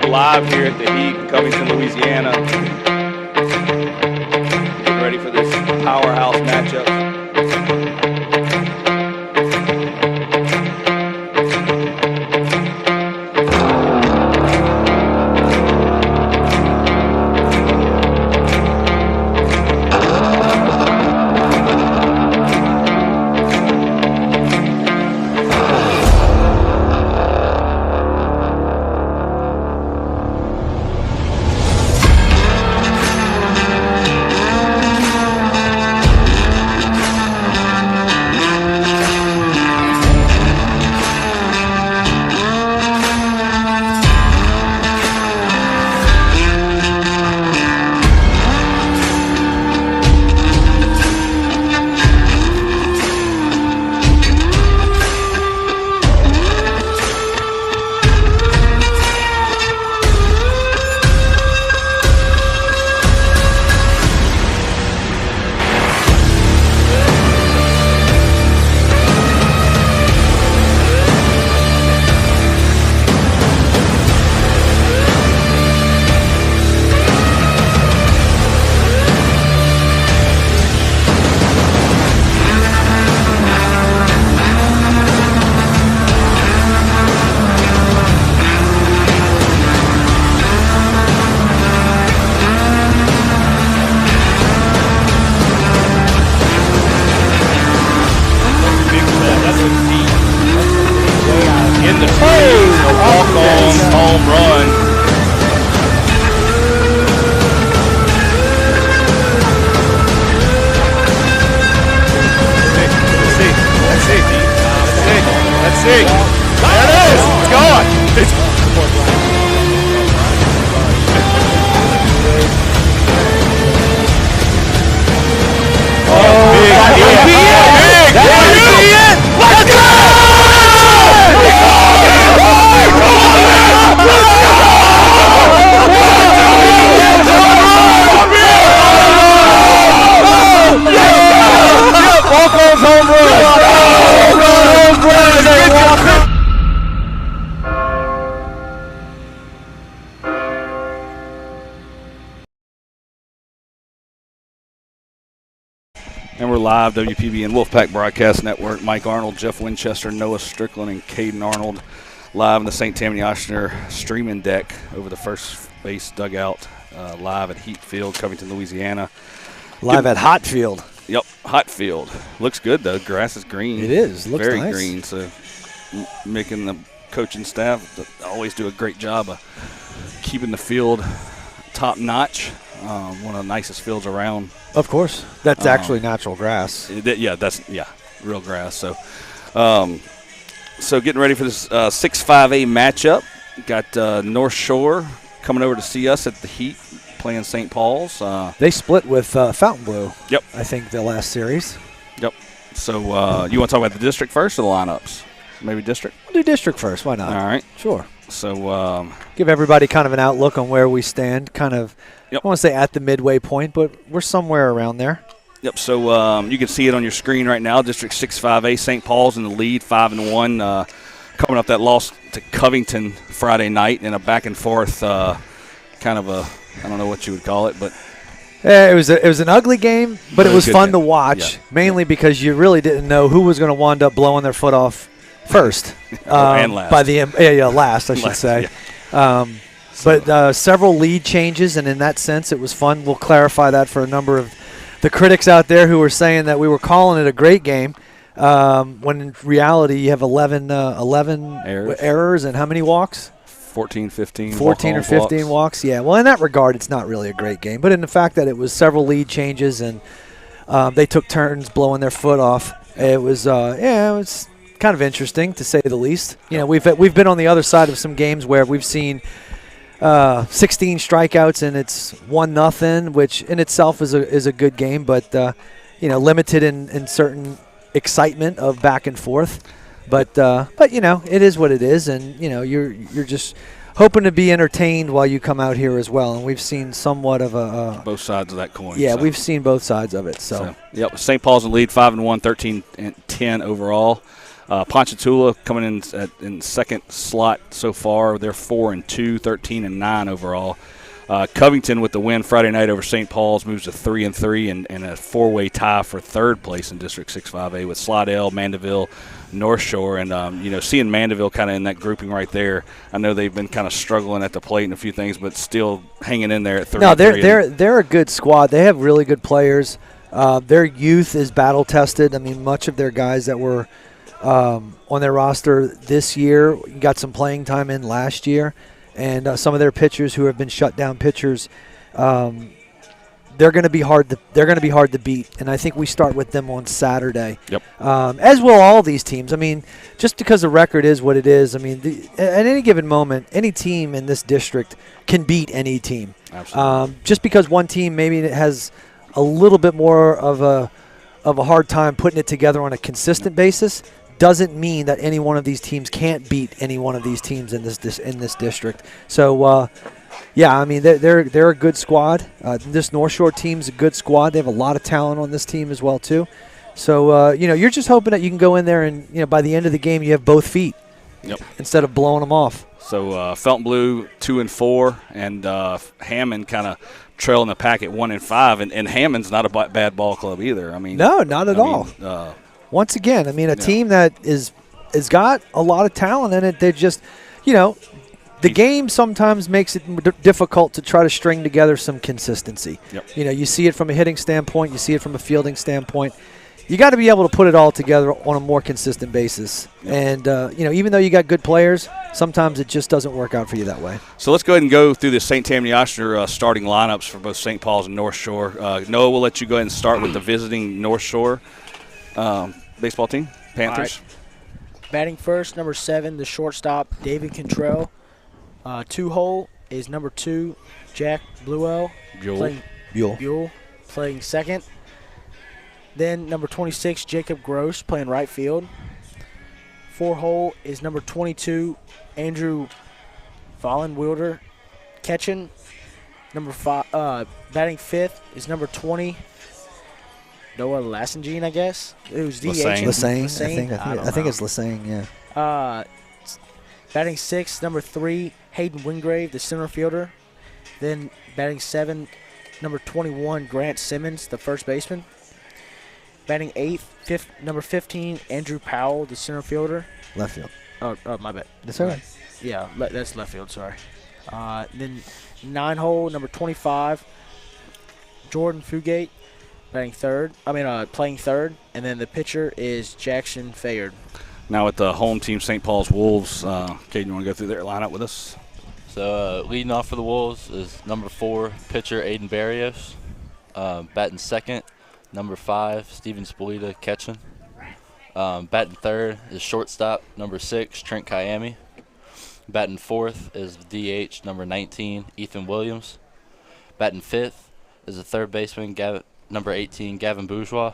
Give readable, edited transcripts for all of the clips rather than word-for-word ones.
live here at the Heat in Covington, Louisiana. Get ready for this powerhouse matchup. And we're live, WPBN Wolfpack Broadcast Network. Mike Arnold, Jeff Winchester, Noah Strickland, and Caden Arnold live in the St. Tammany Ochsner streaming deck over the first base dugout, live at Heat Field, Covington, Louisiana. Live at Hot Field. Yep, Hot Field. Looks good, though. Grass is green. It is. Looks very nice. Green. So making the coaching staff always do a great job of keeping the field top notch. One of the nicest fields around. Of course. That's actually natural grass. That's real grass. So so getting ready for this 6-5A matchup. Got Northshore coming over to see us at the Heat playing St. Paul's. They split with Fontainebleau. Yep. I think the last series. Yep. So you want to talk about the district first or the lineups? Maybe district? We'll do district first. Why not? All right. Sure. So give everybody kind of an outlook on where we stand, kind of, yep. I want to say at the midway point, but we're somewhere around there. Yep, so you can see it on your screen right now. District 6-5A, St. Paul's in the lead, 5-1. Coming off that loss to Covington Friday night in a back-and-forth kind of a, I don't know what you would call it, but it was an ugly game, but it was fun to watch, yeah. mainly because you really didn't know who was going to wind up blowing their foot off first. And last. By the last, I should say. Yeah. But several lead changes, and in that sense, it was fun. We'll clarify that for a number of the critics out there who were saying that we were calling it a great game, when in reality you have 11 errors and how many walks? 14 or 15 walks. Yeah, well, in that regard, it's not really a great game. But in the fact that it was several lead changes and they took turns blowing their foot off, it was it was kind of interesting, to say the least. You know, we've been on the other side of some games where we've seen 16 strikeouts and it's 1-0, which in itself is a good game, but limited in certain excitement of back and forth. But it is what it is, and you're just hoping to be entertained while you come out here as well. And we've seen somewhat of both sides of that coin. Yeah, we've seen both sides of it. So yep, St. Paul's in the lead, 5-1, 13-10 overall. Ponchatoula coming in second slot so far. They're 4-2, 13-9 overall. Covington with the win Friday night over St. Paul's moves to 3-3 and a four-way tie for third place in District 6-5A with Slidell, Mandeville, Northshore, and seeing Mandeville kind of in that grouping right there. I know they've been kind of struggling at the plate and a few things, but still hanging in there at 3-3. No, they're a good squad. They have really good players. Their youth is battle tested. I mean, much of their guys that were on their roster this year got some playing time in last year. And some of their pitchers who have been shut down pitchers, they're going to be hard to beat. And I think we start with them on Saturday. Yep. As will all these teams. I mean, just because the record is what it is. I mean, at any given moment, any team in this district can beat any team. Absolutely. Just because one team maybe has a little bit more of a hard time putting it together on a consistent basis doesn't mean that any one of these teams can't beat any one of these teams in this district. So, I mean, they're a good squad. This North Shore team's a good squad. They have a lot of talent on this team as well too. So, you're just hoping that you can go in there and by the end of the game you have both feet. Yep. Instead of blowing them off. So Felton Blue 2-4, and Hammond kind of trailing the pack at 1-5, and Hammond's not a bad ball club either. I mean, no, not at all. Once again, I mean, a team that has got a lot of talent in it. They just, the game sometimes makes it difficult to try to string together some consistency. Yep. You see it from a hitting standpoint. You see it from a fielding standpoint. You got to be able to put it all together on a more consistent basis. Yep. And, even though you got good players, sometimes it just doesn't work out for you that way. So let's go ahead and go through the St. Tammany Oshner starting lineups for both St. Paul's and North Shore. Noah, we'll let you go ahead and start with the visiting North Shore baseball team, Panthers. Right. Batting first, number 7, the shortstop, David Cantrell. 2-hole is number 2, Jack Buell. Buell playing second. Then number 26, Jacob Gross playing right field. 4-hole is number 22, Andrew Vollenwilder catching. Number 5, batting fifth is number 20, Noah Lassengene, I guess. It was DH. Lassane. I think it's Lassane, yeah. Batting sixth, number 3, Hayden Wingrave, the center fielder. Then batting 7, number 21, Grant Simmons, the first baseman. Batting eighth, number 15, Andrew Powell, the center fielder. Left field. Oh, my bad. That's all right. Yeah, that's left field, sorry. Then 9-hole, number 25, Jordan Fugate, playing third. And then the pitcher is Jackson Fayard. Now with the home team, St. Paul's Wolves, Caden, you want to go through their lineup with us? So leading off for the Wolves is number 4, pitcher Aiden Barrios. Batting second, number 5, Steven Spolita catching. Batting third is shortstop, number 6, Trent Kayami. Batting fourth is DH, number 19, Ethan Williams. Batting fifth is the third baseman, number 18, Gavin Bourgeois.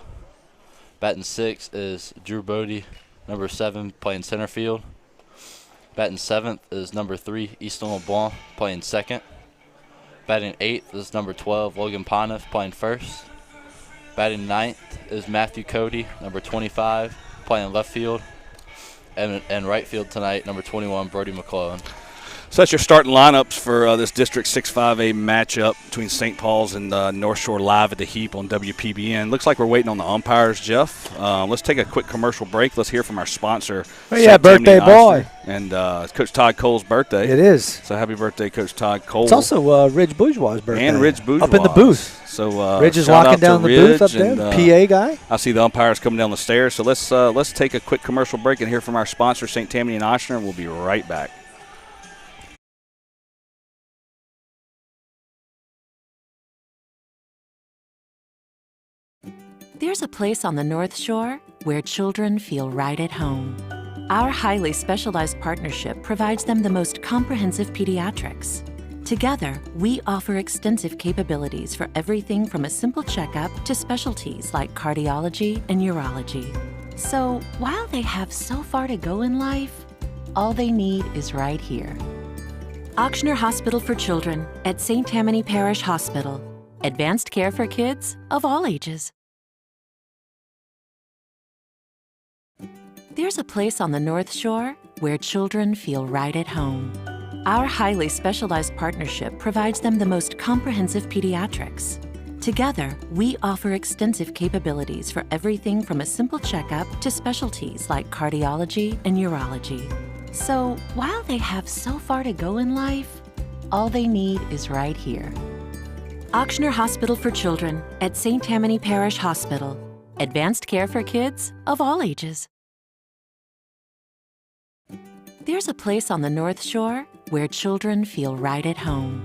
Batting sixth is Drew Bodie, number 7, playing center field. Batting seventh is number 3, Easton LeBlanc, playing second. Batting eighth is number 12, Logan Pontiff, playing first. Batting ninth is Matthew Cody, number 25, playing left field. And right field tonight, number 21, Brody McClellan. So that's your starting lineups for this District 6-5A matchup between St. Paul's and North Shore live at the Heap on WPBN. Looks like we're waiting on the umpires, Jeff. Let's take a quick commercial break. Let's hear from our sponsor. Oh, yeah, birthday boy. And Coach Todd Cole's birthday. It is. So happy birthday, Coach Todd Cole. It's also Ridge Bourgeois' birthday. And Ridge Bourgeois. Up in the booth. So Ridge is locking down the booth up there, PA guy. I see the umpires coming down the stairs. So let's take a quick commercial break and hear from our sponsor, St. Tammany and Oshner, and we'll be right back. There's a place on the North Shore where children feel right at home. Our highly specialized partnership provides them the most comprehensive pediatrics. Together, we offer extensive capabilities for everything from a simple checkup to specialties like cardiology and urology. So, while they have so far to go in life, all they need is right here. Ochsner Hospital for Children at St. Tammany Parish Hospital. Advanced care for kids of all ages. There's a place on the North Shore where children feel right at home. Our highly specialized partnership provides them the most comprehensive pediatrics. Together, we offer extensive capabilities for everything from a simple checkup to specialties like cardiology and urology. So, while they have so far to go in life, all they need is right here. Auctioner Hospital for Children at St. Tammany Parish Hospital. Advanced care for kids of all ages. There's a place on the North Shore where children feel right at home.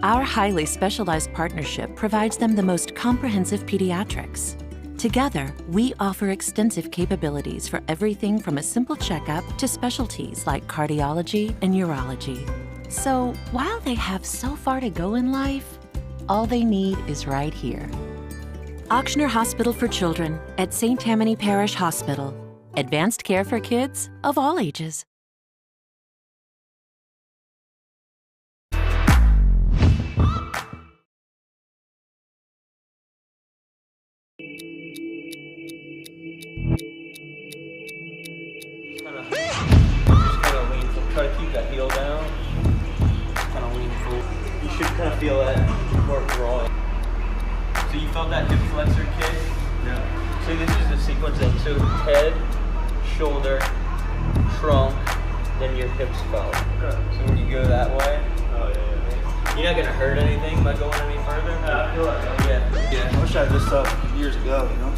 Our highly specialized partnership provides them the most comprehensive pediatrics. Together, we offer extensive capabilities for everything from a simple checkup to specialties like cardiology and urology. So, while they have so far to go in life, all they need is right here. Auctioner Hospital for Children at St. Tammany Parish Hospital. Advanced care for kids of all ages. Try to keep that heel down. Kind of lean forward. You should kind of feel that more drawing. So you felt that hip flexor kick? Yeah. So this is the sequence then. So head, shoulder, trunk, then your hips felt. Okay. So when you go that way, you're not gonna hurt anything by going any further. I feel like yeah. I wish I had this stuff years ago. You know.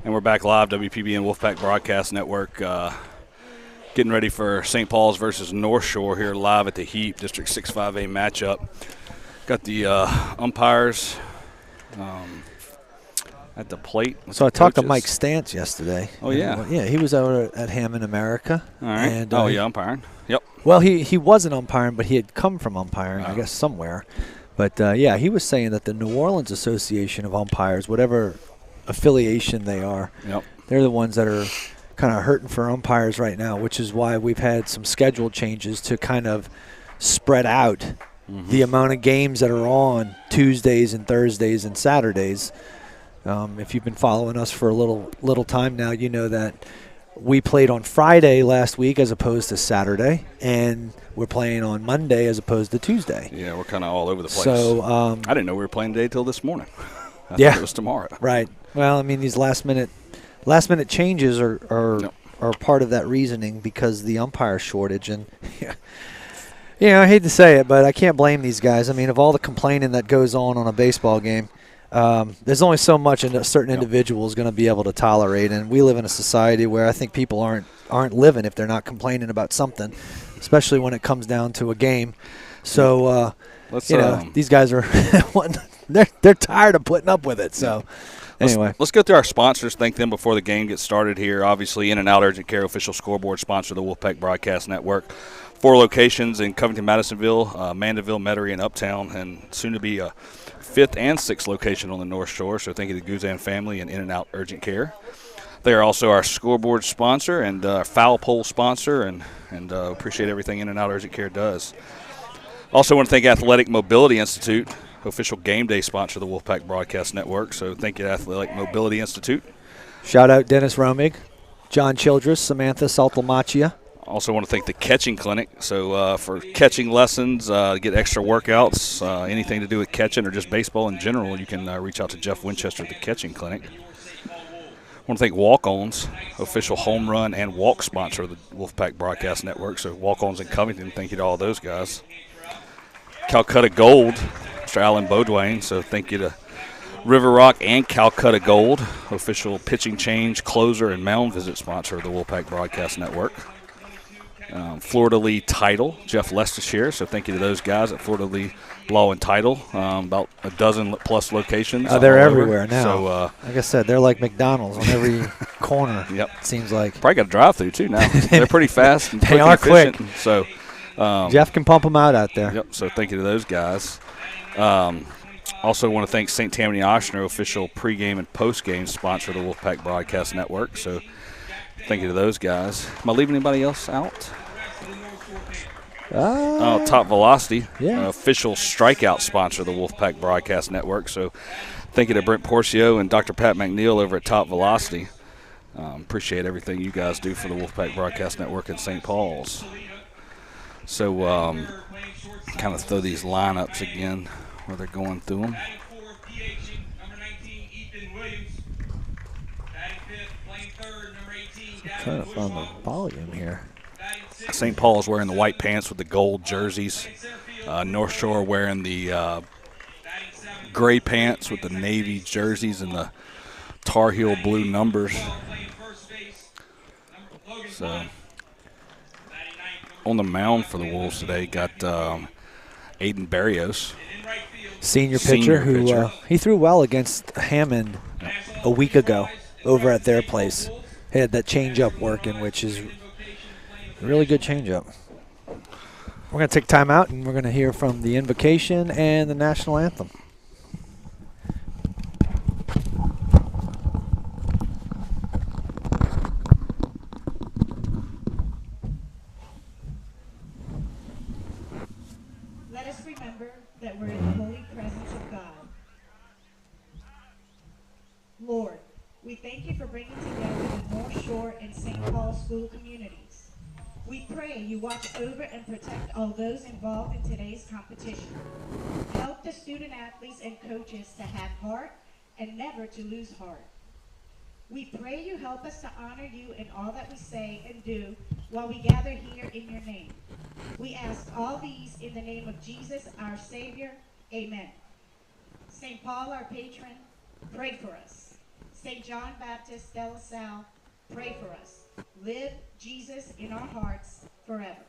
And we're back live, WPBN Wolfpack Broadcast Network, getting ready for St. Paul's versus Northshore here live at the Heap, District 6-5A matchup. Got the umpires at the plate. So I talked to Mike Stantz yesterday. Oh, yeah. Yeah, he was over at Hammond America. All right. And, umpiring. Yep. Well, he wasn't umpiring, but he had come from umpiring, I guess, somewhere. But, yeah, he was saying that the New Orleans Association of Umpires, whatever affiliation they are, they're the ones that are kind of hurting for umpires right now, which is why we've had some schedule changes to kind of spread out the amount of games that are on Tuesdays and Thursdays and Saturdays. If you've been following us for a little time now, you know that we played on Friday last week as opposed to Saturday, and we're playing on Monday as opposed to Tuesday. Yeah, we're kind of all over the place. So I didn't know we were playing today till this morning. I thought it was tomorrow. Right. Well, I mean, these last minute changes are part of that reasoning because the umpire shortage. And I hate to say it, but I can't blame these guys. I mean, of all the complaining that goes on a baseball game, there's only so much a certain individual is going to be able to tolerate. And we live in a society where I think people aren't living if they're not complaining about something, especially when it comes down to a game. So, these guys are they're tired of putting up with it. So, anyway. Let's go through our sponsors. Thank them before the game gets started here. Obviously, In and Out Urgent Care, official scoreboard sponsor of the Wolfpack Broadcast Network. 4 locations in Covington, Madisonville, Mandeville, Metairie, and Uptown, and soon to be a 5th and 6th location on the North Shore. So thank you to the Guzan family and In and Out Urgent Care. They are also our scoreboard sponsor and foul pole sponsor, and appreciate everything In and Out Urgent Care does. Also want to thank Athletic Mobility Institute, official game day sponsor of the Wolfpack Broadcast Network. So thank you to Athletic Mobility Institute. Shout out Dennis Romig, John Childress, Samantha Saltalmacchia. Also want to thank the Catching Clinic. So for catching lessons, get extra workouts, anything to do with catching or just baseball in general, you can reach out to Jeff Winchester at the Catching Clinic. I want to thank Walk-Ons, official home run and walk sponsor of the Wolfpack Broadcast Network. So Walk-Ons in Covington, thank you to all those guys. Calcutta Gold, Mr. Alan Beaudoin, so thank you to River Rock and Calcutta Gold, official pitching change, closer, and mound visit sponsor of the Wolfpack Broadcast Network. Florida Lee Title, Jeff Leicestershire. So thank you to those guys at Florida Lee Law and Title. About a dozen plus locations. They're everywhere now. So, like I said, they're like McDonald's on every corner. Yep. It seems like. Probably got a drive-through too now. They're pretty fast. And They are quick. So Jeff can pump them out there. Yep. So thank you to those guys. Also want to thank St. Tammany Oshner, official pregame and postgame sponsor of the Wolfpack Broadcast Network. So thank you to those guys. Am I leaving anybody else out? Top Velocity, official strikeout sponsor of the Wolfpack Broadcast Network. So thank you to Brent Porcio and Dr. Pat McNeil over at Top Velocity. Appreciate everything you guys do for the Wolfpack Broadcast Network in St. Paul's. So kind of throw these lineups again where they're going through them. I'm trying to find the volume here. St. Paul's wearing the white pants with the gold jerseys. Northshore wearing the gray pants with the navy jerseys and the Tar Heel blue numbers. So on the mound for the Wolves today got Aiden Barrios. Senior pitcher who he threw well against Hammond a week ago over at their place. He had that changeup working, which is a really good changeup. We're going to take time out, and we're going to hear from the Invocation and the National Anthem. Let us remember that we're in the holy presence of God. Lord, we thank you for bringing together the Northshore and St. Paul school communities. We pray you watch over and protect all those involved in today's competition. Help the student athletes and coaches to have heart and never to lose heart. We pray you help us to honor you in all that we say and do while we gather here in your name. We ask all these in the name of Jesus, our Savior. Amen. St. Paul, our patron, pray for us. St. John Baptist de La Salle, pray for us. Live Jesus in our hearts forever.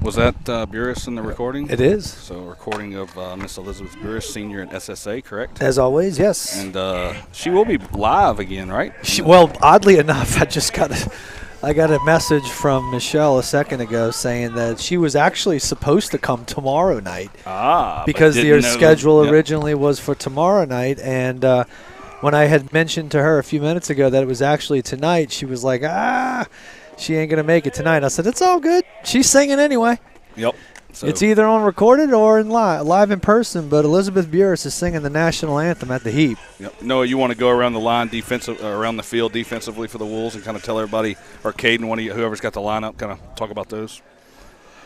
Was that Burris in the recording? It is. So a recording of Miss Elizabeth Burris, senior at SSA, correct? As always, yes. And she will be live again, right? Well, oddly enough, I got a message from Michelle a second ago saying that she was actually supposed to come tomorrow night. Because their schedule originally was for tomorrow night. And when I had mentioned to her a few minutes ago that it was actually tonight, she was like, she ain't going to make it tonight. I said, it's all good. She's singing anyway. Yep. So it's either on recorded or in live in person, but Elizabeth Burris is singing the national anthem at the Heap. Yep. Noah, you want to go around the line around the field defensively for the Wolves and kind of tell everybody, or Caden, whoever's got the lineup, kind of talk about those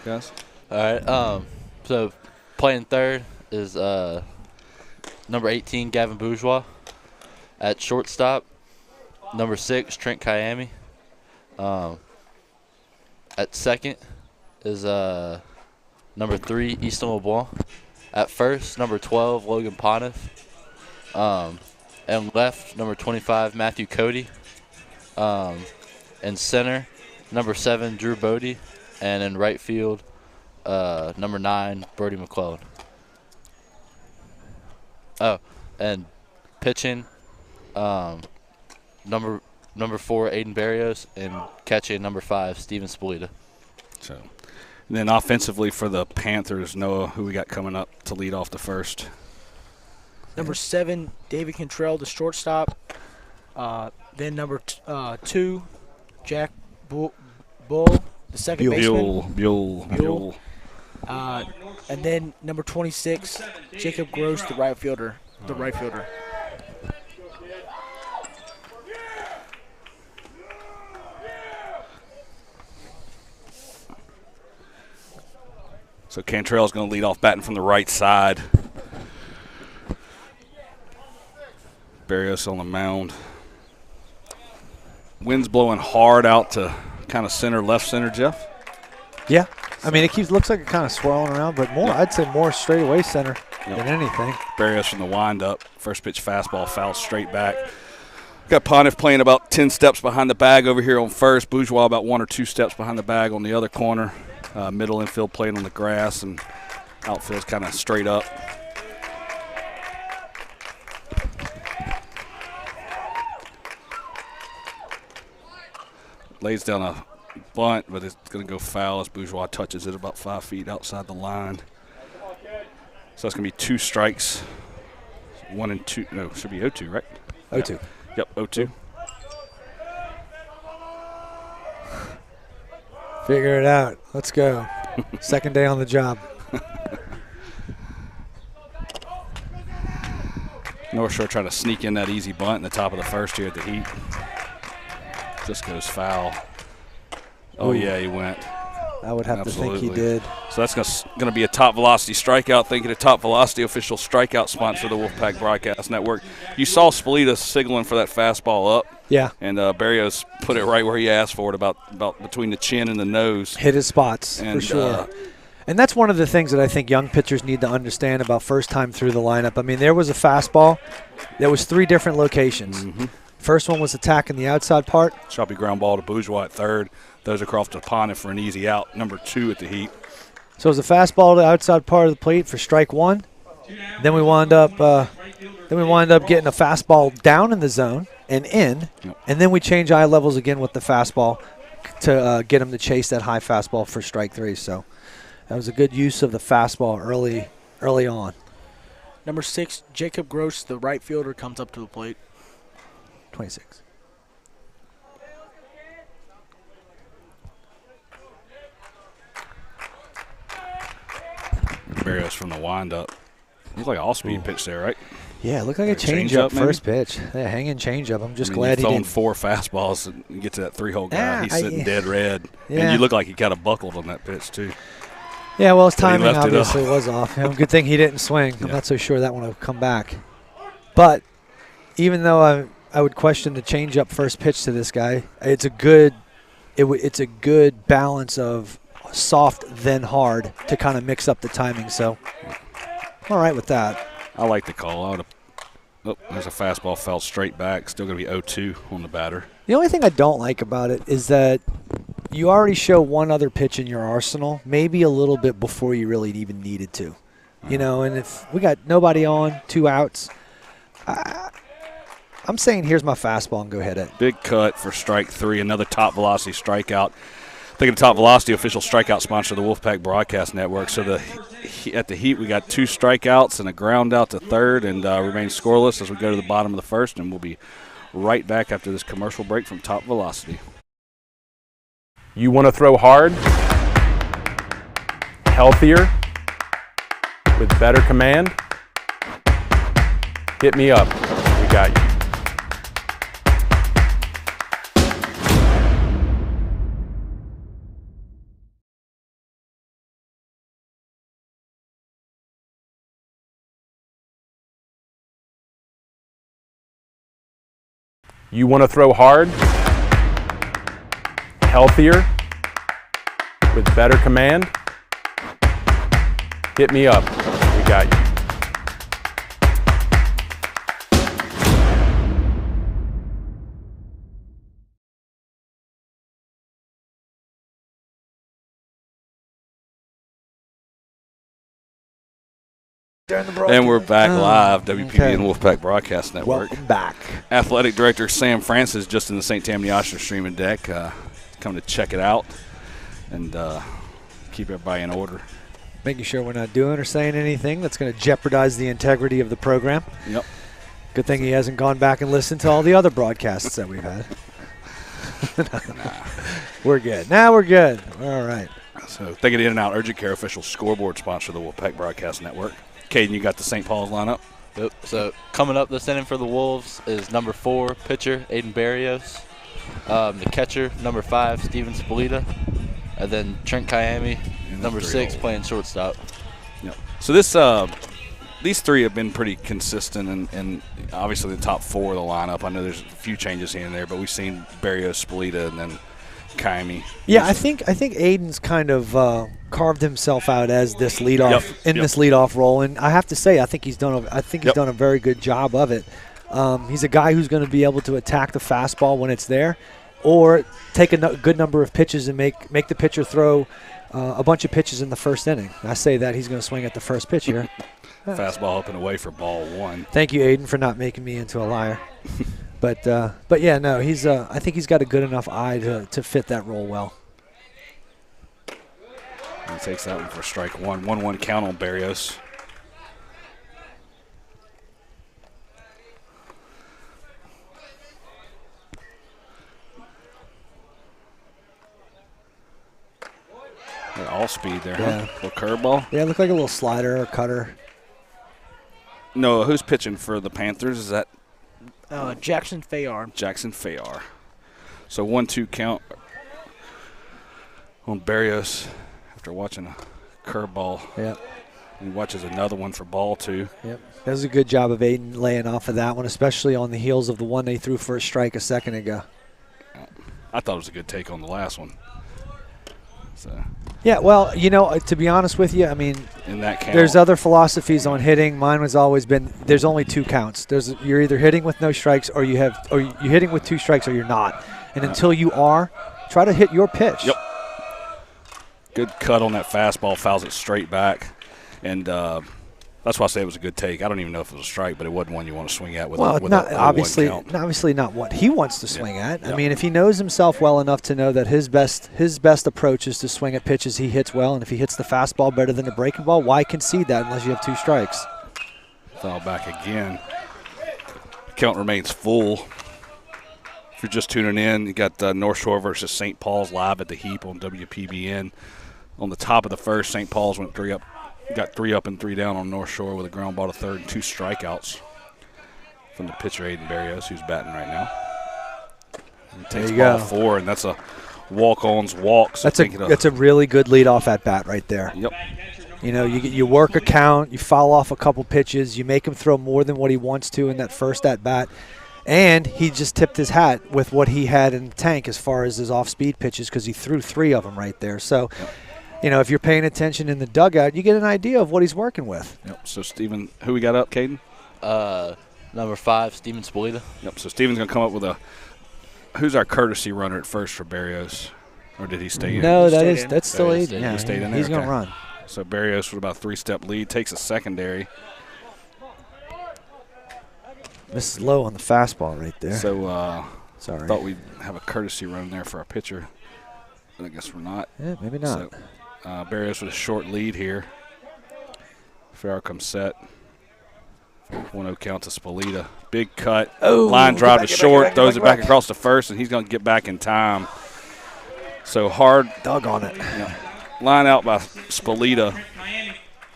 guys? All right. So playing third is number 18, Gavin Bourgeois. At shortstop, number 6, Trent Kyami. At second is number 3, Easton LeBlanc. At first, number 12, Logan Pontiff. And left, number 25, Matthew Cody. And center, number 7, Drew Bodie. And in right field, number 9, Brody McClellan. Oh, and pitching, number 4, Aiden Barrios, and catching, number 5, Steven Spolita. So, and then offensively for the Panthers, Noah, who we got coming up to lead off the first? Number 7, David Cantrell, the shortstop. Then number 2, Jack Bull, the second baseman. Buell. And then number 26, Jacob Gross, the right fielder. So Cantrell's going to lead off batting from the right side. Barrios on the mound. Wind's blowing hard out to kind of left center, Jeff. Yeah. I mean, it looks like it kind of swirling around, but more, I'd say more straight away center than anything. Barrios from the windup. First pitch fastball, foul straight back. Got Pontiff playing about 10 steps behind the bag over here on first. Bourgeois about 1 or 2 steps behind the bag on the other corner. Middle infield playing on the grass, and outfield's kind of straight up. Lays down a bunt, but it's going to go foul as Bourgeois touches it about 5 feet outside the line. So that's going to be 2 strikes. 1 and 2. No, should be 0-2, right? 0-2. Yep, 0-2. Figure it out. Let's go. Second day on the job. Northshore trying to sneak in that easy bunt in the top of the first here at the Heat. Just goes foul. Oh, yeah, he went. I would have Absolutely. to think he did. So that's going to be a top velocity strikeout. Thinking of top velocity official strikeout sponsor of the Wolfpack Broadcast Network. You saw Spolita signaling for that fastball up. Yeah. And Barrios put it right where he asked for it, about between the chin and the nose. Hit his spots, and, for sure. And that's one of the things that I think young pitchers need to understand about first time through the lineup. I mean, there was a fastball. There was 3 different locations. Mm-hmm. First one was attacking the outside part. Choppy ground ball to Bourgeois at third. Those across to Pontiff for an easy out. Number 2 at the Heat. So it was a fastball to the outside part of the plate for strike 1. Then we wound up getting a fastball down in the zone and in, and then we change eye levels again with the fastball to get him to chase that high fastball for strike 3. So that was a good use of the fastball early on. Number 6, Jacob Gross, the right fielder, comes up to the plate. 26. Barrios from the windup. Looks like an all-speed pitch there, right? Yeah, it looked like a Change-up, changeup first pitch. Yeah, hanging changeup. I'm just glad he throwing didn't. 4 fastballs and get to that 3-hole guy. He's sitting dead red. Yeah. And you look like he kind of buckled on that pitch, too. Yeah, well, his But he timing left it obviously was off. Good thing he didn't swing. I'm not so sure that one will come back. But even though I would question the changeup first pitch to this guy, it's a good balance of soft then hard to kind of mix up the timing. So I'm all right with that. I like the call. There's a fastball fell straight back. Still going to be 0-2 on the batter. The only thing I don't like about it is that you already show one other pitch in your arsenal, maybe a little bit before you really even needed to. You know, and if we got nobody on, 2 outs, I'm saying here's my fastball and go hit it. Big cut for strike 3, another top velocity strikeout. Thinking of top velocity, official strikeout sponsor of the Wolfpack Broadcast Network. So at the Heat, we got 2 strikeouts and a ground out to third, and remain scoreless as we go to the bottom of the first, and we'll be right back after this commercial break from top velocity. You want to throw hard, healthier, with better command? Hit me up. We got you. You want to throw hard, healthier, with better command? Hit me up. We got you. And we're back live, WPB and Wolfpack Broadcast Network. Welcome back. Athletic Director Sam Francis just in the St. Tammany Oshner streaming deck. Come to check it out and keep everybody in order. Making sure we're not doing or saying anything that's going to jeopardize the integrity of the program. Yep. Good thing he hasn't gone back and listened to all the other broadcasts that we've had. We're good. Now we're good. All right. So, think of the In-N-Out Urgent Care official scoreboard sponsor of the Wolfpack Broadcast Network. Caden, you got the St. Paul's lineup? Yep. So coming up this inning for the Wolves is number 4 pitcher Aiden Barrios, the catcher number 5 Steven Spolita, and then Trent Kayami, number 6 playing shortstop. Yep. So this these three have been pretty consistent and obviously the top 4 of the lineup. I know there's a few changes here and there, but we've seen Barrios, Spolita, and then Kayami. Yeah, I think Aiden's kind of carved himself out as this leadoff this leadoff role, and I have to say I think he's done a very good job of it. He's a guy who's going to be able to attack the fastball when it's there, or take a good number of pitches and make the pitcher throw a bunch of pitches in the first inning. I say that he's going to swing at the first pitch here. Fastball up and away for ball 1. Thank you, Aiden, for not making me into a liar. But yeah, no, he's. I think he's got a good enough eye to fit that role well. He takes that one for strike 1. 1-1 count on Barrios. All speed there, huh? Little curveball. Yeah, it looked like a little slider or cutter. No, who's pitching for the Panthers? Is that Jackson Fayard. Jackson Fayard. So 1-2 count on Barrios after watching a curveball. Yep. He watches another one for ball 2. Yep. That was a good job of Aiden laying off of that one, especially on the heels of the one they threw for a strike a second ago. I thought it was a good take on the last one. So. Yeah, well, to be honest with you, I mean, in that count, there's other philosophies on hitting. Mine has always been there's only 2 counts. You're either hitting with no strikes or you're hitting with 2 strikes or you're not. And until you are, try to hit your pitch. Yep. Good cut on that fastball, fouls it straight back, and that's why I say it was a good take. I don't even know if it was a strike, but it wasn't one you want to swing at with obviously 1 count. Obviously not what he wants to swing at. I mean, if he knows himself well enough to know that his best approach is to swing at pitches he hits well, and if he hits the fastball better than the breaking ball, why concede that unless you have 2 strikes? Foul back again. Count remains full. If you're just tuning in, you got Northshore versus St. Paul's live at the Heap on WPBN. On the top of the first, St. Paul's went 3 up. Got 3 up and 3 down on North Shore with a ground ball to third and 2 strikeouts from the pitcher Aiden Barrios, who's batting right now. He takes ball 4, and that's a walk-on's walk. So that's a really good leadoff at bat right there. Yep. You work a count, you foul off a couple pitches, you make him throw more than what he wants to in that first at bat, and he just tipped his hat with what he had in the tank as far as his off-speed pitches because he threw 3 of them right there. So. Yep. If you're paying attention in the dugout, you get an idea of what he's working with. Yep. So, Steven, who we got up, Caden? Number 5, Steven Spolita. Yep. So, Steven's going to come up with who's our courtesy runner at first for Barrios? Or did he stay in? No, that's still Aiden. Yeah, he stayed in there? He's going to run. So, Barrios with about a 3-step lead, takes a secondary. Misses low on the fastball right there. So, sorry. Thought we'd have a courtesy run there for our pitcher. But I guess we're not. Yeah, maybe not. So, Barrios with a short lead here. Farrar comes set. 1-0 count to Spolita. Big cut. Line drive to short. Throws it back across to first, and he's going to get back in time. So hard. Dug on it. Yeah. Line out by Spolita.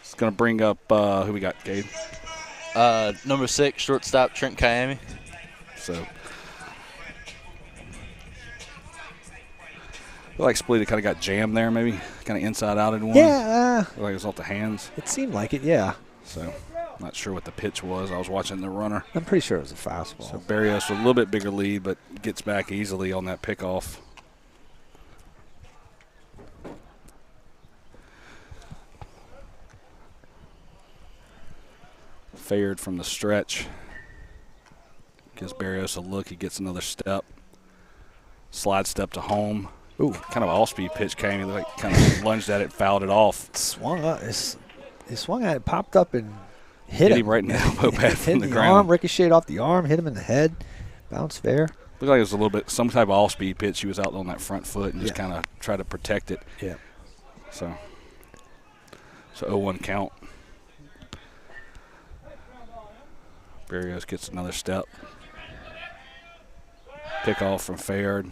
It's going to bring up who we got, Gabe? Number 6, shortstop Trent Kayami. So I feel like Spolita kind of got jammed there, maybe kind of inside out in one. Yeah. Like it was off the hands. It seemed like it, yeah. So Not sure what the pitch was. I was watching the runner. I'm pretty sure it was a fastball. So Barrios with a little bit bigger lead, but gets back easily on that pickoff. Fayard from the stretch. Gives Barrios a look. He gets another step. Slide step to home. Ooh. Kind of an all-speed pitch came. He like kind of lunged at it, fouled it off. Swung up. He swung at it, popped up, and hit him right in the elbow pad from the ground. Arm, ricocheted off the arm, hit him in the head, bounced fair. Looked like it was a little bit some type of all-speed pitch. He was out on that front foot and just kind of tried to protect it. Yeah. So 0-1 count. Barrios gets another step. Pick off from Fayard.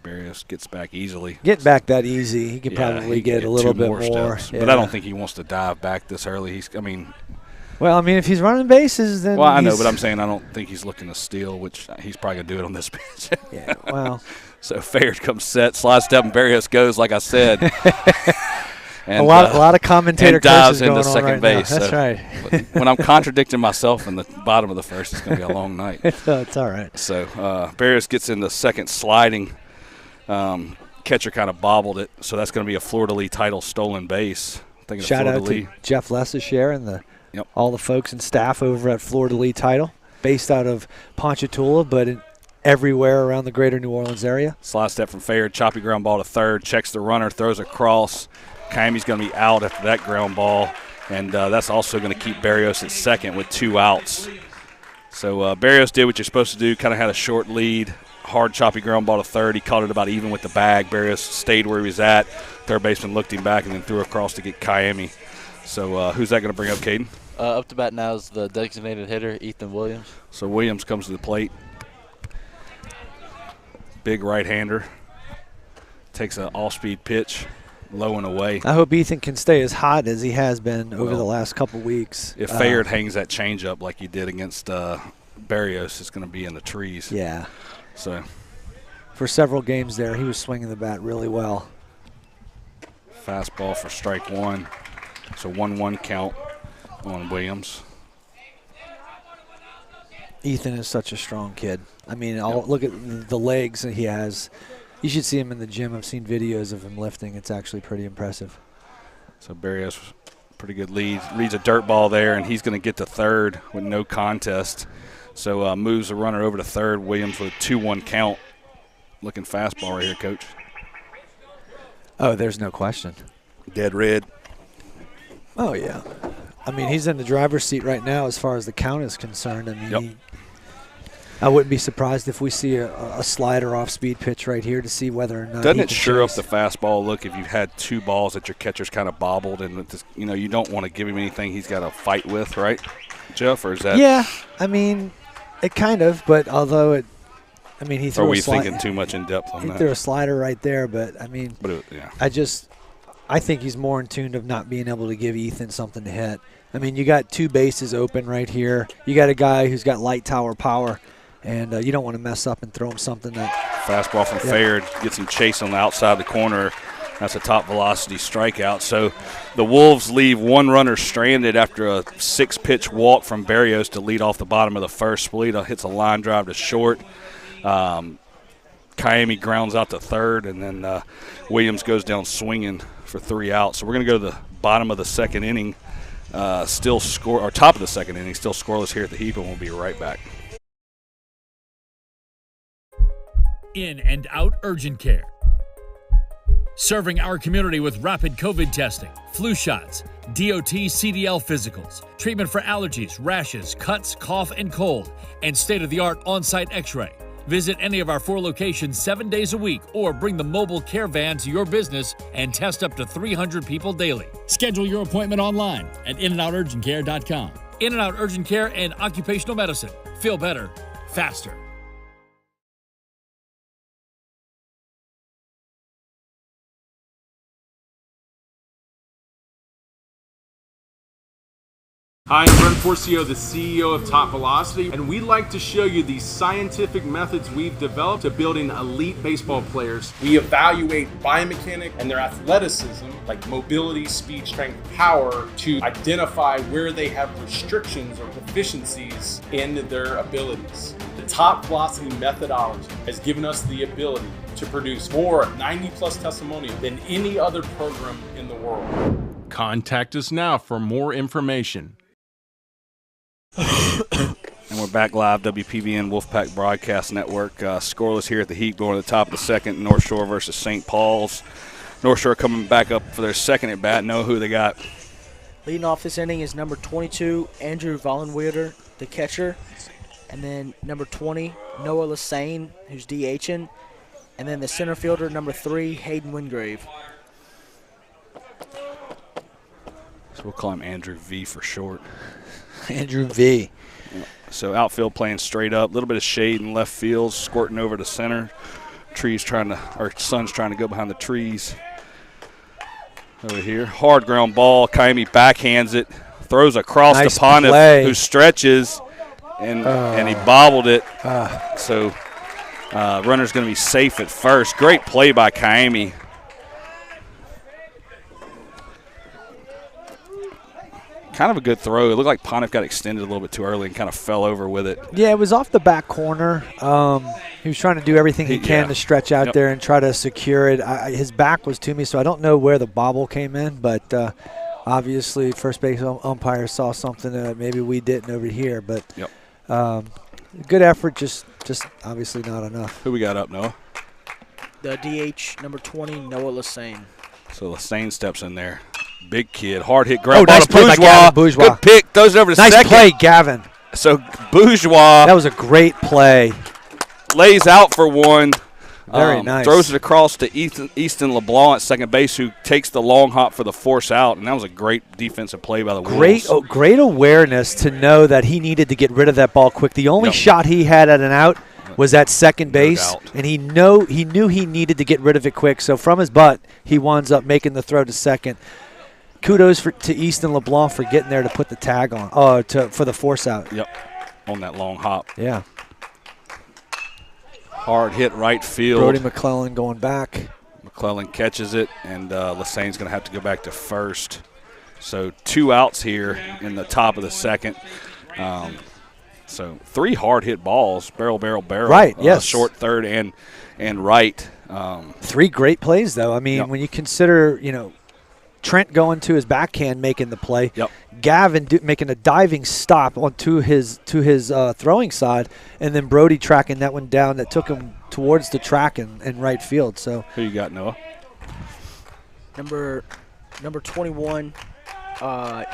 Barrios gets back easily. Get back that easy. He could probably get a little bit more. Steps, but I don't think he wants to dive back this early. Well, I mean, if he's running bases, then. Well, I know, but I'm saying I don't think he's looking to steal, which he's probably going to do it on this pitch. Yeah, well. So Fayard comes set, slide step, and Barrios goes, like I said. And, a lot of commentator dives into going second on right base. Now. That's right. When I'm contradicting myself in the bottom of the first, it's going to be a long night. It's all right. So Barrios gets in the second sliding. Catcher kind of bobbled it, so that's going to be a Fleur-de-Lis title stolen base. Shout out to Jeff Lessishare and all the folks and staff over at Fleur-de-Lis title, based out of Ponchatoula, but everywhere around the greater New Orleans area. Slide step from Fayard, choppy ground ball to third, checks the runner, throws across. Kayami's going to be out after that ground ball, and that's also going to keep Barrios at second with 2 outs. So Barrios did what you're supposed to do, kind of had a short lead. Hard choppy ground ball to third. He caught it about even with the bag. Barrios stayed where he was at. Third baseman looked him back and then threw across to get Kayami. So who's that going to bring up, Caden? Up to bat now is the designated hitter, Ethan Williams. So Williams comes to the plate. Big right-hander. Takes an all-speed pitch, low and away. I hope Ethan can stay as hot as he has been over the last couple weeks. If Fayard hangs that changeup like he did against Barrios, it's going to be in the trees. Yeah. So for several games there, he was swinging the bat really well. Fastball for strike 1. So 1-1 count on Williams. Ethan is such a strong kid. I mean, look at the legs that he has. You should see him in the gym. I've seen videos of him lifting. It's actually pretty impressive. So Barrios, pretty good lead. Reads a dirt ball there, and he's going to get to third with no contest. So moves the runner over to third. Williams with a 2-1 count. Looking fastball right here, Coach. Oh, there's no question. Dead red. Oh, yeah. I mean, he's in the driver's seat right now as far as the count is concerned. I mean, I wouldn't be surprised if we see a slider off-speed pitch right here to see whether or not Doesn't it sure up the fastball look if you've had 2 balls that your catcher's kind of bobbled and you don't want to give him anything he's got to fight with, right, Jeff? Or is that? Yeah, I mean, it kind of, but although it, I mean, he threw. Are we thinking too much in depth on that? He threw a slider right there, but I mean, I think he's more in tune of not being able to give Ethan something to hit. I mean, you got 2 bases open right here. You got a guy who's got light tower power, and you don't want to mess up and throw him something that. Fastball from Fayard gets him chased on the outside of the corner. That's a top velocity strikeout. So the Wolves leave 1 runner stranded after a 6-pitch walk from Barrios to lead off the bottom of the first. Spalita hits a line drive to short. Kayami grounds out to third, and then Williams goes down swinging for 3 outs. So we're going to go to the bottom of the second inning, top of the second inning, still scoreless here at the Heap, and we'll be right back. In and out urgent care. Serving our community with rapid COVID testing, flu shots, DOT CDL physicals, treatment for allergies, rashes, cuts, cough, and cold, and state-of-the-art on-site x-ray. Visit any of our 4 locations 7 days a week or bring the mobile care van to your business and test up to 300 people daily. Schedule your appointment online at inandouturgentcare.com. In-N-Out Urgent Care and Occupational Medicine. Feel better, faster. Hi, I'm Brent Forcio, the CEO of Top Velocity, and we'd like to show you the scientific methods we've developed to building elite baseball players. We evaluate biomechanics and their athleticism, like mobility, speed, strength, power, to identify where they have restrictions or deficiencies in their abilities. The Top Velocity methodology has given us the ability to produce more 90-plus testimonials than any other program in the world. Contact us now for more information. And we're back live, WPBN Wolfpack Broadcast Network. Scoreless here at the Heat, going to the top of the second, North Shore versus St. Paul's. North Shore coming back up for their second at bat. Know who they got? Leading off this inning is number 22, Andrew Vollenweider, the catcher. And then number 20, Noah Lassane, who's DHing. And then the center fielder, number 3, Hayden Wingrave. So we'll call him Andrew V for short. Andrew V. So outfield playing straight up, a little bit of shade in left field, squirting over to center. Sun's trying to go behind the trees. Over here, hard ground ball. Kaimi backhands it, throws across nice to Pontiff, play. who stretches, and he bobbled it. So runner's going to be safe at first. Great play by Kaimi. Kind of a good throw. It looked like Pontiff got extended a little bit too early and kind of fell over with it. Yeah, it was off the back corner. He was trying to do everything he can to stretch out there and try to secure it. His back was to me, so I don't know where the bobble came in, but obviously first base umpire saw something that maybe we didn't over here. But good effort, just obviously not enough. Who we got up, Noah? The DH, number 20, Noah Lassane. So Lassane steps in there. Big kid, hard hit grab. Nice play by Gavin Bourgeois. Good pick, throws it over to second. Nice play, Gavin. So Bourgeois. That was a great play. Lays out for one. Very nice. Throws it across to Easton LeBlanc at second base, who takes the long hop for the force out, and that was a great defensive play by the Wolves. Great awareness to know that he needed to get rid of that ball quick. The only shot he had at an out was at second base, and he knew he needed to get rid of it quick. So from his butt, he winds up making the throw to second. Kudos to Easton LeBlanc for getting there to put the tag on, for the force out. Yep, on that long hop. Yeah. Hard hit right field. Brody McClellan going back. McClellan catches it, and Lassane's going to have to go back to first. So 2 outs here in the top of the second. So 3 hard hit balls, barrel. Right, yes. Short, third, and right. 3 great plays, though. I mean, when you consider, Trent going to his backhand, making the play. Yep. Gavin making a diving stop onto his throwing side, and then Brody tracking that one down that took him towards the track in right field. So who you got, Noah? Number 21,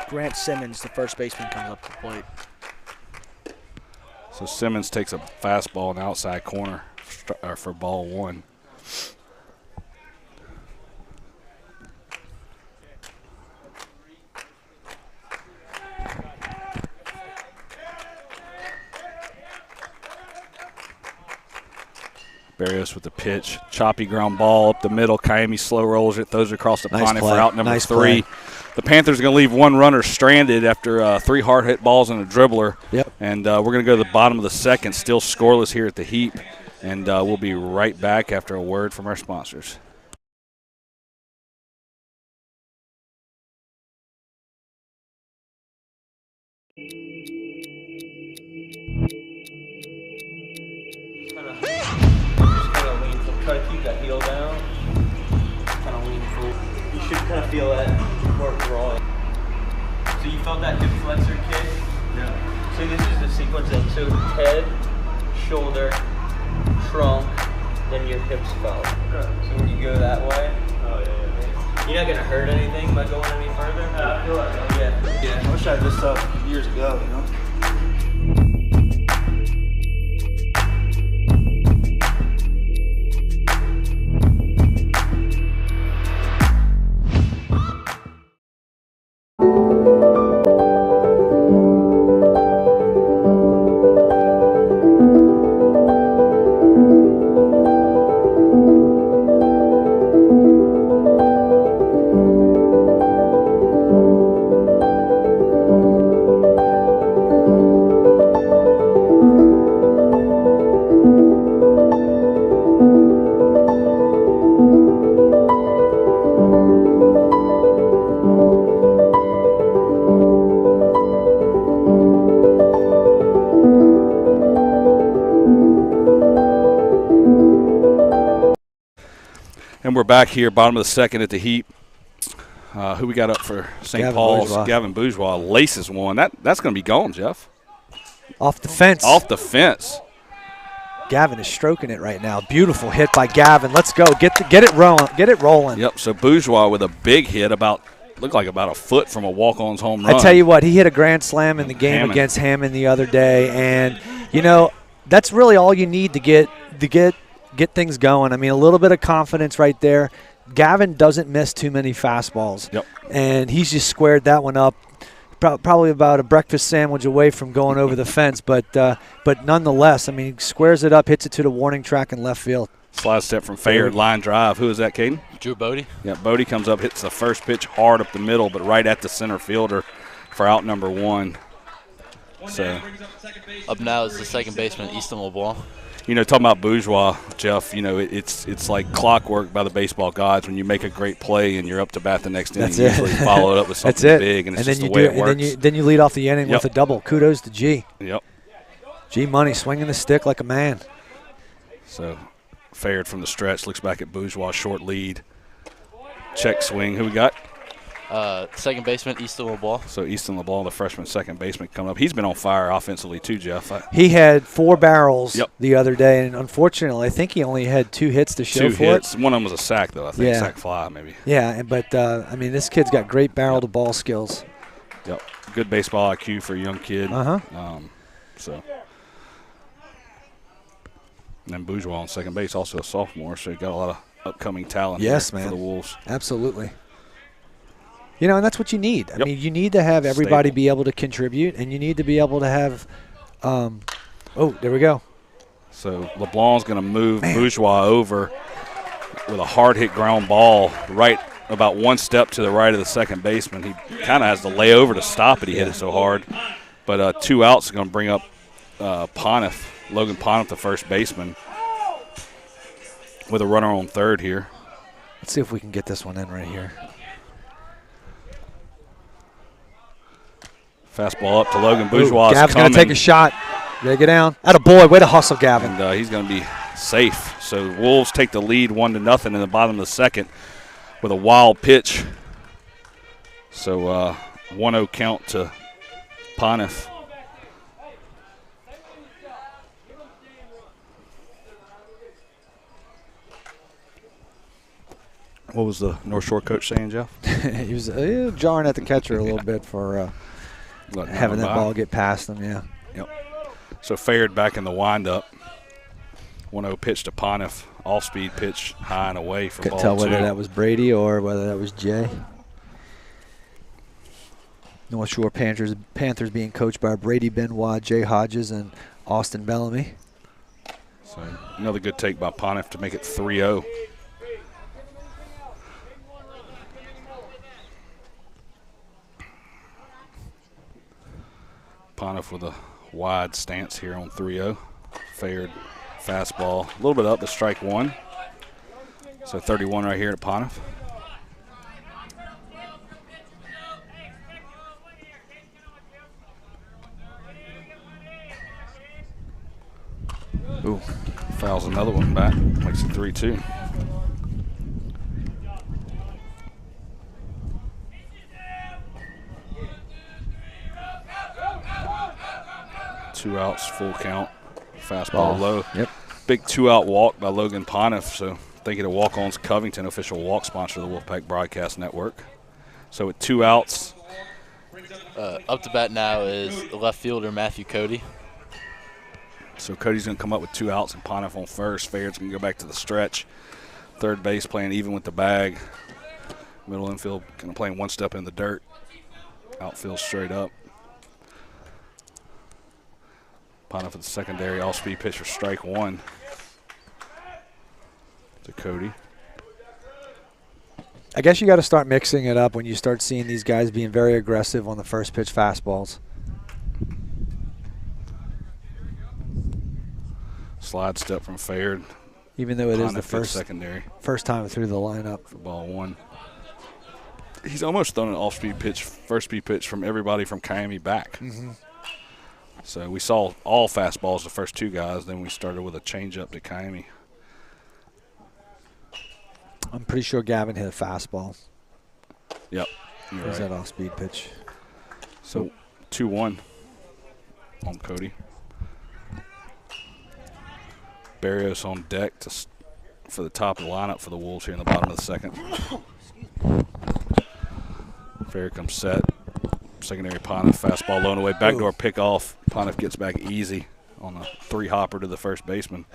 Grant Simmons, the first baseman, comes up to the plate. So Simmons takes a fastball in the outside corner for ball 1. Barrios with the pitch. Choppy ground ball up the middle. Kaimi slow rolls it, throws it across the Pontiff for out number 3. The Panthers are going to leave 1 runner stranded after 3 hard hit balls and a dribbler. Yep. And we're going to go to the bottom of the second, still scoreless here at the Heat. And we'll be right back after a word from our sponsors. Try to keep that heel down. Kind of lean forward. You should kind of feel that work drawing. So you felt that hip flexor kick? Yeah. So this is the sequence then. So head, shoulder, trunk, then your hips felt. Okay. So when you go that way, you're not gonna hurt anything by going any further. I feel like that. Yeah. I wish I had this stuff years ago. And we're back here, bottom of the second at the heat. Who we got up for St. Paul's? Bourgeois. Gavin Bourgeois laces one. That's going to be gone, Jeff. Off the fence. Off the fence. Gavin is stroking it right now. Beautiful hit by Gavin. Let's go. Get it rolling. Get it rolling. Yep. So Bourgeois with a big hit, looked like about a foot from a walk-on's home run. I tell you what, he hit a grand slam in the game against Hammond the other day, and that's really all you need to get things going. I mean, a little bit of confidence right there. Gavin doesn't miss too many fastballs. Yep. And he's just squared that one up, probably about a breakfast sandwich away from going over the fence. But nonetheless, I mean, he squares it up, hits it to the warning track in left field. Slide step from Fayard, line drive. Who is that, Caden? Drew Bodie. Yeah, Bodie comes up, hits the first pitch hard up the middle, but right at the center fielder for out number one. So up now is the second baseman, Easton LeBlanc. Talking about Bourgeois, Jeff, it's like clockwork by the baseball gods. When you make a great play and you're up to bat the next inning, you usually follow it up with something big, and it's just the way it works. Then you lead off the inning with a double. Kudos to G. Yep. G Money swinging the stick like a man. So Fayard from the stretch looks back at Bourgeois, short lead. Check swing. Who we got? Second baseman, Easton LeBlanc. So Easton LeBlanc, the freshman second baseman, coming up. He's been on fire offensively too, Jeff. He had 4 barrels the other day, and unfortunately, I think he only had 2 hits to show for hits. it. One of them was a sack, though, I think. Sack fly, maybe. Yeah, but, I mean, this kid's got great barrel-to-ball skills. Yep. Good baseball IQ for a young kid. Uh-huh. And then Bourgeois on second base, also a sophomore, so you got a lot of upcoming talent for the Wolves. Absolutely. And that's what you need. I mean, you need to have everybody be able to contribute, and you need to be able to have there we go. So LeBlanc's going to move Bourgeois over with a hard-hit ground ball right about one step to the right of the second baseman. He kind of has to lay over to stop it. He hit it so hard. But 2 outs is going to bring up Logan Pontiff, the first baseman, with a runner on third here. Let's see if we can get this one in right here. Fastball up to Logan Bourgeois. Gavin's going to take a shot. Gotta get down. Attaboy, way to hustle, Gavin. And he's going to be safe. So Wolves take the lead 1-0 in the bottom of the second with a wild pitch. So 1-0 count to Pontiff. What was the North Shore coach saying, Jeff? He was jarring at the catcher a little bit for having that ball get past him, Yep. So Fayard back in the windup. 1-0 pitch to Pontiff. Off-speed pitch high and away for ball 2. Couldn't tell whether that was Brady or whether that was Jay. North Shore Panthers being coached by Brady Benoit, Jay Hodges, and Austin Bellamy. So another good take by Pontiff to make it 3-0. Pontiff with a wide stance here on 3-0. Fayard fastball. A little bit up to strike 1. So 31 right here to Pontiff. Ooh, fouls another one back. Makes it 3-2. Two outs, full count. Fastball low. Yep. Big 2-out walk by Logan Pontiff. So thank you to Walk-Ons Covington, official walk sponsor of the Wolfpack Broadcast Network. So with 2 outs. Up to bat now is left fielder Matthew Cody. So Cody's going to come up with 2 outs and Pontiff on first. Fayard's going to go back to the stretch. Third base playing even with the bag. Middle infield kind of playing one step in the dirt. Outfield straight up. Pontiff at the secondary, all-speed pitch for strike 1 to Cody. I guess you got to start mixing it up when you start seeing these guys being very aggressive on the first pitch fastballs. Slide step from Fayard. Even though it is the first time through the lineup. For ball 1. He's almost thrown an off-speed pitch, first speed pitch from everybody from Miami back. Mm-hmm. So we saw all fastballs the first 2 guys. Then we started with a changeup to Miami. I'm pretty sure Gavin hit a fastball. Yep. Is that off-speed pitch? So 2-1 on Cody. Barrios on deck for the top of the lineup for the Wolves here in the bottom of the second. Fair comes set. Secondary Pontiff, fastball low and away. Backdoor pick off. Pontiff gets back easy on a 3-hopper to the first baseman.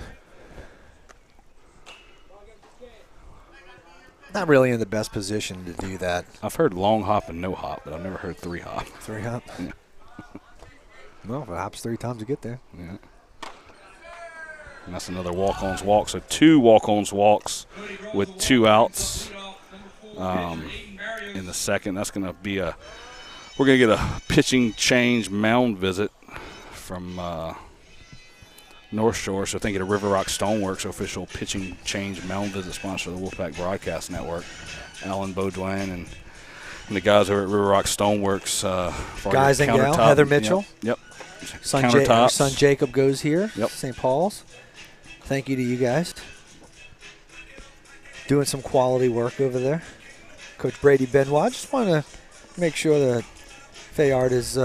Not really in the best position to do that. I've heard long hop and no hop, but I've never heard 3-hop. 3-hop? Yeah. Well, if it hops 3 times to get there. Yeah. And that's another walk-ons walk. So 2 walk-ons walks with 2 outs in the second. That's going to be we're going to get a pitching change mound visit from Northshore. So thank you to River Rock Stoneworks, official pitching change mound visit sponsor of the Wolfpack Broadcast Network. Alan Beaudoin and the guys over at River Rock Stoneworks. Guys and gal, Heather Mitchell. Yep. Son Jacob goes here. Yep. St. Paul's. Thank you to you guys. Doing some quality work over there. Coach Brady Benoit. Just want to make sure that Fayard is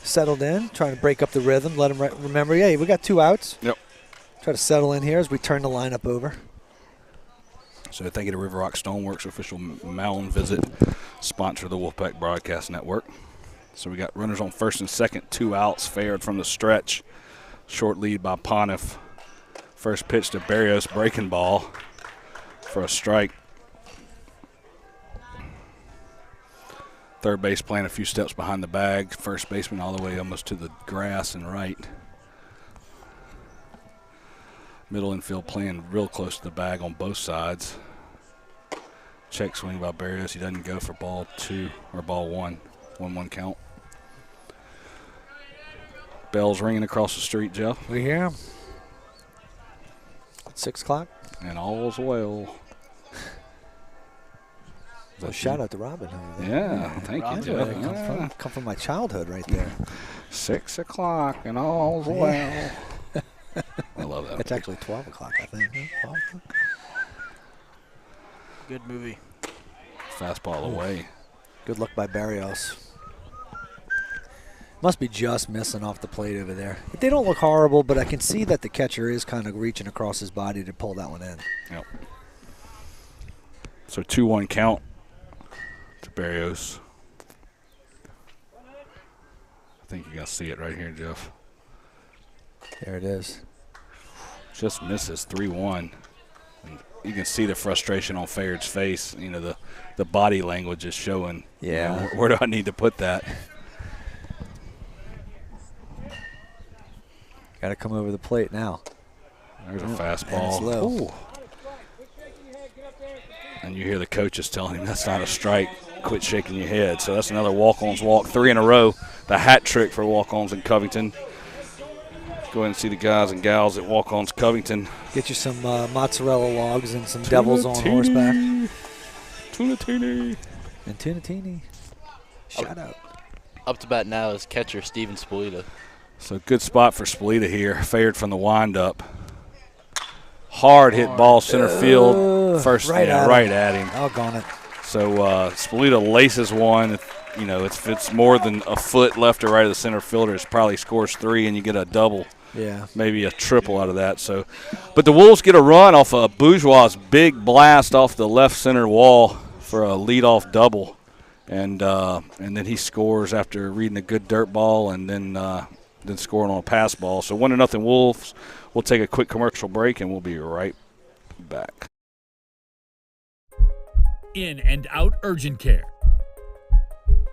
settled in, trying to break up the rhythm, let him remember, hey, we got 2 outs. Yep. Try to settle in here as we turn the lineup over. So thank you to River Rock Stoneworks, official mound visit sponsor of the Wolfpack Broadcast Network. So we got runners on first and second, 2 outs, Fayard from the stretch. Short lead by Pontiff. First pitch to Barrios, breaking ball for a strike. Third base playing a few steps behind the bag. First baseman all the way almost to the grass and right. Middle infield playing real close to the bag on both sides. Check swing by Barrios. He doesn't go for ball 2 or ball 1. 1-1 count. Bells ringing across the street, Jeff. We hear him. 6 o'clock. And all's well. So shout out to Robin over there. Yeah, thank you, Jeff. Come from my childhood right there. 6 o'clock and all's well. I love that. It's actually 12 o'clock, I think. 12 o'clock. Good movie. Fastball away. Good look by Barrios. Must be just missing off the plate over there. They don't look horrible, but I can see that the catcher is kind of reaching across his body to pull that one in. Yep. So 2-1 count to Barrios. I think you're going to see it right here, Jeff. There it is. Just misses 3-1. And you can see the frustration on Fayard's face. You know, the body language is showing. Yeah. You know, where do I need to put that? Got to come over the plate now. There's a fastball. And it's low. Ooh. And you hear the coaches telling him that's not a strike. Quit shaking your head. So that's another walk-ons walk, 3 in a row. The hat trick for walk-ons in Covington. Go ahead and see the guys and gals at Walk-Ons Covington. Get you some mozzarella logs and some devils on horseback. Tunatini. And Tunatini. Shout out. Up to bat now is catcher Steven Spolita. So good spot for Spolita here. Fayard from the windup. Hard hit ball center field. First, right at him. Doggone it. So Spolita laces one. You know, if it's more than a foot left or right of the center fielder, it probably scores 3 and you get a double. Yeah. Maybe a triple out of that. So, but the Wolves get a run off a Bourgeois' big blast off the left center wall for a leadoff double. And then he scores after reading a good dirt ball and then scoring on a pass ball. So 1-0 Wolves. We'll take a quick commercial break and we'll be right back. In and out urgent care.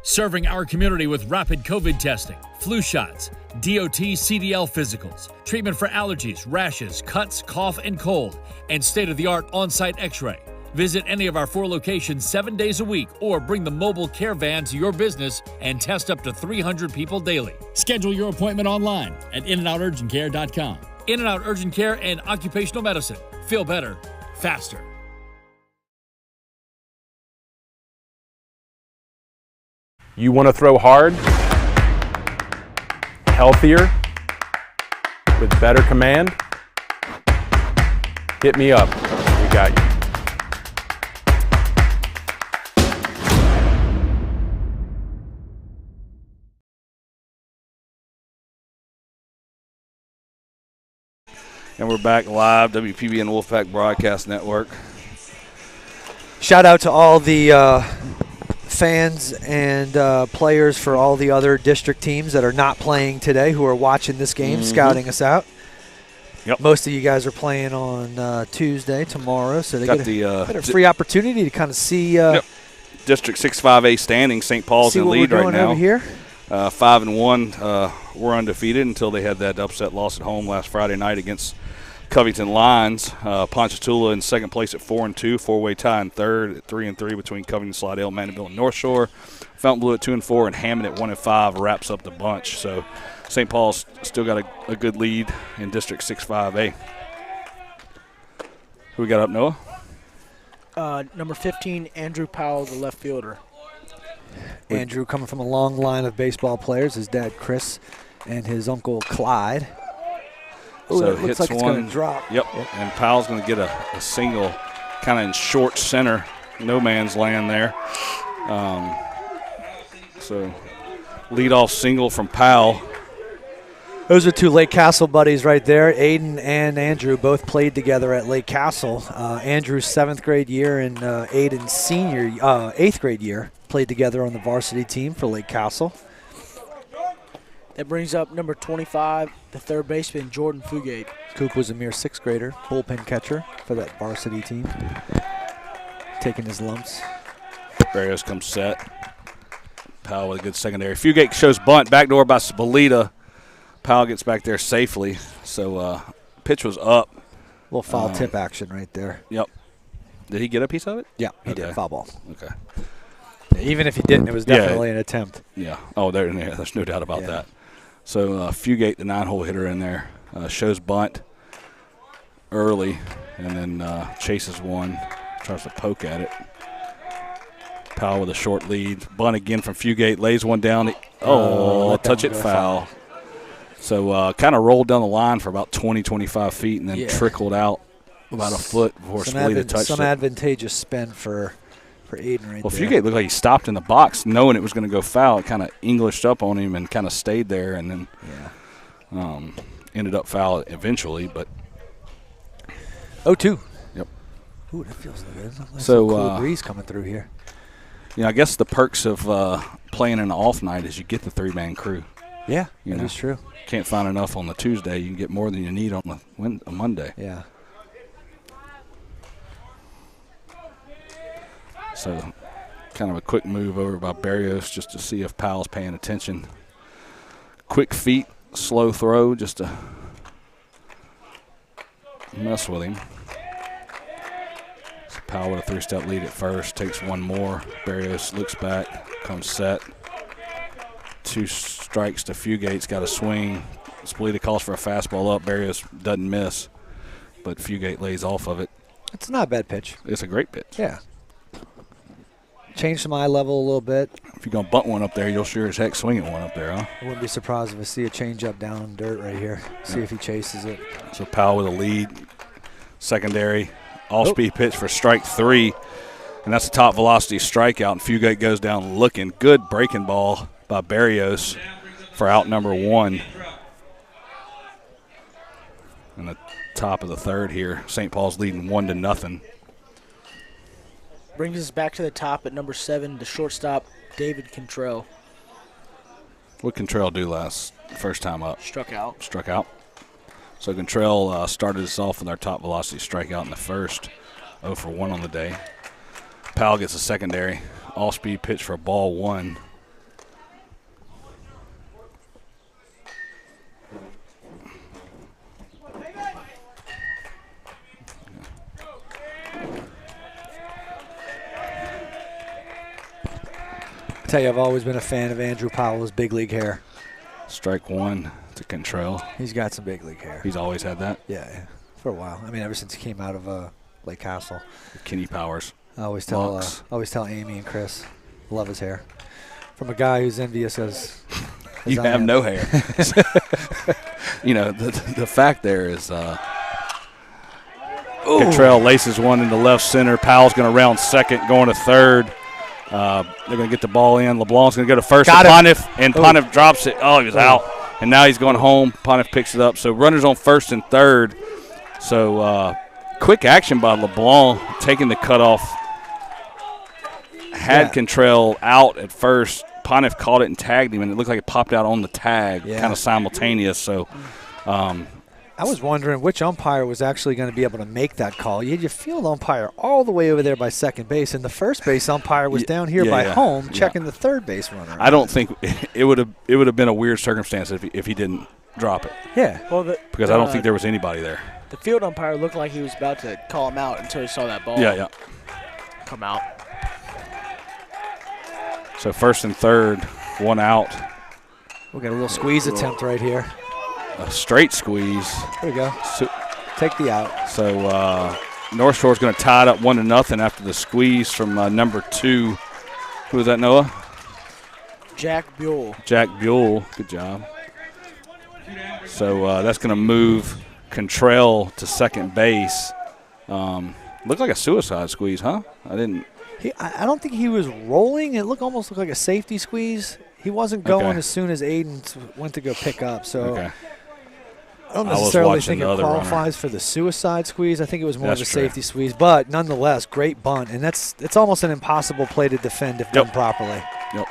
Serving our community with rapid COVID testing, flu shots, DOT CDL physicals, treatment for allergies, rashes, cuts, cough, and cold, and state-of-the-art on-site x-ray. Visit any of our 4 locations 7 days a week or bring the mobile care van to your business and test up to 300 people daily. Schedule your appointment online at inandouturgentcare.com. In and Out Urgent Care and Occupational Medicine. Feel better, faster. You want to throw hard, healthier, with better command? Hit me up. We got you. And we're back live, WPBN Wolfpack Broadcast Network. Shout out to all the fans and players for all the other district teams that are not playing today who are watching this game, scouting us out. Yep. Most of you guys are playing on Tuesday, tomorrow, so they get a free opportunity to kind of see District 6-5A standing. St. Paul's in lead right now. Over here. 5-1. We're undefeated until they had that upset loss at home last Friday night against Covington Lions. Ponchatoula in second place at 4-2. Four-way tie in third at 3-3 between Covington, Slidell, Mandeville, and Northshore. Fountain Blue at 2-4, and Hammond at 1-5 wraps up the bunch. So St. Paul's still got a good lead in District 6-5A. Who we got up, Noah? Number 15, Andrew Powell, the left fielder. Andrew coming from a long line of baseball players. His dad, Chris, and his uncle, Clyde. Ooh, So it looks like it's going to drop. Yep. And Powell's going to get a single kind of in short center, no man's land there. So leadoff single from Powell. Those are two Lake Castle buddies right there. Aiden and Andrew both played together at Lake Castle. Andrew's 7th grade year and Aiden's 8th grade year played together on the varsity team for Lake Castle. That brings up number 25, the third baseman, Jordan Fugate. Coop was a mere 6th grader, bullpen catcher for that varsity team, taking his lumps. Barrios comes set. Powell with a good secondary. Fugate shows bunt, backdoor by Spalita. Powell gets back there safely. So pitch was up. Little foul tip action right there. Yep. Did he get a piece of it? Yeah, he did. Foul ball. Okay. Even if he didn't, it was definitely an attempt. Yeah. Oh, there's no doubt about that. So Fugate, the 9-hole hitter in there, shows bunt early and then chases one, tries to poke at it. Powell with a short lead. Bunt again from Fugate, lays one down. Touch it foul. So kind of rolled down the line for about 20, 25 feet and then trickled out about a foot before Spalita touched it. Some advantageous spin for Aiden right there. Fugate looked like he stopped in the box knowing it was going to go foul. It kind of Englished up on him and kind of stayed there and then ended up foul eventually. But 0-2. Yep. Ooh, that feels good. So cool breeze coming through here. I guess the perks of playing an off night is you get the 3-man crew. Yeah, that is true. Can't find enough on the Tuesday. You can get more than you need on a Monday. Yeah. So kind of a quick move over by Barrios just to see if Powell's paying attention. Quick feet, slow throw just to mess with him. So Powell with a 3-step lead at first, takes one more. Barrios looks back, comes set. 2 strikes to Fugate's got a swing. Spalita calls for a fastball up. Barrios doesn't miss, but Fugate lays off of it. It's not a bad pitch. It's a great pitch. Yeah. Change some eye level a little bit. If you're going to bunt one up there, you'll sure as heck swing at one up there, huh? I wouldn't be surprised if I see a changeup down in dirt right here. See if he chases it. So Powell with a lead. Secondary. All-speed pitch for strike 3. And that's a top velocity strikeout. And Fugate goes down looking. Good breaking ball by Barrios for out number 1. In the top of the third here. St. Paul's leading 1-0. Brings us back to the top at number 7, the shortstop, David Cantrell. What did Cantrell do first time up? Struck out. So Cantrell started us off with our top velocity strikeout in the first. 0 for 1 on the day. Powell gets a secondary. All-speed pitch for ball 1. I tell you, I've always been a fan of Andrew Powell's big league hair. Strike 1 to Cantrell. He's got some big league hair. He's always had that? Yeah, for a while. I mean, ever since he came out of Lake Castle. Kenny Powers. I always tell Amy and Chris, love his hair. From a guy who's envious as you have no hair. The fact there is Cantrell laces one into left center. Powell's going to round second, going to third. They're going to get the ball in. LeBlanc's going to go to first. Pontiff drops it. Oh, he was out. And now he's going home. Pontiff picks it up. So runners on first and third. So quick action by LeBlanc, taking the cutoff. Had Cantrell out at first. Pontiff caught it and tagged him, and it looked like it popped out on the tag, kind of simultaneous. So I was wondering which umpire was actually going to be able to make that call. You had your field umpire all the way over there by second base, and the first base umpire was down here by home checking the third base runner. I don't think it would have been a weird circumstance if he didn't drop it. Yeah. Well, because I don't think there was anybody there. The field umpire looked like he was about to call him out until he saw that ball come out. So first and third, one out. We'll get a little squeeze attempt right here. A straight squeeze. There we go. Take the out. So North Shore's going to tie it up 1-0 after the squeeze from number 2. Who was that, Noah? Jack Buell. Jack Buell. Good job. So that's going to move Cantrell to second base. Looked like a suicide squeeze, huh? I don't think he was rolling. It almost looked like a safety squeeze. He wasn't going as soon as Aiden went to go pick up. So I don't necessarily think it qualifies for the suicide squeeze. I think it was more of a safety squeeze. But nonetheless, great bunt. And it's almost an impossible play to defend if done properly. Yep.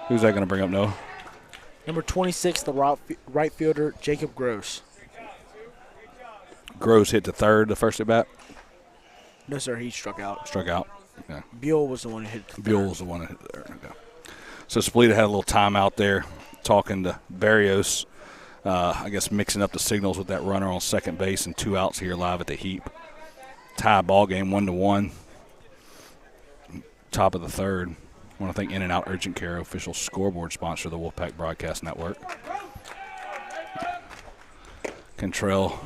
Who's that going to bring up, Noah? Number 26, the right fielder, Jacob Gross. Gross hit to third the first at bat? No, sir. He struck out. Struck out. Okay. Buell was the one who hit the third. Buell was the one that hit the third. Okay. So Spolita had a little timeout there talking to Barrios. I guess mixing up the signals with that runner on second base and 2 outs here live at the Heap. Tie ball game 1-1. Top of the third. I want to thank In-N-Out Urgent Care, official scoreboard sponsor of the Wolfpack Broadcast Network. Cantrell,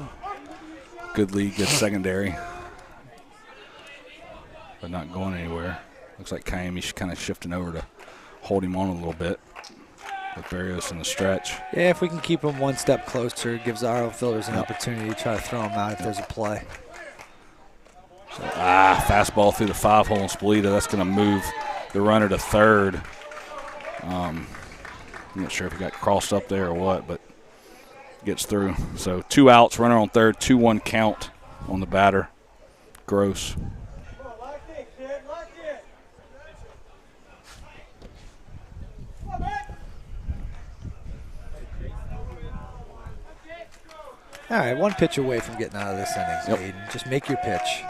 good lead, good secondary. But not going anywhere. Looks like Miami's kind of shifting over to hold him on a little bit with Barrios in the stretch. Yeah, if we can keep him one step closer, it gives our outfielders an opportunity to try to throw him out if there's a play. So, fastball through the 5-hole in Spolita. That's going to move the runner to third. I'm not sure if he got crossed up there or what, but gets through. So 2 outs, runner on third, 2-1 count on the batter. Gross. All right, 1 pitch away from getting out of this inning, Aiden. Just make your pitch.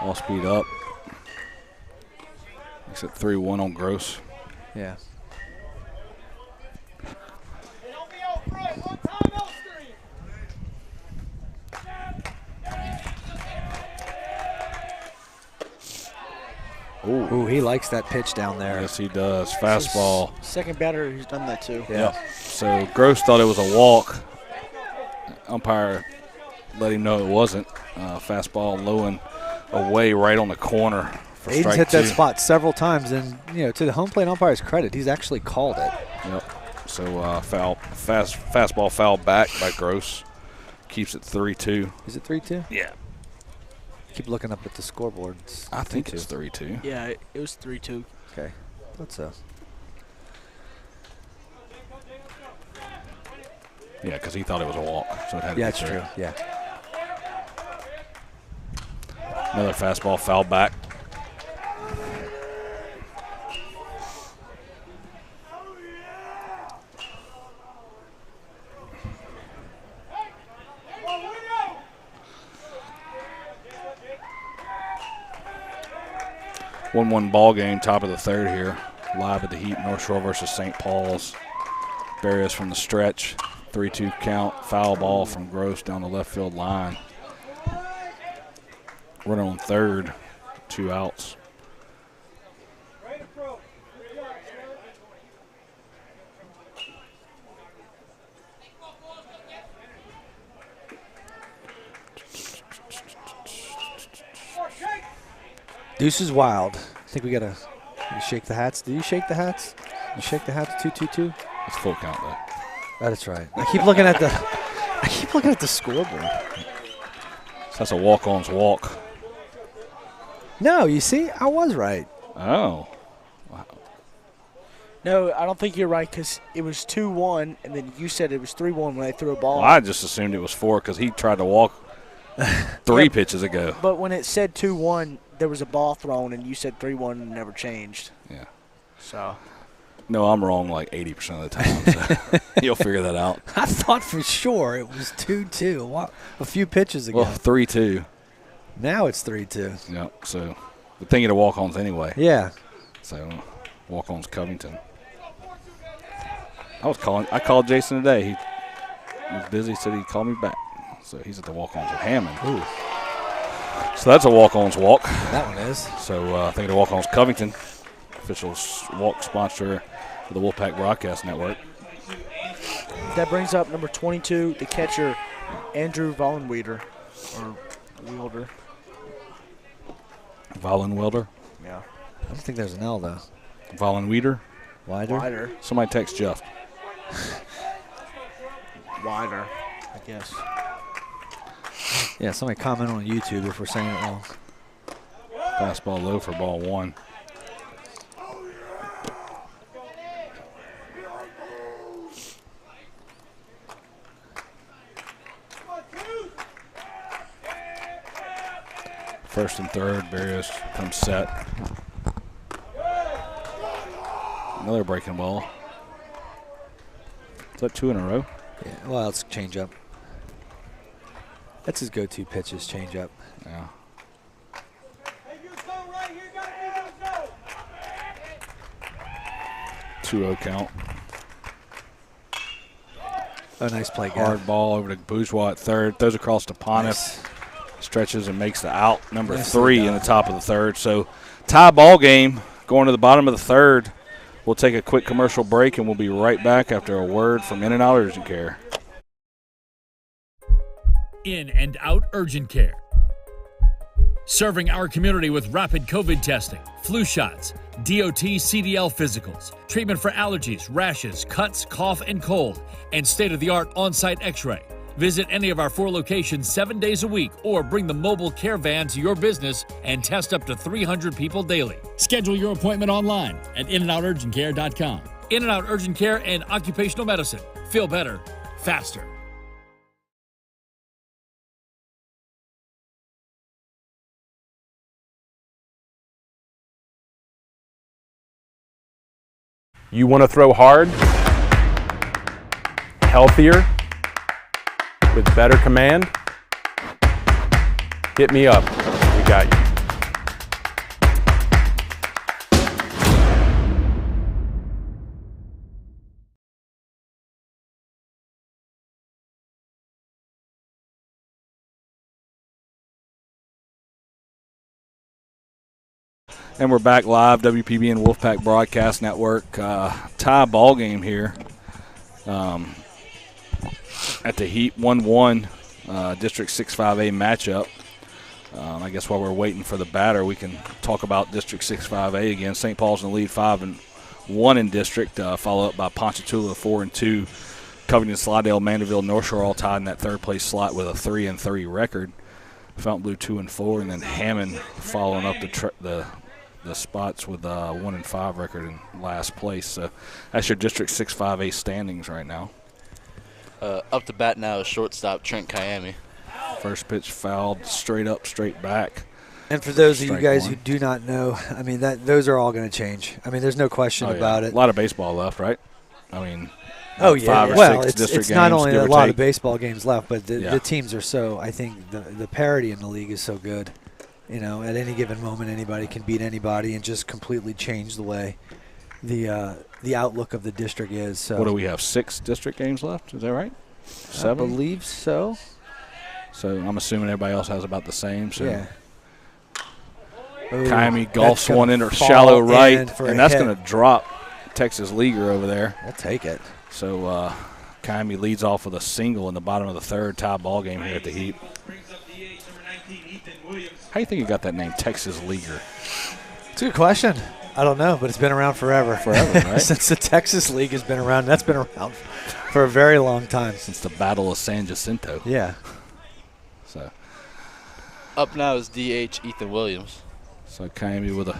All speed up. Makes it 3-1 on Gross. Yeah. Ooh, he likes that pitch down there. Yes, he does. Fastball. Second batter, he's done that too. Yeah. So Gross thought it was a walk. Umpire let him know it wasn't. Fastball low and away right on the corner for Aiden's strike hit 2. that spot several times, and to the home plate umpire's credit, he's actually called it. Yep. So fastball foul back by Gross. Keeps it 3-2. Is it 3-2? Yeah. Keep looking up at the scoreboard. I think it's 3-2. Yeah, it was 3-2. Okay. Thought so. Yeah, because he thought it was a walk, so it had to be that's straight. true. Yeah. Another fastball foul back. One ball game, top of the third here. Live at the Heat, North Shore versus St. Paul's. Barrios from the stretch. 3-2 count. Foul ball from Gross down the left field line. Runner on third. 2 outs. Deuce is wild. I think we got to shake the hats. Did you shake the hats? You shake the hats 2-2-2? It's full count, though. That's right. I keep looking at the scoreboard. So that's a walk-on's walk. No, you see, I was right. Oh. Wow. No, I don't think you're right because it was 2-1, and then you said it was 3-1 when they threw a ball. Well, I just assumed it was 4 because he tried to walk 3 pitches ago. But when it said 2-1, there was a ball thrown, and you said 3-1 and never changed. Yeah. So. No, I'm wrong like 80% of the time. So you'll figure that out. I thought for sure it was 2-2 a few pitches ago. Well, 3-2. Now it's 3-2. Yep. So we're thinking of walk-ons anyway. Yeah. So walk-ons Covington. I called Jason today. He was busy. Said he'd call me back. So he's at the walk-ons with Hammond. Ooh. So that's a walk-ons walk. That one is. So thinking of walk-ons Covington, official walk sponsor for the Wolfpack Broadcast Network. That brings up number 22, the catcher, Andrew Vollenweider, or Wielder. Vollenweider? Yeah. I don't think there's an L, though. Vollenweider? Wider. Somebody text Jeff. Wider, I guess. Yeah, somebody comment on YouTube if we're saying it wrong. Fastball low for ball 1. First and third, Barrios comes set. Another breaking ball. Is that 2 in a row? Yeah, well, it's change up. That's his go-to pitch is change up. Yeah. Two-0 count. Oh, nice play, guy. Hard ball over to Bourgeois at third. Throws across to Pontiff. Nice. Stretches and makes the out. Number Nicely 3 done. in the top of the third. So tie ball game going to the bottom of the third. We'll take a quick commercial break, and we'll be right back after a word from In and Out Urgent Care. In and Out Urgent Care. Serving our community with rapid COVID testing, flu shots, DOT CDL physicals, treatment for allergies, rashes, cuts, cough, and cold, and state-of-the-art on-site x-ray. Visit any of our 4 locations 7 days a week or bring the mobile care van to your business and test up to 300 people daily. Schedule your appointment online at inandouturgentcare.com. In and Out Urgent Care and Occupational Medicine. Feel better, faster. You want to throw hard, healthier, with better command? Hit me up. We got you. And we're back live, WPB and Wolfpack Broadcast Network. Tie ball game here at the Heat, 1-1 District 6-5A matchup. I guess while we're waiting for the batter, we can talk about District 6-5A again. St. Paul's in the lead 5-1 in district, followed up by Ponchatoula 4-2. Covington, Slidell, Mandeville, Northshore all tied in that third place slot with a 3-3 record. Fountain Blue 2-4, and then Hammond following up the spots with a 1-5 record in last place. So that's your District 6-5A standings right now. Up to bat now is shortstop Trent Kiami. First pitch fouled, straight up, straight back. And for those of you Strike guys 1. who do not know, I mean, those are all going to change. I mean, there's no question about it. A lot of baseball left, right? I mean, Oh, yeah. 5 or Well, 6 district it's not games, only give a or lot take. of baseball games left, but Yeah. the teams are so, I think the parity in the league is so good. You know, at any given moment, anybody can beat anybody and just completely change the way the outlook of the district is. So What do we have, 6 district games left? Is that right? 7? I believe so. So I'm assuming everybody else has about the same. So Yeah. Kiami Ooh, golfs that's gonna one into fall shallow in right, for a and that's hit. going to drop Texas Leaguer over there. I'll take it. So Kiami leads off with a single in the bottom of the third, tie ball game here at the Heat. How do you think you got that name, Texas Leaguer? It's a good question. I don't know, but it's been around forever. Forever, right? Since the Texas League has been around. That's been around for a very long time. Since the Battle of San Jacinto. Yeah. So Up now is DH Ethan Williams. Kiami with a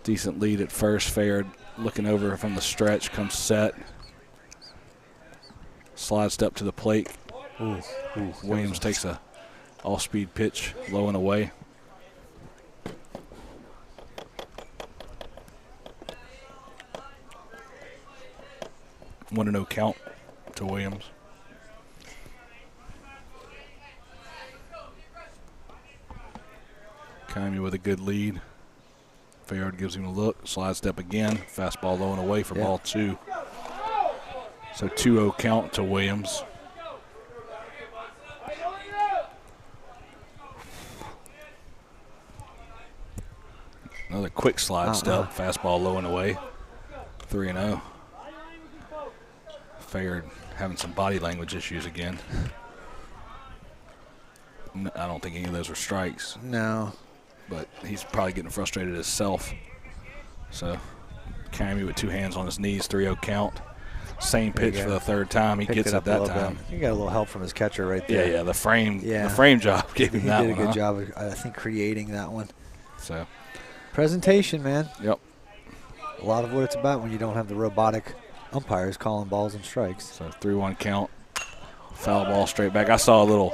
decent lead at first, fared looking over from the stretch, comes set. Slide step to the plate. Williams takes a all-speed pitch, low and away. 1-0 count to Williams. Kaimi with a good lead. Fayard gives him a look. Slide step again. Fastball low and away for ball 2. So 2-0 count to Williams. Another quick slide step. Fastball low and away. 3-0. Fayard having some body language issues again. I don't think any of those were strikes. No. But he's probably getting frustrated himself. So Kaimi with 2 hands on his knees, 3-0 count. Same pitch for the 3rd time. He gets it that time. He got a little help from his catcher right there. Yeah, the frame job gave him that one. He did a good job of, I think, creating that one. So presentation, man. Yep. A lot of what it's about when you don't have the robotic umpires calling balls and strikes. So 3-1 count. Foul ball straight back. I saw a little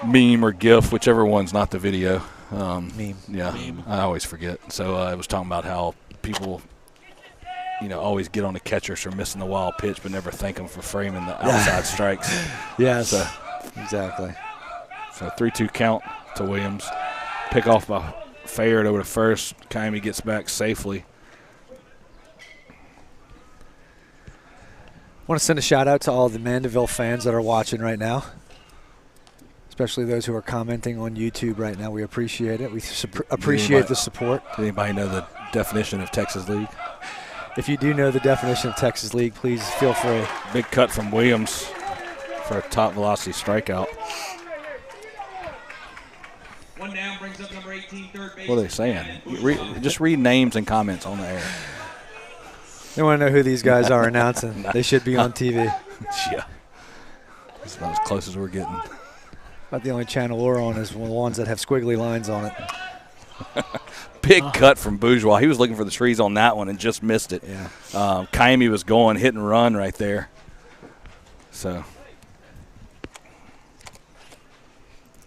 meme or GIF, whichever one's not the video. Meme. Yeah, meme. I always forget. So I was talking about how people, always get on the catchers for missing the wild pitch, but never thank them for framing the outside strikes. Yes, so, exactly. So 3-2 count to Williams. Pick off by Fayard over to first. Kaimi gets back safely. I want to send a shout out to all the Mandeville fans that are watching right now, especially those who are commenting on YouTube right now. We appreciate it. We appreciate the support. Does anybody know the definition of Texas League? If you do know the definition of Texas League, please feel free. Big cut from Williams for a top velocity strikeout. 1 down brings up number 18, third base. What are they saying? Just read names and comments on the air. They want to know who these guys are announcing. They should be on TV. Yeah. That's about as close as we're getting. About the only channel we're on is one of the ones that have squiggly lines on it. Big cut from Bourgeois. He was looking for the trees on that one and just missed it. Yeah. Kaimi was going hit and run right there. So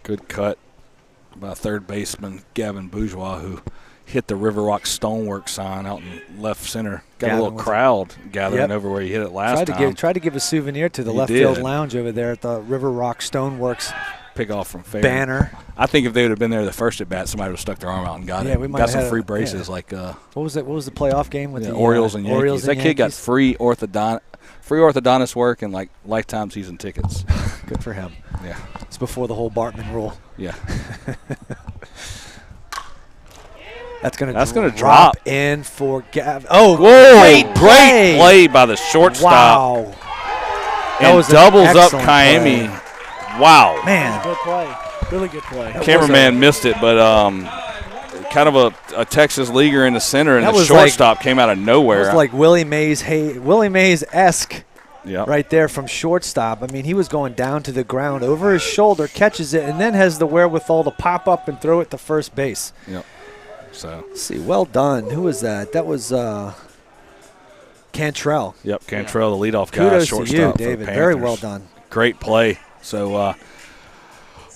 good cut by third baseman Gavin Bourgeois, who hit the River Rock Stonework sign out in left center. Got a little crowd gathering over where he hit it last time. Tried to give a souvenir to the left field lounge over there at the River Rock Stoneworks. Pick off from Fayard. Banner. I think if they would have been there the first at bat, somebody would have stuck their arm out and got it. We might got have some free braces like. What was it? What was the playoff game with the Orioles and Yankees? Orioles and that kid got free orthodontist work and like lifetime season tickets. Good for him. Yeah. It's before the whole Bartman rule. Yeah. That's going to drop in for Gav. Oh, whoa! Great play by the shortstop. Wow. And doubles up Kaimi. Wow. Man. Good play. Really good play. Cameraman missed it, but kind of a Texas leaguer in the center, and the shortstop came out of nowhere. It was like Willie Mays-esque. Yep. Right there from shortstop. I mean, he was going down to the ground over his shoulder, catches it, and then has the wherewithal to pop up and throw it to first base. Yep. So let's see, well done. Who was that? That was Cantrell. Yep, Cantrell, the leadoff guy. Kudos shortstop to you, David. Very well done. Great play. So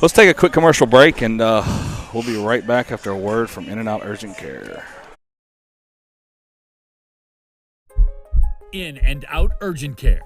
let's take a quick commercial break, and we'll be right back after a word from In-N-Out Urgent Care. In and Out Urgent Care.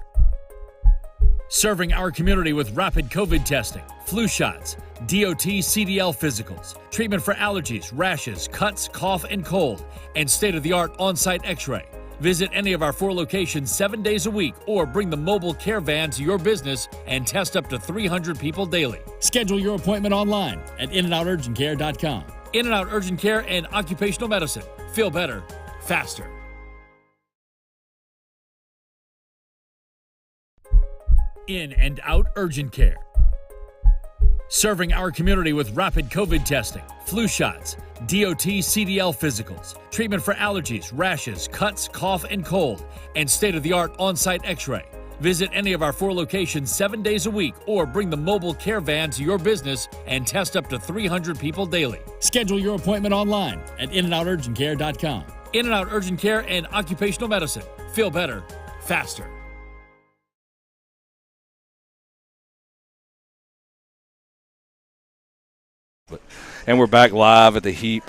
Serving our community with rapid COVID testing, flu shots, DOT CDL physicals, treatment for allergies, rashes, cuts, cough, and cold, and state-of-the-art on-site x-ray. Visit any of our 4 locations 7 days a week or bring the mobile care van to your business and test up to 300 people daily. Schedule your appointment online at inandouturgentcare.com. In-N-Out Urgent Care and Occupational Medicine. Feel better, faster. In and Out Urgent Care. Serving our community with rapid COVID testing, flu shots, DOT CDL physicals, treatment for allergies, rashes, cuts, cough, and cold, and state-of-the-art on-site x-ray. Visit any of our 4 locations 7 days a week or bring the mobile care van to your business and test up to 300 people daily. Schedule your appointment online at inandouturgentcare.com. In and Out Urgent Care and Occupational Medicine. Feel better, faster. And we're back live at the Heap.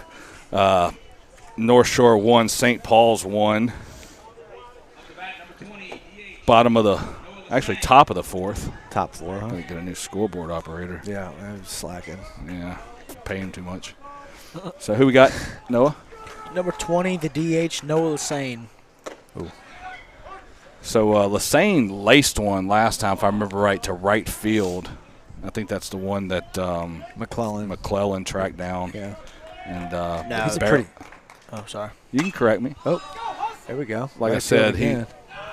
North Shore 1, St. Paul's 1. Top of the fourth. Top four, huh? Get a new scoreboard operator. Yeah, I'm slacking. Yeah, pay him too much. So who we got, Noah? Number 20, the DH, Noah Lassane. Ooh. So Lassane laced one last time, if I remember right, to right field. I think that's the one that McClellan tracked down. Yeah. And no, he's a pretty. Oh, sorry. You can correct me. Oh, there we go. Like I said,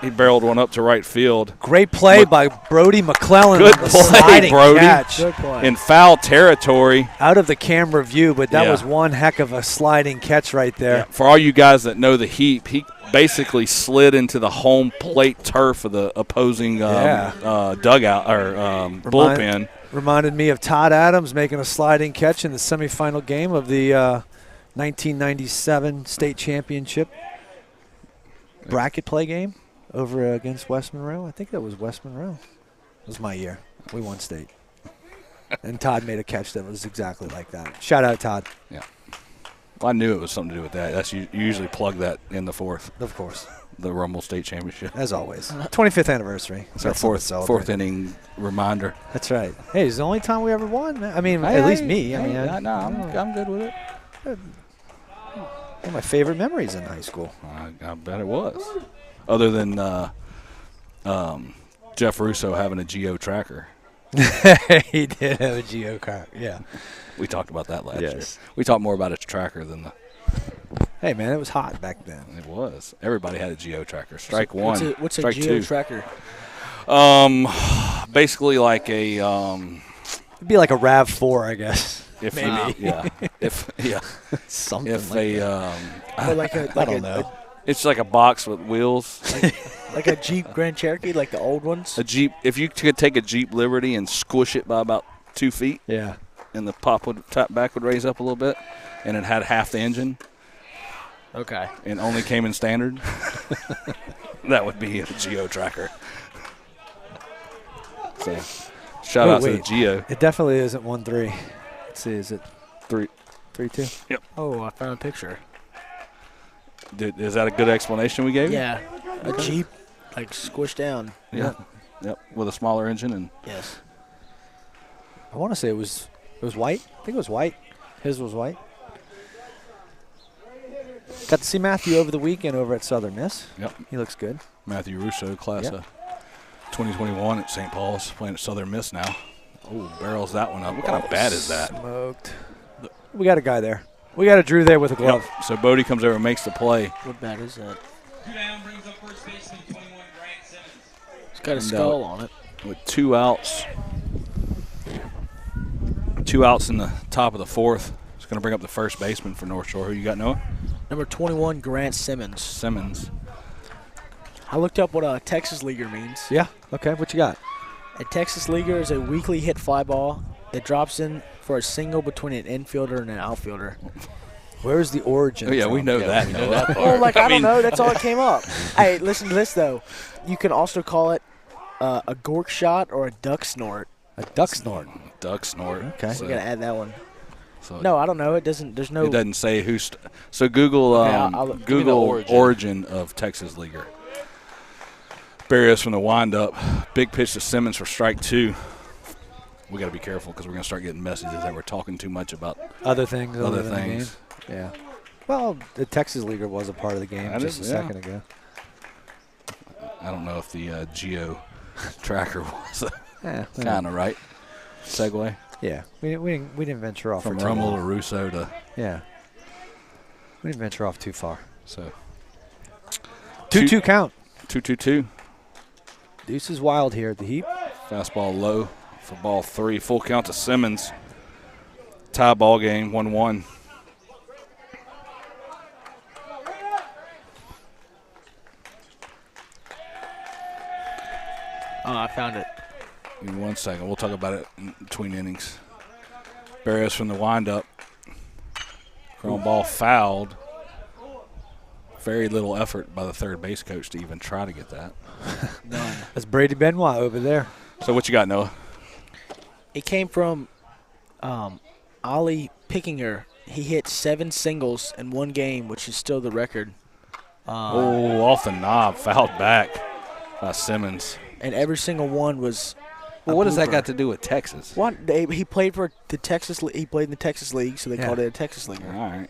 he barreled one up to right field. Great play by Brody McClellan. Good play, Brody. Catch. Good play. In foul territory. Out of the camera view, but that was one heck of a sliding catch right there. Yeah. For all you guys that know the Heap, he basically slid into the home plate turf of the opposing dugout or bullpen. Reminded me of Todd Adams making a sliding catch in the semifinal game of the 1997 state championship bracket play game over against West Monroe. I think that was West Monroe. It was my year. We won state. And Todd made a catch that was exactly like that. Shout out, Todd. Yeah. Well, I knew it was something to do with that. That's you usually plug that in the fourth. Of course. The Rumble State Championship. As always. 25th anniversary. It's our fourth inning reminder. That's right. Hey, it's the only time we ever won. I mean, at least me. I'm good with it. One of my favorite memories in high school. I bet it was. Other than Jeff Russo having a Geo tracker. He did have a Geo car. Yeah. We talked about that last year. We talked more about a tracker than the. Hey, man, it was hot back then. It was. Everybody had a Geo tracker. Strike one. What's strike a Geo two. tracker? Basically like a. It'd be like a RAV4, I guess. If maybe. Something like that. I don't know. It's like a box with wheels. Like a Jeep Grand Cherokee, like the old ones? A Jeep. If you could take a Jeep Liberty and squish it by about 2 feet. Yeah. And the top back would raise up a little bit, and it had half the engine. Okay. And only came in standard. That would be a Geo tracker. So, shout out to the Geo. It definitely isn't 1-3. Let's see, is it 3-2? Yep. Oh, I found a picture. Is that a good explanation we gave you? Yeah. A Jeep, like squished down. Yeah. Yep. With a smaller engine and. Yes. I want to say it was white. I think it was white. His was white. Got to see Matthew over the weekend over at Southern Miss. Yep. He looks good. Matthew Russo, class of 2021 at St. Paul's, playing at Southern Miss now. Oh, barrels that one up. What kind of bat is that? Smoked. We got a guy there. We got a Drew there with a glove. Yep. So Bodie comes over and makes the play. What bat is that? 2 down brings up first baseman 21 Grant Simmons. It's got a skull on it. With 2 outs. 2 outs in the top of the fourth. It's going to bring up the first baseman for North Shore. Who you got, Noah? Number 21, Grant Simmons. Simmons. I looked up what a Texas Leaguer means. Yeah. Okay. What you got? A Texas Leaguer is a weakly hit fly ball that drops in for a single between an infielder and an outfielder. Where's the origin? Oh, yeah, we know that. We know that part. Well, like, I don't know. That's all it came up. Hey, listen to this, though. You can also call it a gork shot or a duck snort. A duck snort. Duck snort. Okay. So we got to add that one. So No, I don't know. It doesn't. There's no. It doesn't say who. So Google I'll Google origin of Texas Leaguer. Barrios from the windup. Big pitch to Simmons for strike 2. We got to be careful because we're going to start getting messages that we're talking too much about other things. Other than the things. game. Yeah. Well, the Texas Leaguer was a part of the game just a second ago. I don't know if the Geo tracker was kind of right. Segue. Yeah. We didn't venture off From for too Rummel long. to Russo to. Yeah. We didn't venture off too far. So. 2-2 count. 2-2-2. Deuce is wild here at the Heap. Fastball low for ball 3. Full count to Simmons. Tie ball game, 1-1. Oh, I found it. Give me 1 second. We'll talk about it in between innings. Barrios from the windup. Ground ball fouled. Very little effort by the third base coach to even try to get that. That's Brady Benoit over there. So what you got, Noah? It came from Ollie Pickinger. He hit 7 singles in one game, which is still the record. Off the knob, fouled back by Simmons. And every single one was. Well, what does that got to do with Texas? He played for the Texas. He played in the Texas League, so they called it a Texas League. All right.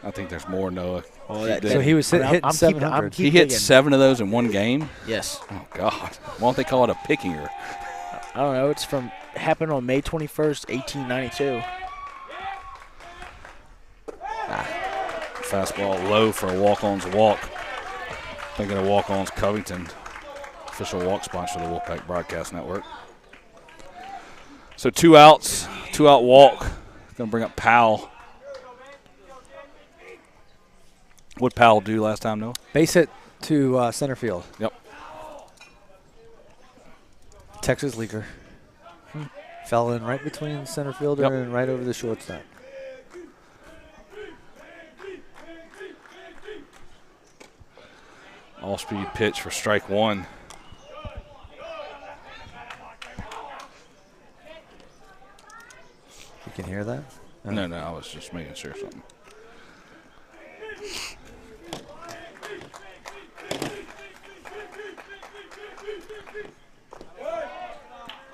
I think there's more, Noah. So he was hitting 700. He hit 7 of those in one game? Yes. Oh, God. Why don't they call it a Pickinger? I don't know. It happened on May 21st, 1892. Fastball low for a walk-on's walk. Thinking of walk-ons, Covington, official walk sponsor of the Wolfpack Broadcast Network. So 2 outs, 2-out walk. Going to bring up Powell. What did Powell do last time, Noah? Base hit to center field. Yep. Texas leaguer. Fell in right between the center fielder and right over the shortstop. All-speed pitch for strike 1. You can hear that? No, I was just making sure something.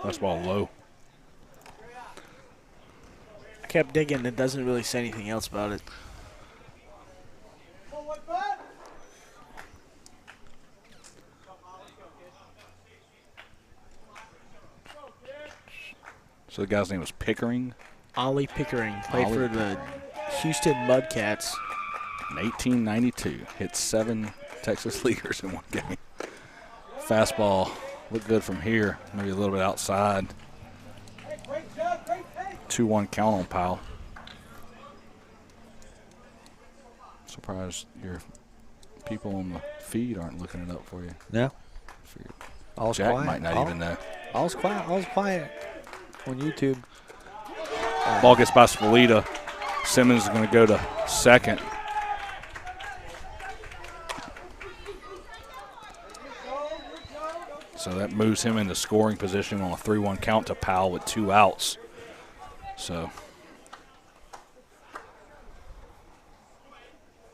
Fastball low. I kept digging. It doesn't really say anything else about it. So the guy's name was Pickering? Ollie Pickering. Played for the Houston Mudcats. In 1892. Hit 7 Texas Leaguers in one game. Fastball looked good from here. Maybe a little bit outside. 2-1 count on Powell. Surprised your people on the feed aren't looking it up for you. No. All's Jack quiet. might not even know. All's quiet. All's quiet on YouTube. Ball gets by Spolita. Simmons is going to go to second. So that moves him into scoring position on a 3-1 count to Powell with 2 outs. So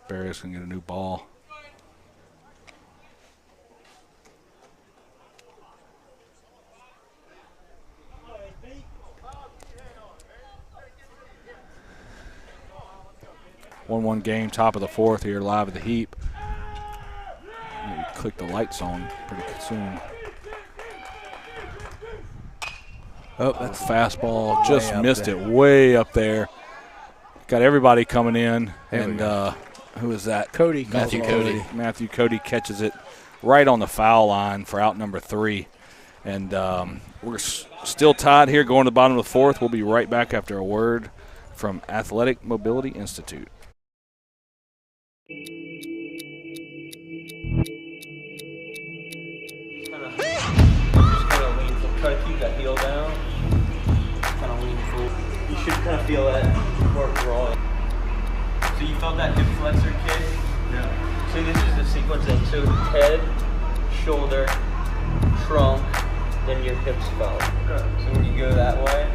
Barrios can get a new ball. One game, top of the 4th here, live at the Heap. Maybe click the lights on pretty soon. Oh, that's fastball. Just missed it way up there. Got everybody coming in. And who is that? Cody. Matthew Cody. Matthew Cody catches it right on the foul line for out number 3. And we're still tied here going to the bottom of the 4th. We'll be right back after a word from Athletic Mobility Institute. Try to keep that heel down. Kind of lean forward. You should kind of feel that work raw. So you felt that hip flexor kick? Yeah. So this is the sequence then. So head, shoulder, trunk, then your hips fell. Okay. So when you go that way,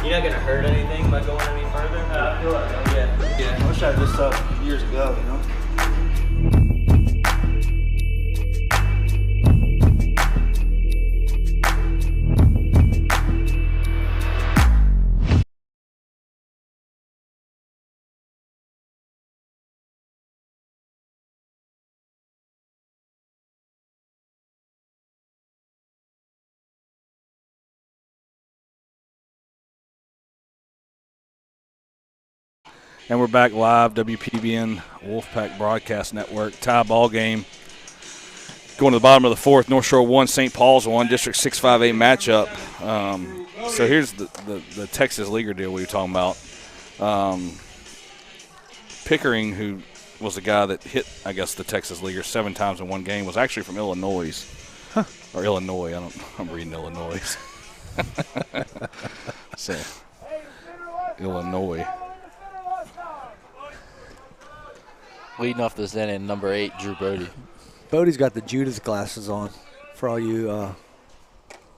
you're not going to hurt anything by going any further? I feel like that. Yeah. I wish I had this stuff years ago, you know? And we're back live, WPBN Wolfpack Broadcast Network. Tie ball game. Going to the bottom of the 4th, Northshore 1, St. Paul's 1, District 6-5A matchup. So here's the Texas Leaguer deal we were talking about. Pickering, who was the guy that hit, I guess, the Texas Leaguer 7 times in one game, was actually from Illinois. Huh. Or Illinois. I'm reading Illinois. So, Illinois. Leading off this inning, number 8, Drew Bodie. Bodie's got the Judith glasses on for all you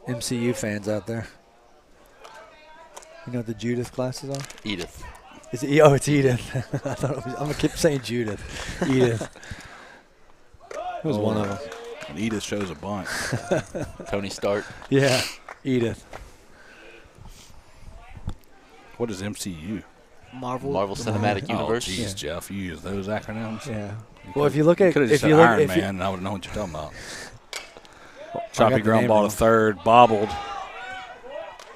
MCU fans out there. You know what the Judith glasses are? Edith. Is it? Oh, it's Edith. I thought it was, I'm gonna keep saying Judith. Edith. It was one of them. And Edith shows a bunch. Tony Stark. Yeah, Edith. What is MCU? Marvel Cinematic Universe. Oh, jeez, Jeff, you use those acronyms. Yeah. Well, if you look at, could have just said Iron Man, and I would have known what you're talking about. Choppy ground ball to third, bobbled,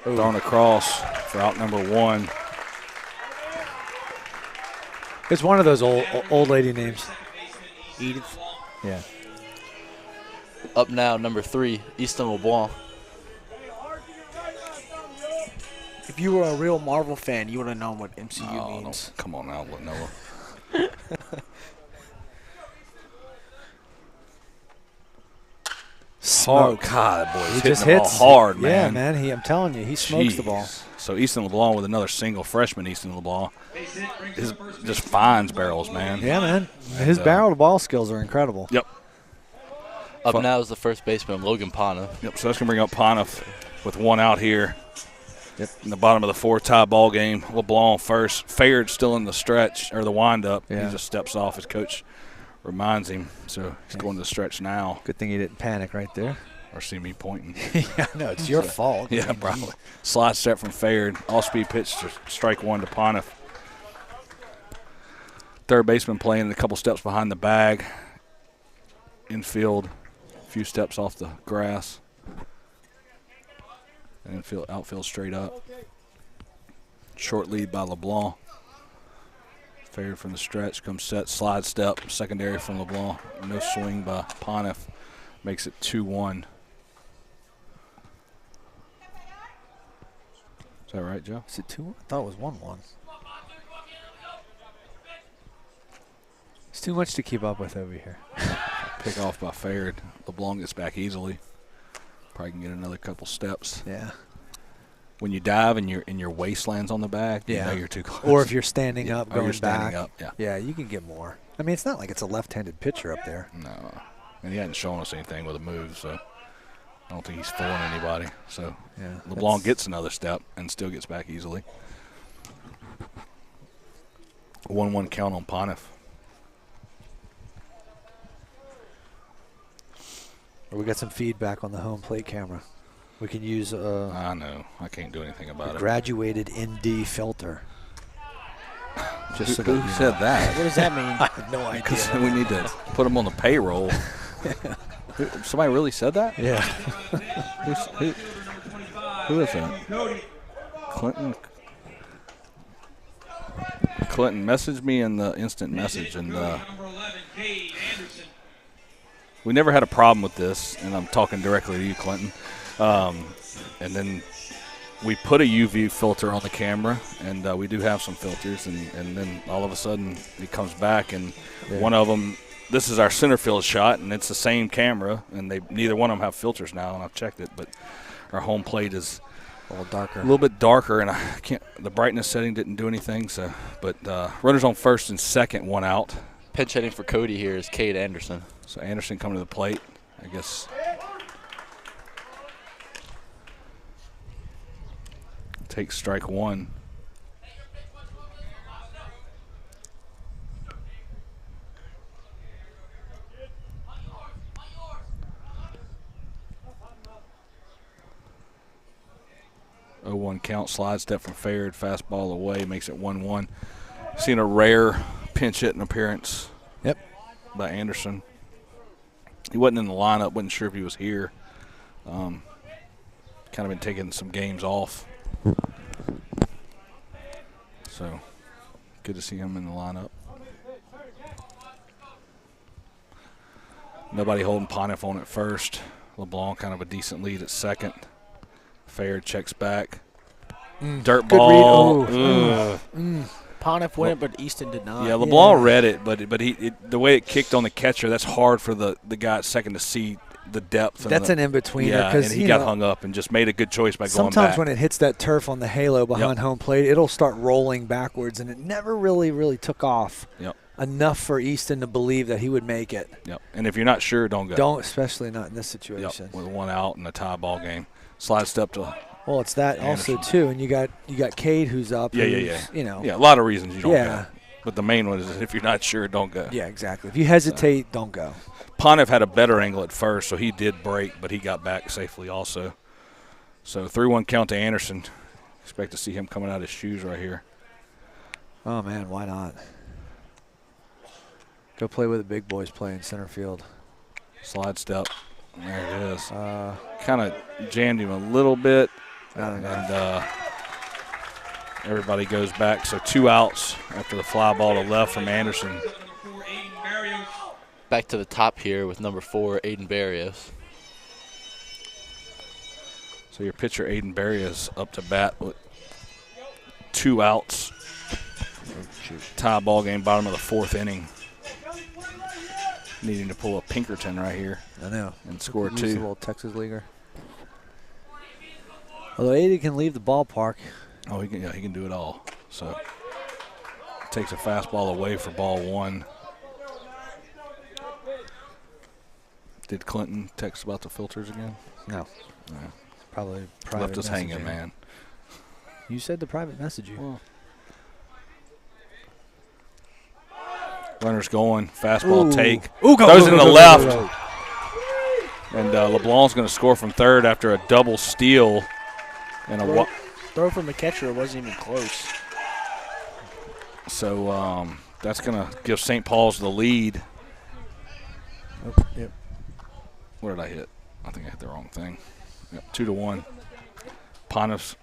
thrown across for out number 1. It's one of those old lady names. Edith. Yeah. Up now, number 3, Easton LeBlanc. If you were a real Marvel fan, you would have known what MCU means. No. Come on now, Noah. Smoke. Oh, God, boy, He just hits hard, man. Yeah, man. I'm telling you, he smokes the ball. So Easton LeBlanc with another single, freshman Easton LeBlanc. Just finds barrels, man. Yeah, man. His barrel to ball skills are incredible. Yep. Up now is the first baseman, Logan Pana. Yep, so that's going to bring up Pana with 1 out here. Yep. In the bottom of the 4th tie ball game. LeBlanc first. Fayard still in the stretch, or the windup. Yeah. He just steps off. His coach reminds him. So he's going to the stretch now. Good thing he didn't panic right there. Or see me pointing. Yeah, no, it's your fault. Yeah, probably. Slide step from Fayard. All-speed pitch to strike 1 to Pana. Third baseman playing a couple steps behind the bag. Infield, a few steps off the grass. And outfield straight up. Short lead by LeBlanc. Fayard from the stretch, comes set, slide step, secondary from LeBlanc. No swing by Pana. Makes it 2-1. Is that right, Joe? Is it 2-1? I thought it was 1-1. It's too much to keep up with over here. Pick off by Fayard. LeBlanc gets back easily. Probably can get another couple steps. Yeah. When you dive and your waist lands on the bag, you know you're too close. Or if you're standing up, going standing back. Up, yeah, you can get more. I mean, it's not like it's a left-handed pitcher up there. No. And he hadn't shown us anything with a move, so I don't think he's fooling anybody. So yeah, LeBlanc gets another step and still gets back easily. 1-1 count on Pana. We got some feedback on the home plate camera. We can use I know. I can't do anything about it. Graduated ND filter. Just who said that? What does that mean? I have no idea. Because we need to put him on the payroll. Somebody really said that? Yeah. Who is that? Clinton, message me in the instant message. And we never had a problem with this, and I'm talking directly to you, Clinton. And then we put a UV filter on the camera, and we do have some filters, and then all of a sudden it comes back, and one of them, this is our center field shot, and it's the same camera, and neither one of them have filters now, and I've checked it, but our home plate is a little darker. A little bit darker, and the brightness setting didn't do anything, so, but runners on first and second, 1 out. Pinch hitting for Cody here is Cade Anderson. So Anderson coming to the plate, I guess. Takes strike 1. Oh, 1 count, slide step from Fayard, fastball away, makes it 1-1. Seen a rare pinch hitting appearance. Yep. By Anderson. He wasn't in the lineup, wasn't sure if he was here. Kind of been taking some games off. So, good to see him in the lineup. Nobody holding Pana on at first. LeBlanc kind of a decent lead at second. Fayard checks back. Dirt ball. Pana went, but Easton did not. Yeah, LeBlanc read it, but the way it kicked on the catcher, that's hard for the guy at second to see the depth. That's an in-betweener. Yeah, and he got hung up and just made a good choice by going back. Sometimes when it hits that turf on the halo behind home plate, it'll start rolling backwards, and it never really took off enough for Easton to believe that he would make it. Yep. And if you're not sure, don't go. Don't, especially not in this situation. Yep. With one out in a tie ball game. Slide step to Well, it's that Anderson. Also, too, and you got Cade who's up. Yeah. You know. Yeah, a lot of reasons you don't go. But the main one is if you're not sure, don't go. Yeah, exactly. If you hesitate, don't go. Ponev had a better angle at first, so he did break, but he got back safely also. So 3-1 count to Anderson. Expect to see him coming out of his shoes right here. Oh, man, why not? Go play with the big boys playing center field. Slide step. There it is. Kind of jammed him a little bit. And everybody goes back. So 2 outs after the fly ball to left from Anderson. Back to the top here with number 4, Aiden Barrios. So your pitcher, Aiden Barrios, up to bat with 2 outs. Tie ball game, bottom of the 4th inning. Needing to pull a Pinkerton right here. I know. And score 2. A little Texas leaguer. Although Aiden can leave the ballpark. Oh, he can do it all. So takes a fastball away for ball 1. Did Clinton text about the filters again? No. Probably private. Left us hanging, man. You said the private message you. Well. Runner's going. Fastball take. Throws in the left. And LeBlanc's going to score from third after a double steal. And a throw from the catcher wasn't even close. So that's going to give St. Paul's the lead. Yep. What did I hit? I think I hit the wrong thing. Yep, 2-1. Ponev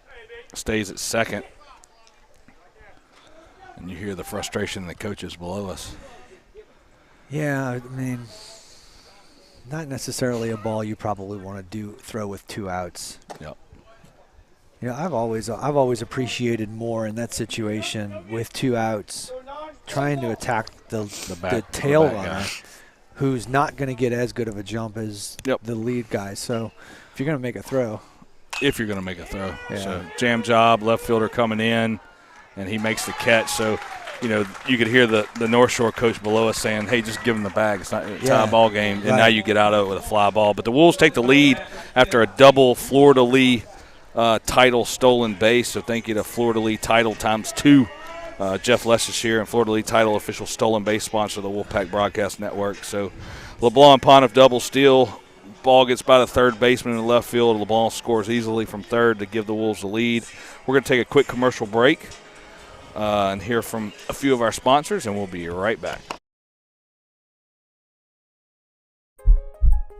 stays at second. And you hear the frustration in the coaches below us. Yeah, I mean, not necessarily a ball you probably want to throw with 2 outs. Yep. You know, I've always appreciated more in that situation with 2 outs, trying to attack the tail runner, who's not going to get as good of a jump as the lead guy. So if you're going to make a throw. If you're going to make a throw. Yeah. So jam job, left fielder coming in, and he makes the catch. So, you know, you could hear the Northshore coach below us saying, hey, just give him the bag. It's not a tie ball game. And now you get out of it with a fly ball. But the Wolves take the lead after a double Fleur-de-Lis title stolen base. So thank you to Fleur-de-Lis title ×2. Jeff Leicestershire and Fleur-de-Lis title official stolen base sponsor of the Wolfpack Broadcast Network. So LeBlanc and Ponev double steal. Ball gets by the third baseman in the left field. LeBlanc scores easily from third to give the Wolves the lead. We're going to take a quick commercial break and hear from a few of our sponsors, and we'll be right back.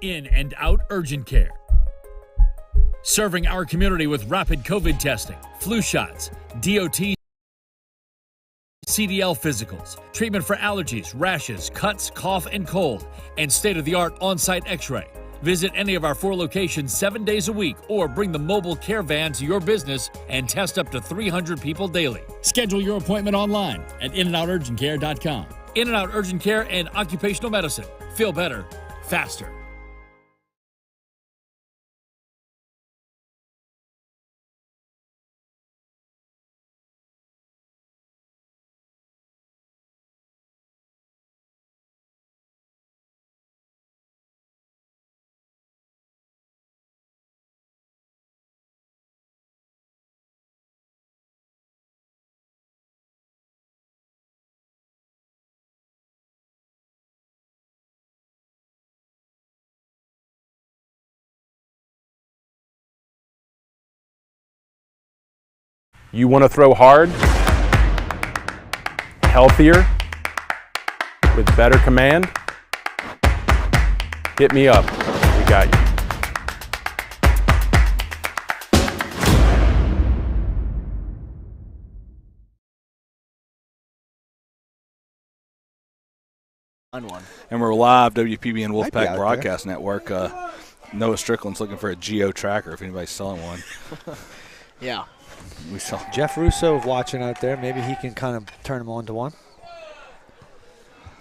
In and out urgent care. Serving our community with rapid COVID testing, flu shots, DOT, CDL physicals, treatment for allergies, rashes, cuts, cough, and cold, and state-of-the-art on-site x-ray. Visit any of our 4 locations 7 days a week or bring the mobile care van to your business and test up to 300 people daily. Schedule your appointment online at inandouturgentcare.com. In-N-Out Urgent Care and Occupational Medicine. Feel better, faster. You want to throw hard, healthier, with better command? Hit me up. We got you. And we're live, WPBN Wolfpack Broadcast Network. Noah Strickland's looking for a Geo tracker if anybody's selling one. Yeah. We saw Jeff Russo watching out there. Maybe he can kind of turn him on to one.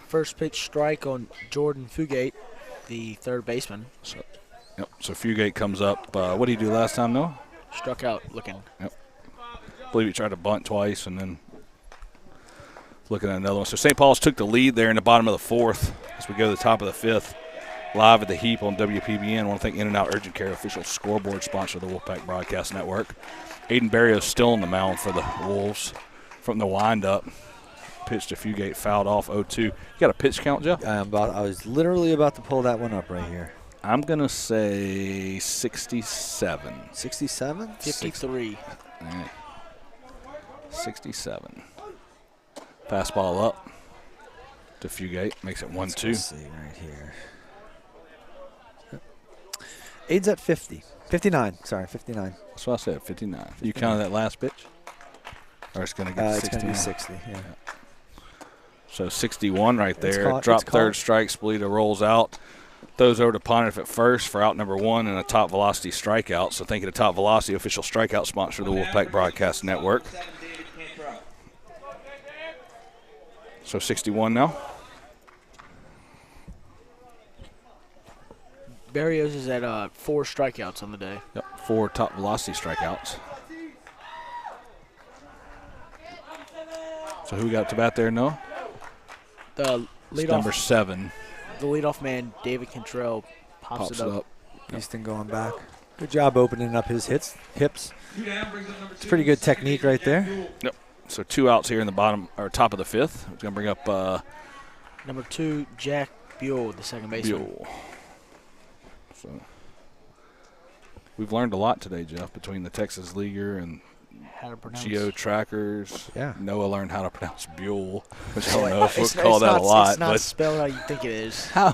First pitch strike on Jordan Fugate. the third baseman. Yep. So Fugate comes up. What did he do last time, Noah? Struck out looking. Yep. I believe he tried to bunt twice and then looking at another one. So St. Paul's took the lead there in the bottom of the fourth as we go to the top of the fifth. Live at the Heap on WPBN. I want to thank In and Out Urgent Care, official scoreboard sponsor of the Wolfpack Broadcast Network. Aiden Barrios still on the mound for the Wolves from the windup. Pitch to Fugate, fouled off 0-2. You got a pitch count, Jeff? I was literally about to pull that one up right here. I'm going to say 67. 67? 53. All right. 67. Fastball up to Fugate. Makes it 1-2. Let's see right here. Aiden's at 50. 59. Sorry, 59. That's what I said, 59. You counted that last pitch? Or it's going to get 60? It's going to be 60, yeah. So 61 right there. Caught, Drop third strike. Spalita rolls out. Throws over to Pontiff at first for out number 1 and a Top Velocity strikeout. So thank you to Top Velocity, official strikeout sponsor of the Wolfpack Broadcast Network. So 61 now. Barrios is at 4 strikeouts on the day. Yep, 4 Top Velocity strikeouts. So who got to bat there, Noah? The leadoff, number 7. The leadoff man, David Cantrell, pops it up. Easton going back. Good job opening up his hips. It's pretty good technique right there. Yep. So 2 outs here in the bottom or top of the 5th. We're going to bring up number 2, Jack Buell, the second baseman. Buell. So we've learned a lot today, Jeff, between the Texas Leaguer and Geo Trackers. Yeah. Noah learned how to pronounce Buell, which I don't know if we'll call that a lot. It's not spelled how you think it is. How?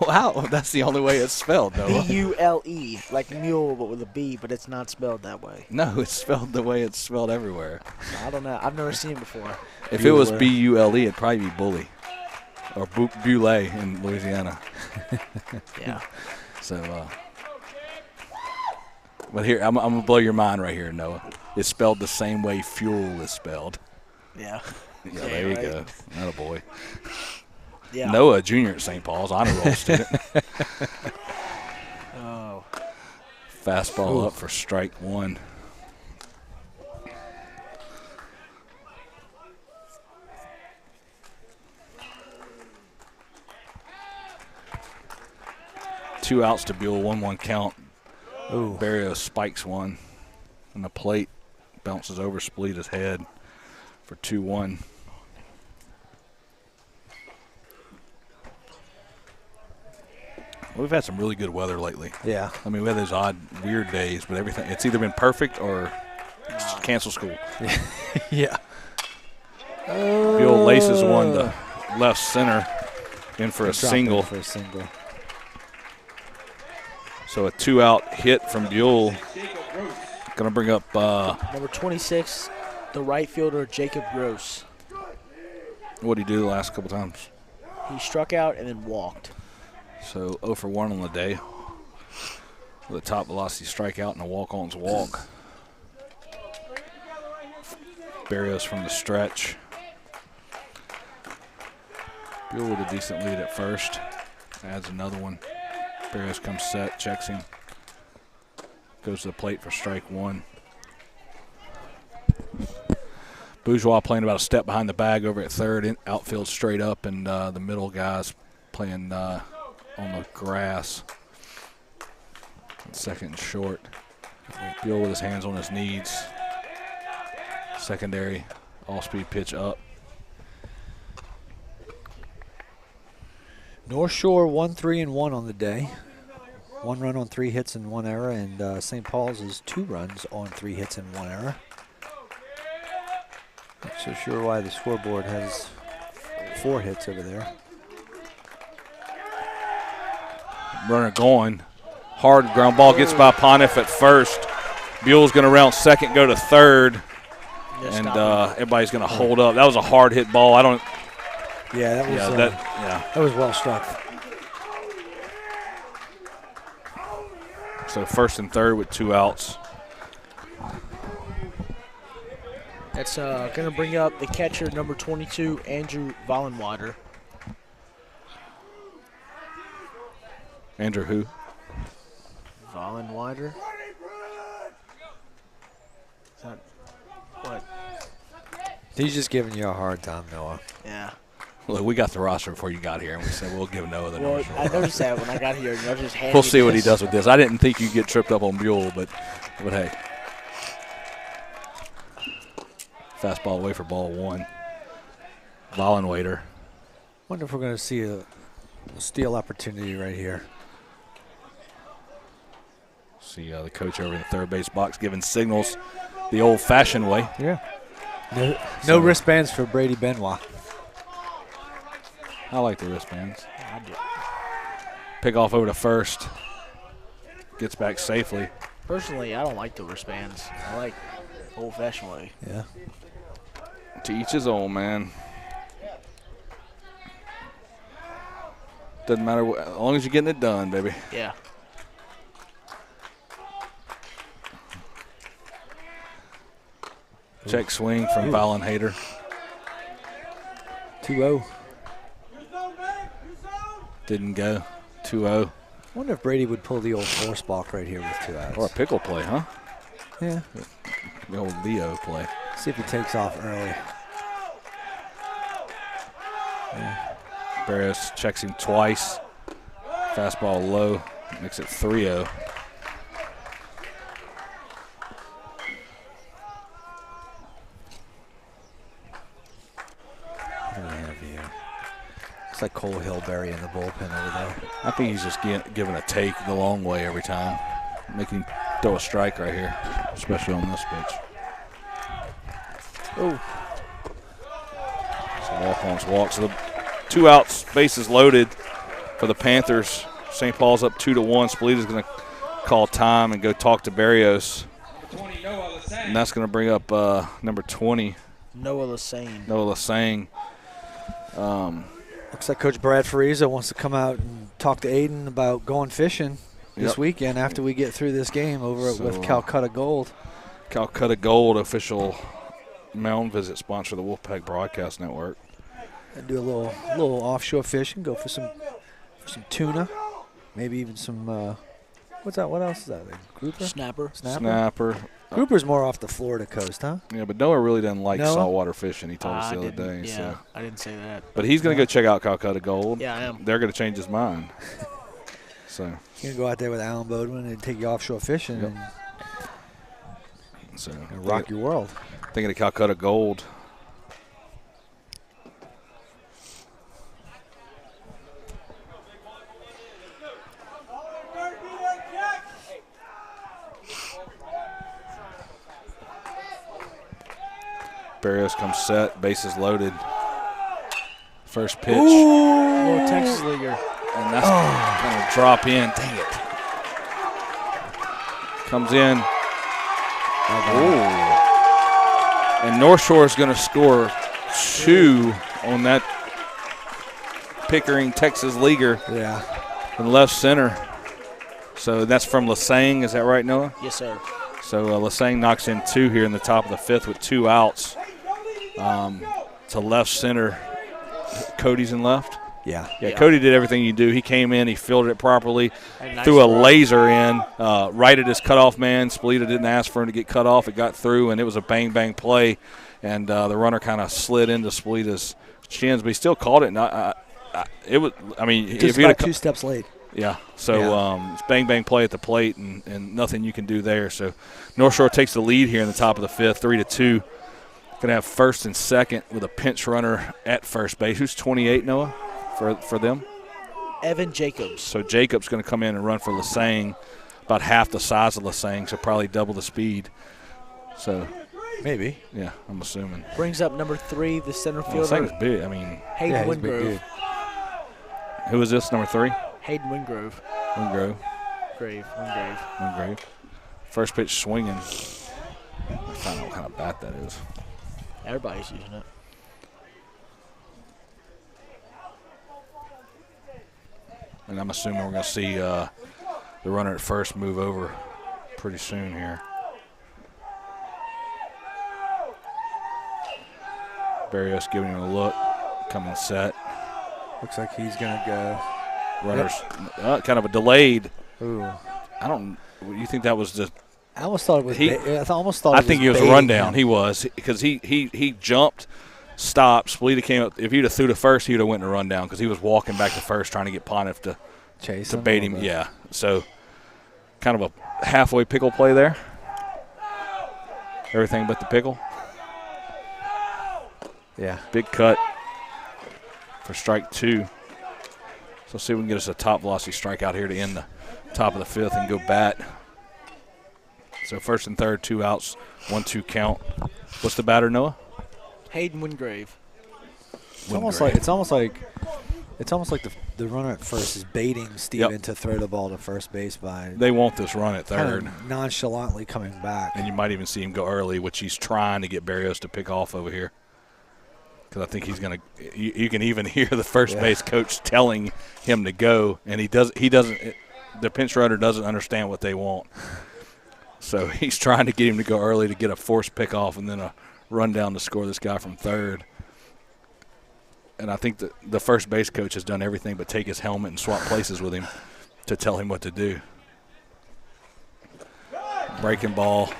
That's the only way it's spelled, Noah. B-U-L-E, like mule but with a B, but it's not spelled that way. No, it's spelled the way it's spelled everywhere. I don't know. I've never seen it before. If it was B-U-L-E, it'd probably be bully or Boulet in Louisiana. Yeah. So, but here, I'm going to blow your mind right here, Noah. It's spelled the same way fuel is spelled. Yeah. Yeah, there you go. Not a boy. Yeah. Noah, junior at St. Paul's, honor roll student. Oh. Fastball up for strike 1. Two outs to Buell, 1-1 count. Ooh. Barrios spikes one, and the plate bounces over Spalita's head for 2-1. We've had some really good weather lately. Yeah. I mean, we had those odd, weird days, but everything, it's either been perfect or cancel school. Yeah. Buell laces one to left center in for a single. So a 2-out hit from Buell. Going to bring up number 26, the right fielder, Jacob Gross. What did he do the last couple times? He struck out and then walked. So 0 for 1 on the day with a top velocity strikeout and a walk-on's walk. Barrios from the stretch. Buell with a decent lead at first. Adds another one. Barrios comes set, checks him. Goes to the plate for strike 1. Bourgeois playing about a step behind the bag over at third. Outfield straight up, and the middle guys playing on the grass. Second and short. Buell with his hands on his knees. Secondary, all-speed pitch up. Northshore 1-3-1 on the day. 1 run on 3 hits and 1 error, and St. Paul's is 2 runs on 3 hits and 1 error. Not so sure why the scoreboard has 4 hits over there. Runner going. Hard ground ball gets by Pontiff at first. Buell's going to round second, go to third, and everybody's going to hold up. That was a hard hit ball. I don't. Yeah, that was. That was well struck. So first and third with 2 outs. That's going to bring up the catcher, number 22, Andrew Vollenwater. Andrew who? Vollenweider. Is that what? He's just giving you a hard time, Noah. Yeah. Look, we got the roster before you got here, and we said we'll give Noah the Well, North Shore. I noticed that when I got here. Y'all just handed We'll me see what he this. does with this. I didn't think you'd get tripped up on Buell, but hey. Fastball away for ball 1. Vollenwader. Wonder if we're going to see a steal opportunity right here. See the coach over in the third base box giving signals the old-fashioned way. Yeah. No wristbands for Brady Benoit. I like the wristbands. I do. Pick off over to first. Gets back safely. Personally, I don't like the wristbands. I like old-fashioned way. Yeah. To each his own, man. Doesn't matter as long as you're getting it done, baby. Yeah. Check swing from Vollenhader. 2-0. Didn't go. 2-0. Wonder if Brady would pull the old force balk right here with 2 outs. Or a pickle play, huh? Yeah. The old Leo play. See if he takes off early. Yeah. Barrios checks him twice. Fastball low. Makes it 3-0. What do we have here? Looks like Cole Hillberry in the bullpen over there. I think he's just giving a take the long way every time. Making him throw a strike right here, especially on this pitch. Oh. So walk-ons walk. So the 2 outs, bases loaded for the Panthers. St. Paul's up 2-1. Spalita's going to call time and go talk to Barrios. And that's going to bring up number 20. Noah Lassane. Noah Lassane. Looks like Coach Brad Fariza wants to come out and talk to Aiden about going fishing this weekend after we get through this game over with Calcutta Gold. Calcutta Gold, official mound visit sponsor of the Wolfpack Broadcast Network. And do a little offshore fishing, go for some tuna, maybe even some what's that? What else is that? Grouper? Snapper. Grouper's more off the Florida coast, huh? Yeah, but Noah really doesn't like saltwater fishing. He told us the other day. Yeah, so. I didn't say that. But he's going to go check out Calcutta Gold. Yeah, I am. They're going to change his mind. So you're going to go out there with Alan Bodwin and take you offshore fishing and rock your world. Thinking of Calcutta Gold. Barrios comes set, bases loaded. First pitch. Little Texas leaguer. And that's going to drop in. Dang it. Comes in. And Northshore is going to score 2 on that Pickering Texas leaguer. Yeah. In left center. So that's from Lassane. Is that right, Noah? Yes, sir. So Lassane knocks in 2 here in the top of the 5th with 2 outs. To left center. Cody's in left. Yeah. Cody did everything you do. He came in, he fielded it properly, Nice threw a throw. laser in, right at his cutoff man. Spalita didn't ask for him to get cut off. It got through, and it was a bang play. And the runner kind of slid into Spalita's shins, but he still caught it. And it was. I mean, just about 2 steps late. Yeah. So it's bang play at the plate, and nothing you can do there. So North Shore takes the lead here in the top of the 5th, 3-2. Going to have first and second with a pinch runner at first base. Who's 28, Noah, for them? Evan Jacobs. So Jacobs going to come in and run for Lassane, about half the size of Lassane, so probably double the speed. So maybe. Yeah, I'm assuming. Brings up number 3, the center fielder. Lassane is big. I mean, Hayden Wingrove. Who is this, number 3? Hayden Wingrove. Wingrove. First pitch swinging. I find out what kind of bat that is. Everybody's using it. And I'm assuming we're going to see the runner at first move over pretty soon here. Barrios giving him a look, coming set. Looks like he's going to go. Runners, kind of a delayed. Ooh. You think that was the? I almost thought it was. I think he was a rundown. He was because he jumped, stopped. Splita came up. If he'd have threw to first, he would have went to rundown because he was walking back to first, trying to get Pontiff to chase to bait him. Yeah, so kind of a halfway pickle play there. Everything but the pickle. Yeah, big cut for strike 2. So see if we can get us a top velocity strikeout here to end the top of the 5th and go bat. So first and third, 2 outs, 1-2 count. What's the batter, Noah? Hayden Wingrave. It's almost like the runner at first is baiting Steven to throw the ball to first base by. They want this run at third. Kind of nonchalantly coming back. And you might even see him go early, which he's trying to get Barrios to pick off over here. Because I think he's going to. You can even hear the first base coach telling him to go, and he doesn't. The pinch runner doesn't understand what they want, so he's trying to get him to go early to get a forced pick off and then a run down to score this guy from third. And I think that the first base coach has done everything but take his helmet and swap places with him to tell him what to do. Breaking ball.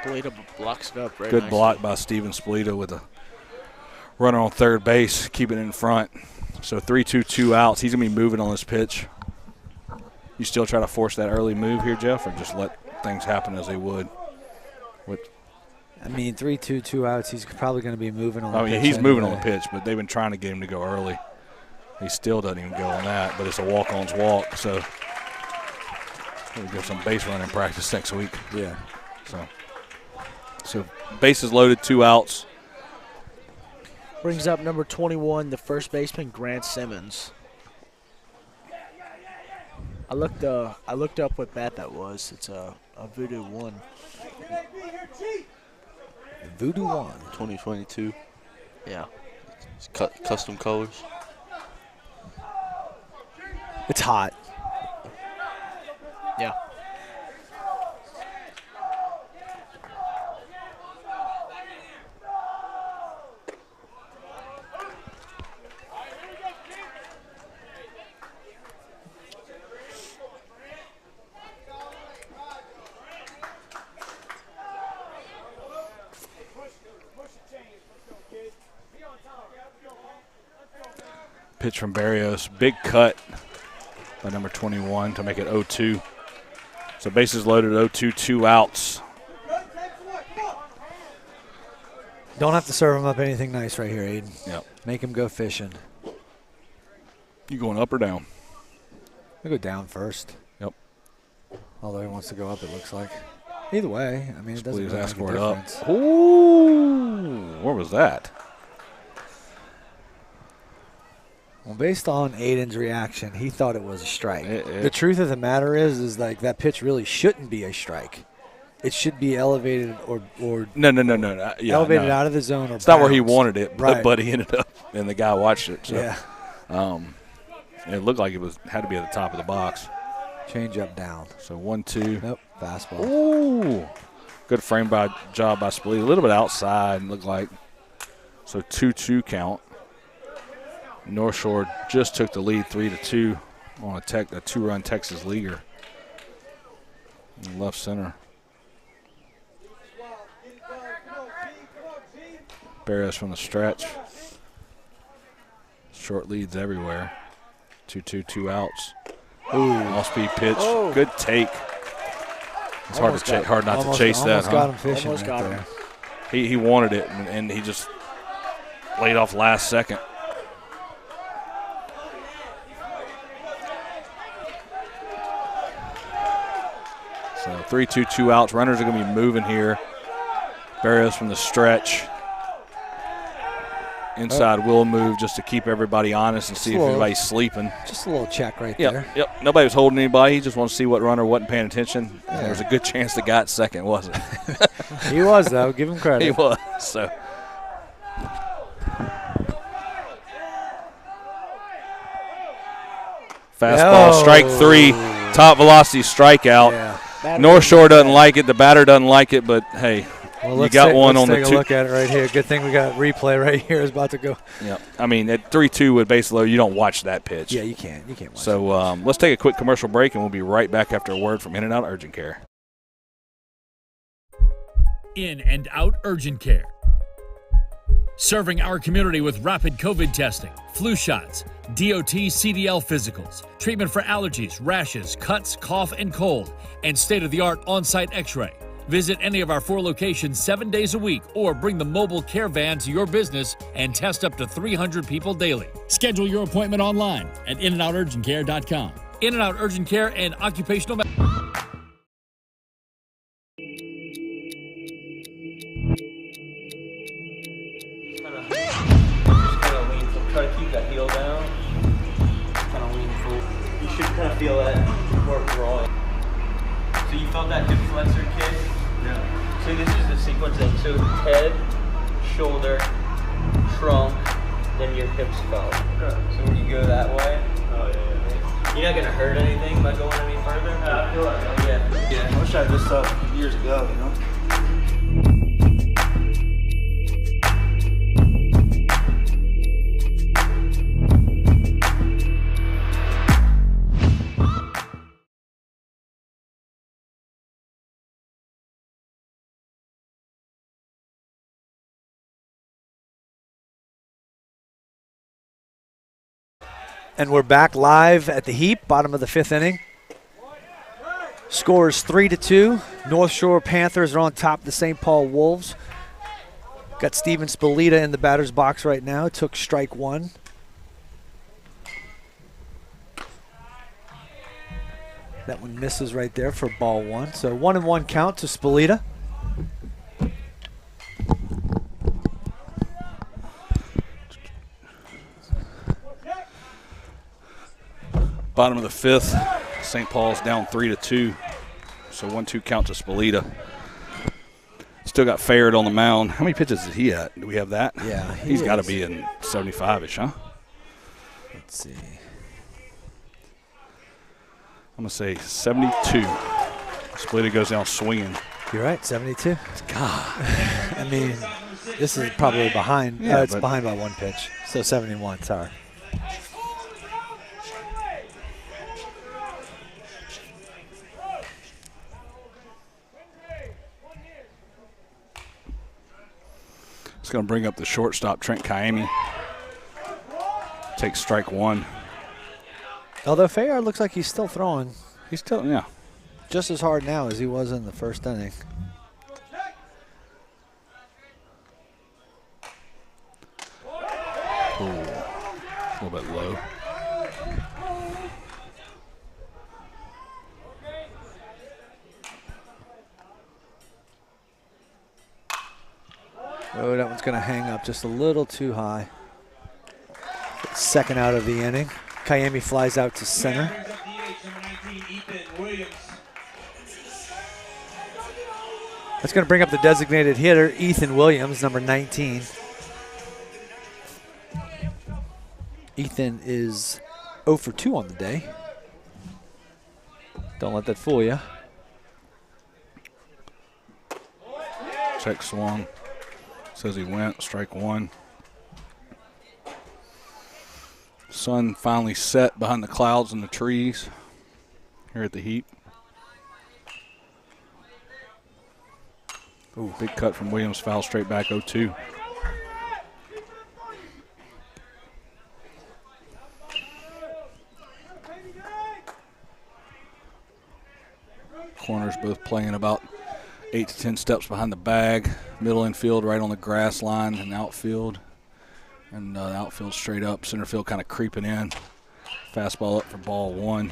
Splita blocks it up very Good nicely. block by Steven Splita with a runner on third base, keeping it in front. So 3-2, 2 outs. He's going to be moving on this pitch. You still try to force that early move here, Jeff, or just let things happen as they would? I mean, 3-2, 2 outs. He's probably going to be moving on the pitch. He's moving on the pitch, but they've been trying to get him to go early. He still doesn't even go on that, but it's a walk-on's walk. So we'll get some base running practice next week. Yeah. So bases loaded, 2 outs. Brings up number 21, the first baseman, Grant Simmons. I looked up what bat that was. It's a Voodoo 1. Voodoo 1. 2022. Yeah. It's custom colors. It's hot. Yeah. Pitch from Barrios. Big cut by number 21 to make it 0-2. So bases loaded, 0-2, 2 outs. Don't have to serve him up anything nice right here, Aiden. Yep. Make him go fishing. You going up or down? I'll go down first. Yep. Although he wants to go up, it looks like. Either way, I mean, it doesn't really ask make a for it up. difference. Ooh, where was that? Well, based on Aiden's reaction, he thought it was a strike. The truth of the matter is like that pitch really shouldn't be a strike. It should be elevated or No. Yeah, elevated out of the zone. Or it's not where he wanted it, right. but he ended up, and the guy watched it. So, yeah. It looked like had to be at the top of the box. Change up down. So 1-2. Nope. Fastball. Ooh. Good frame job by Splita. A little bit outside, looked like. So 2-2 count. Northshore just took the lead 3-2 on a 2-run Texas leaguer. In left center. Barrios from the stretch. Short leads everywhere. 2-2, 2 outs. Ooh, off-speed pitch. Oh. Good take. It's hard not to chase that, Almost got him fishing Almost got him. He wanted it, and he just laid off last second. So 3-2, 2 outs. Runners are going to be moving here. Barrios from the stretch. Inside will move just to keep everybody honest and see if anybody's sleeping. Just a little check right there. Yep. Nobody was holding anybody. He just wanted to see what runner wasn't paying attention. Yeah. There was a good chance the guy at second wasn't. He was, though. Give him credit. He was. So. Fastball, strike 3, top velocity strikeout. Yeah. North Shore doesn't like it. The batter doesn't like it, but hey. Well, you got one on the Let's take a look at it right here. Good thing we got replay right here. Is about to go. Yeah. I mean, at 3-2 with base low, you don't watch that pitch. Yeah, you can't. You can't watch So let's take a quick commercial break, and we'll be right back after a word from In and Out Urgent Care. In and Out Urgent Care. Serving our community with rapid COVID testing, flu shots, DOT CDL physicals, treatment for allergies, rashes, cuts, cough, and cold, and state-of-the-art on-site x-ray. Visit any of our 4 locations 7 days a week or bring the mobile care van to your business and test up to 300 people daily. Schedule your appointment online at inandouturgentcare.com. In and Out Urgent Care and Occupational Try to keep that heel down. Kind of lean forward. You should kind of feel that work drawing. So you felt that hip flexor kick? Yeah. So this is the sequence then. So head, shoulder, trunk, then your hips felt. Okay. So when you go that way, you're not gonna hurt anything by going any further. I feel like yeah. I wish I had this stuff years ago, you know. And we're back live at the Heap, bottom of the 5th inning. Score is 3-2. North Shore Panthers are on top of the St. Paul Wolves. Got Steven Spolita in the batter's box right now. Took strike 1. That one misses right there for ball 1. So 1-1 count to Spolita. Bottom of the 5th, St. Paul's down 3-2. So 1-2 count to Spolita. Still got Faird on the mound. How many pitches is he at? Do we have that? Yeah, he's got to be in 75-ish, huh? Let's see. I'm going to say 72. Spolita goes down swinging. You're right, 72. God. I mean, this is probably behind. Yeah, it's behind by 1 pitch. So 71, sorry. It's going to bring up the shortstop, Trent Kaimi. Takes strike 1. Although Fayard looks like he's still throwing. He's still, yeah. Just as hard now as he was in the first inning. Ooh, a little bit low. Oh, that one's going to hang up just a little too high. Second out of the inning. Kayemi flies out to center. That's going to bring up the designated hitter, Ethan Williams, number 19. Ethan is 0 for 2 on the day. Don't let that fool you. Check swung. Says he went, strike 1. Sun finally set behind the clouds and the trees here at the Heap. Ooh, big cut from Williams, foul straight back 0-2. Corners both playing about 8 to 10 steps behind the bag. Middle infield right on the grass line and outfield. And the outfield straight up. Center field kind of creeping in. Fastball up for ball 1.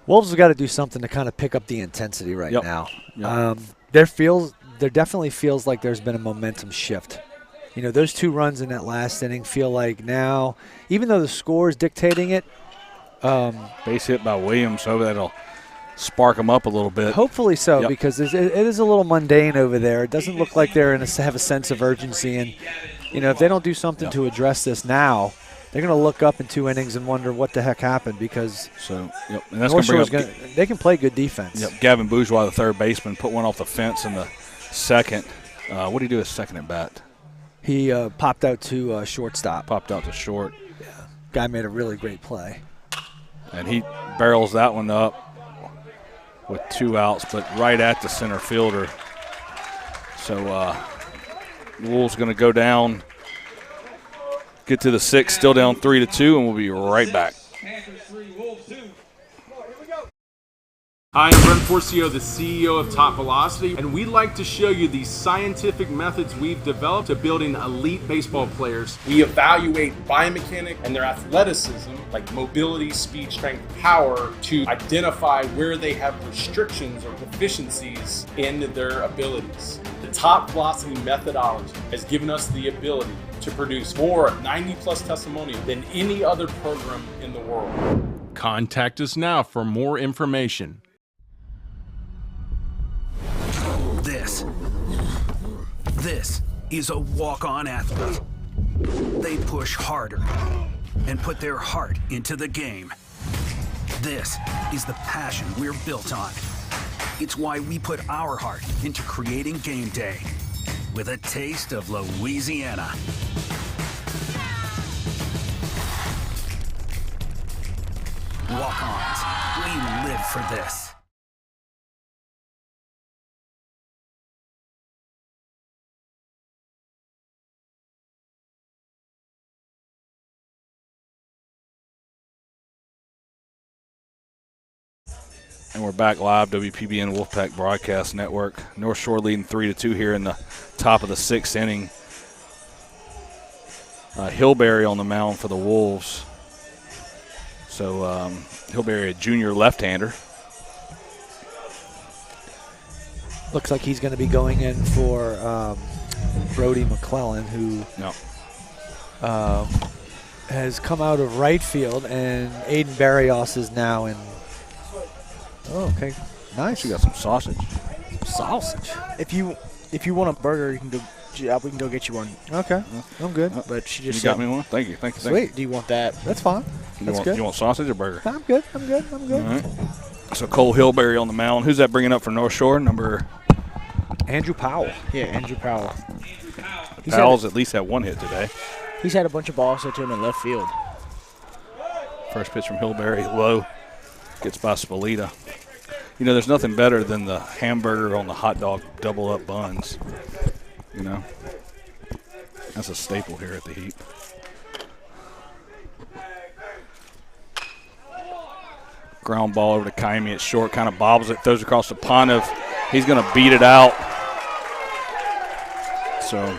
Wolves have got to do something to kind of pick up the intensity right now. Yep. There definitely feels like there's been a momentum shift. You know, those 2 runs in that last inning feel like now, even though the score is dictating it. Base hit by Williams, so that'll spark them up a little bit. Hopefully so, because it is a little mundane over there. It doesn't look like they're have a sense of urgency. And, you know, if they don't do something to address this now, they're going to look up in 2 innings and wonder what the heck happened because and that's going to bring up they can play good defense. Gavin Bourgeois, the third baseman, put one off the fence in the second. What did he do as second at bat? He popped out to shortstop. Popped out to short. Yeah. Guy made a really great play. And he barrels that one up with 2 outs, but right at the center fielder. So Wolves going to go down, get to the 6th, still down 3-2, and we'll be right back. Hi, I'm Brent Forcio, the CEO of Top Velocity, and we'd like to show you the scientific methods we've developed to building elite baseball players. We evaluate biomechanics and their athleticism, like mobility, speed, strength, power, to identify where they have restrictions or deficiencies in their abilities. The Top Velocity methodology has given us the ability to produce more 90-plus testimonials than any other program in the world. Contact us now for more information. This is a walk-on athlete. They push harder and put their heart into the game. This is the passion we're built on. It's why we put our heart into creating game day with a taste of Louisiana. Walk-ons, we live for this. And we're back live, WPBN Wolfpack Broadcast Network. North Shore leading 3-2 here in the top of the 6th inning. Hillberry on the mound for the Wolves. So Hillberry, a junior left-hander. Looks like he's going to be going in for Brody McClellan, who has come out of right field, and Aiden Barrios is now in. Oh, okay, nice. You got some sausage. Sausage. If you want a burger, you can go. We can go get you one. Okay, I'm good. But she just got me one. Thank you. Sweet. Do you want that? That's fine. Good. You want sausage or burger? I'm good. All right. So Cole Hillberry on the mound. Who's that bringing up for North Shore? Number Andrew Powell. Yeah, Andrew Powell. Powell's at least had 1 hit today. He's had a bunch of balls hit to him in left field. First pitch from Hillberry, low. Gets by Spolita. You know, there's nothing better than the hamburger on the hot dog double-up buns. You know, that's a staple here at the Heat. Ground ball over to Kaimi at short, kind of bobbles it, throws across the pond. He's going to beat it out. So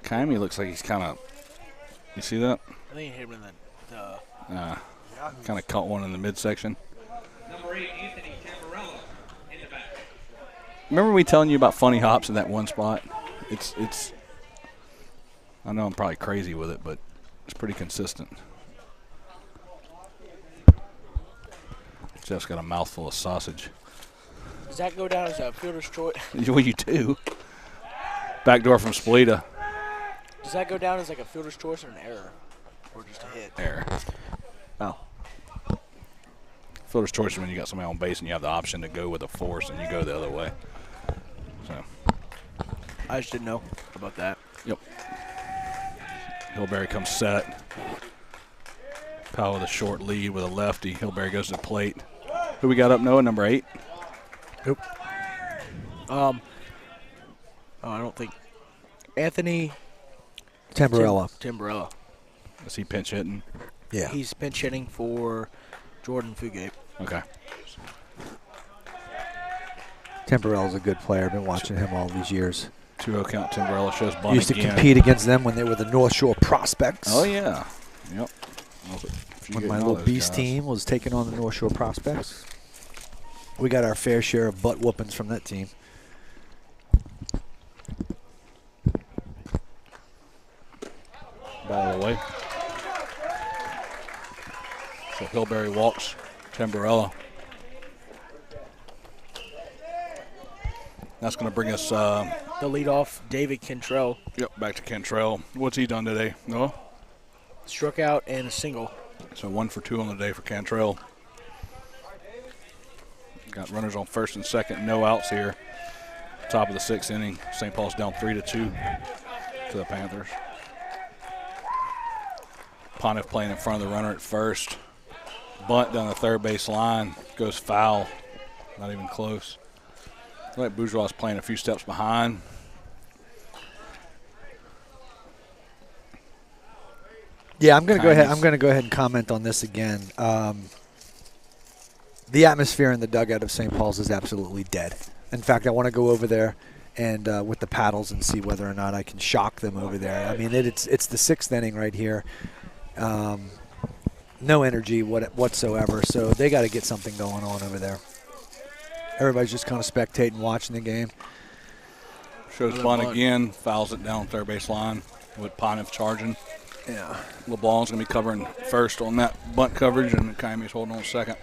Kaimi looks like he's kind of, you see that? I think he hit him in the kind of caught one in the midsection. Number 8, Anthony Tamborello in the back. Remember me telling you about funny hops in that one spot? It's. I know I'm probably crazy with it, but it's pretty consistent. Jeff's got a mouthful of sausage. Does that go down as a fielder's choice? Well, you do. Backdoor from Spolita. Does that go down as like a fielder's choice or an error? Or just a hit? Error. Oh. Fielder's choice is when you got somebody on base and you have the option to go with a force and you go the other way. So. I just didn't know about that. Yep. Hillberry comes set. Powell with a short lead with a lefty. Hillberry goes to the plate. Who we got up, Noah? Number 8? Nope. I don't think. Anthony Tamborello. Tamborello. Is he pinch hitting? Yeah. He's pinch hitting for Jordan Fugate. Okay. Tamborello's a good player. Been watching him all these years. 2-0 count. Tamborello shows bunt Used to again. compete against them when they were the North Shore Prospects. Oh, yeah. Yep. When my little beast team was taking on the North Shore Prospects. We got our fair share of butt whoopings from that team. Ball away. So Hillberry walks Tamborello. That's going to bring us the leadoff, David Cantrell. Yep, back to Cantrell. What's he done today? No? Struck out and a single. So 1 for 2 on the day for Cantrell. Got runners on first and second, no outs here. Top of the 6th inning. St. Paul's down 3-2 to the Panthers. Pontiff playing in front of the runner at first. Bunt down the third base line. Goes foul. Not even close. Looks like Bourgeois is playing a few steps behind. Yeah, I'm going to go ahead. I'm going to go ahead and comment on this again. The atmosphere in the dugout of St. Paul's is absolutely dead. In fact, I want to go over there and with the paddles and see whether or not I can shock them over there. I mean, it's the 6th inning right here. No energy whatsoever, so they got to get something going on over there. Everybody's just kind of spectating, watching the game. Shows bunt again, fouls it down third base line with Pontiff charging. Yeah. LeBlanc's going to be covering first on that bunt coverage, and Kami's holding on second.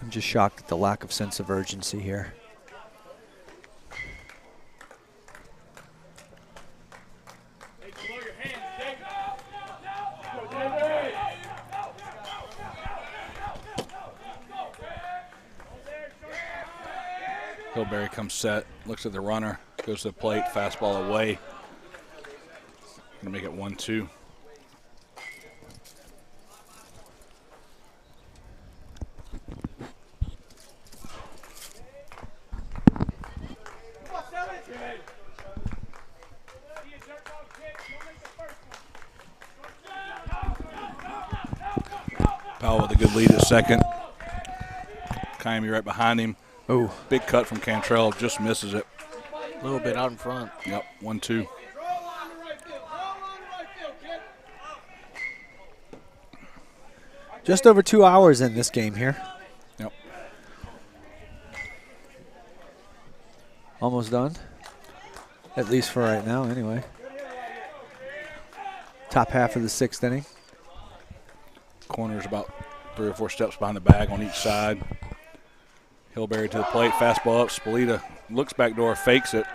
I'm just shocked at the lack of sense of urgency here. Hillberry comes set, looks at the runner, goes to the plate, fastball away. Going to make it 1-2. Powell with a good lead at second. Kami right behind him. Oh, big cut from Cantrell, just misses it. A little bit out in front. Yep, 1-2. Just over 2 hours in this game here. Yep. Almost done. At least for right now, anyway. Top half of the 6th inning. Corner's about 3 or 4 steps behind the bag on each side. Hillberry to the plate, fastball up. Spalita looks back door, fakes it.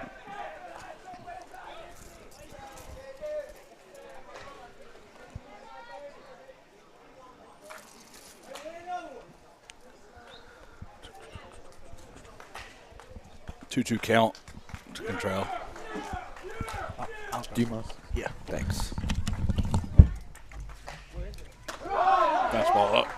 Two count to Cantrell. Do you mind? Yeah. Thanks. Fastball up.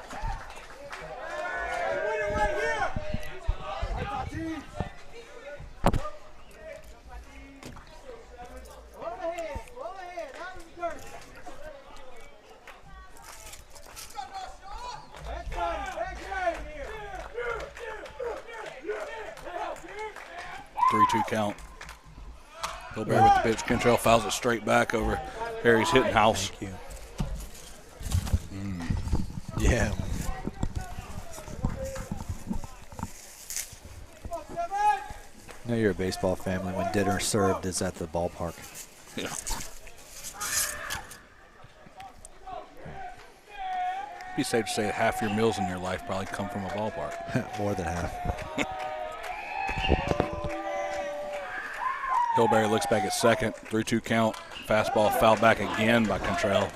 Three-two count. Hillberry with the pitch. Cantrell fouls it straight back over Harry's hitting house. Thank you. Yeah. I know you're a baseball family when dinner served is at the ballpark. Yeah. Be safe to say that half your meals in your life probably come from a ballpark. More than half. Hillberry looks back at second. 3-2 count. Fastball fouled back again by Cantrell.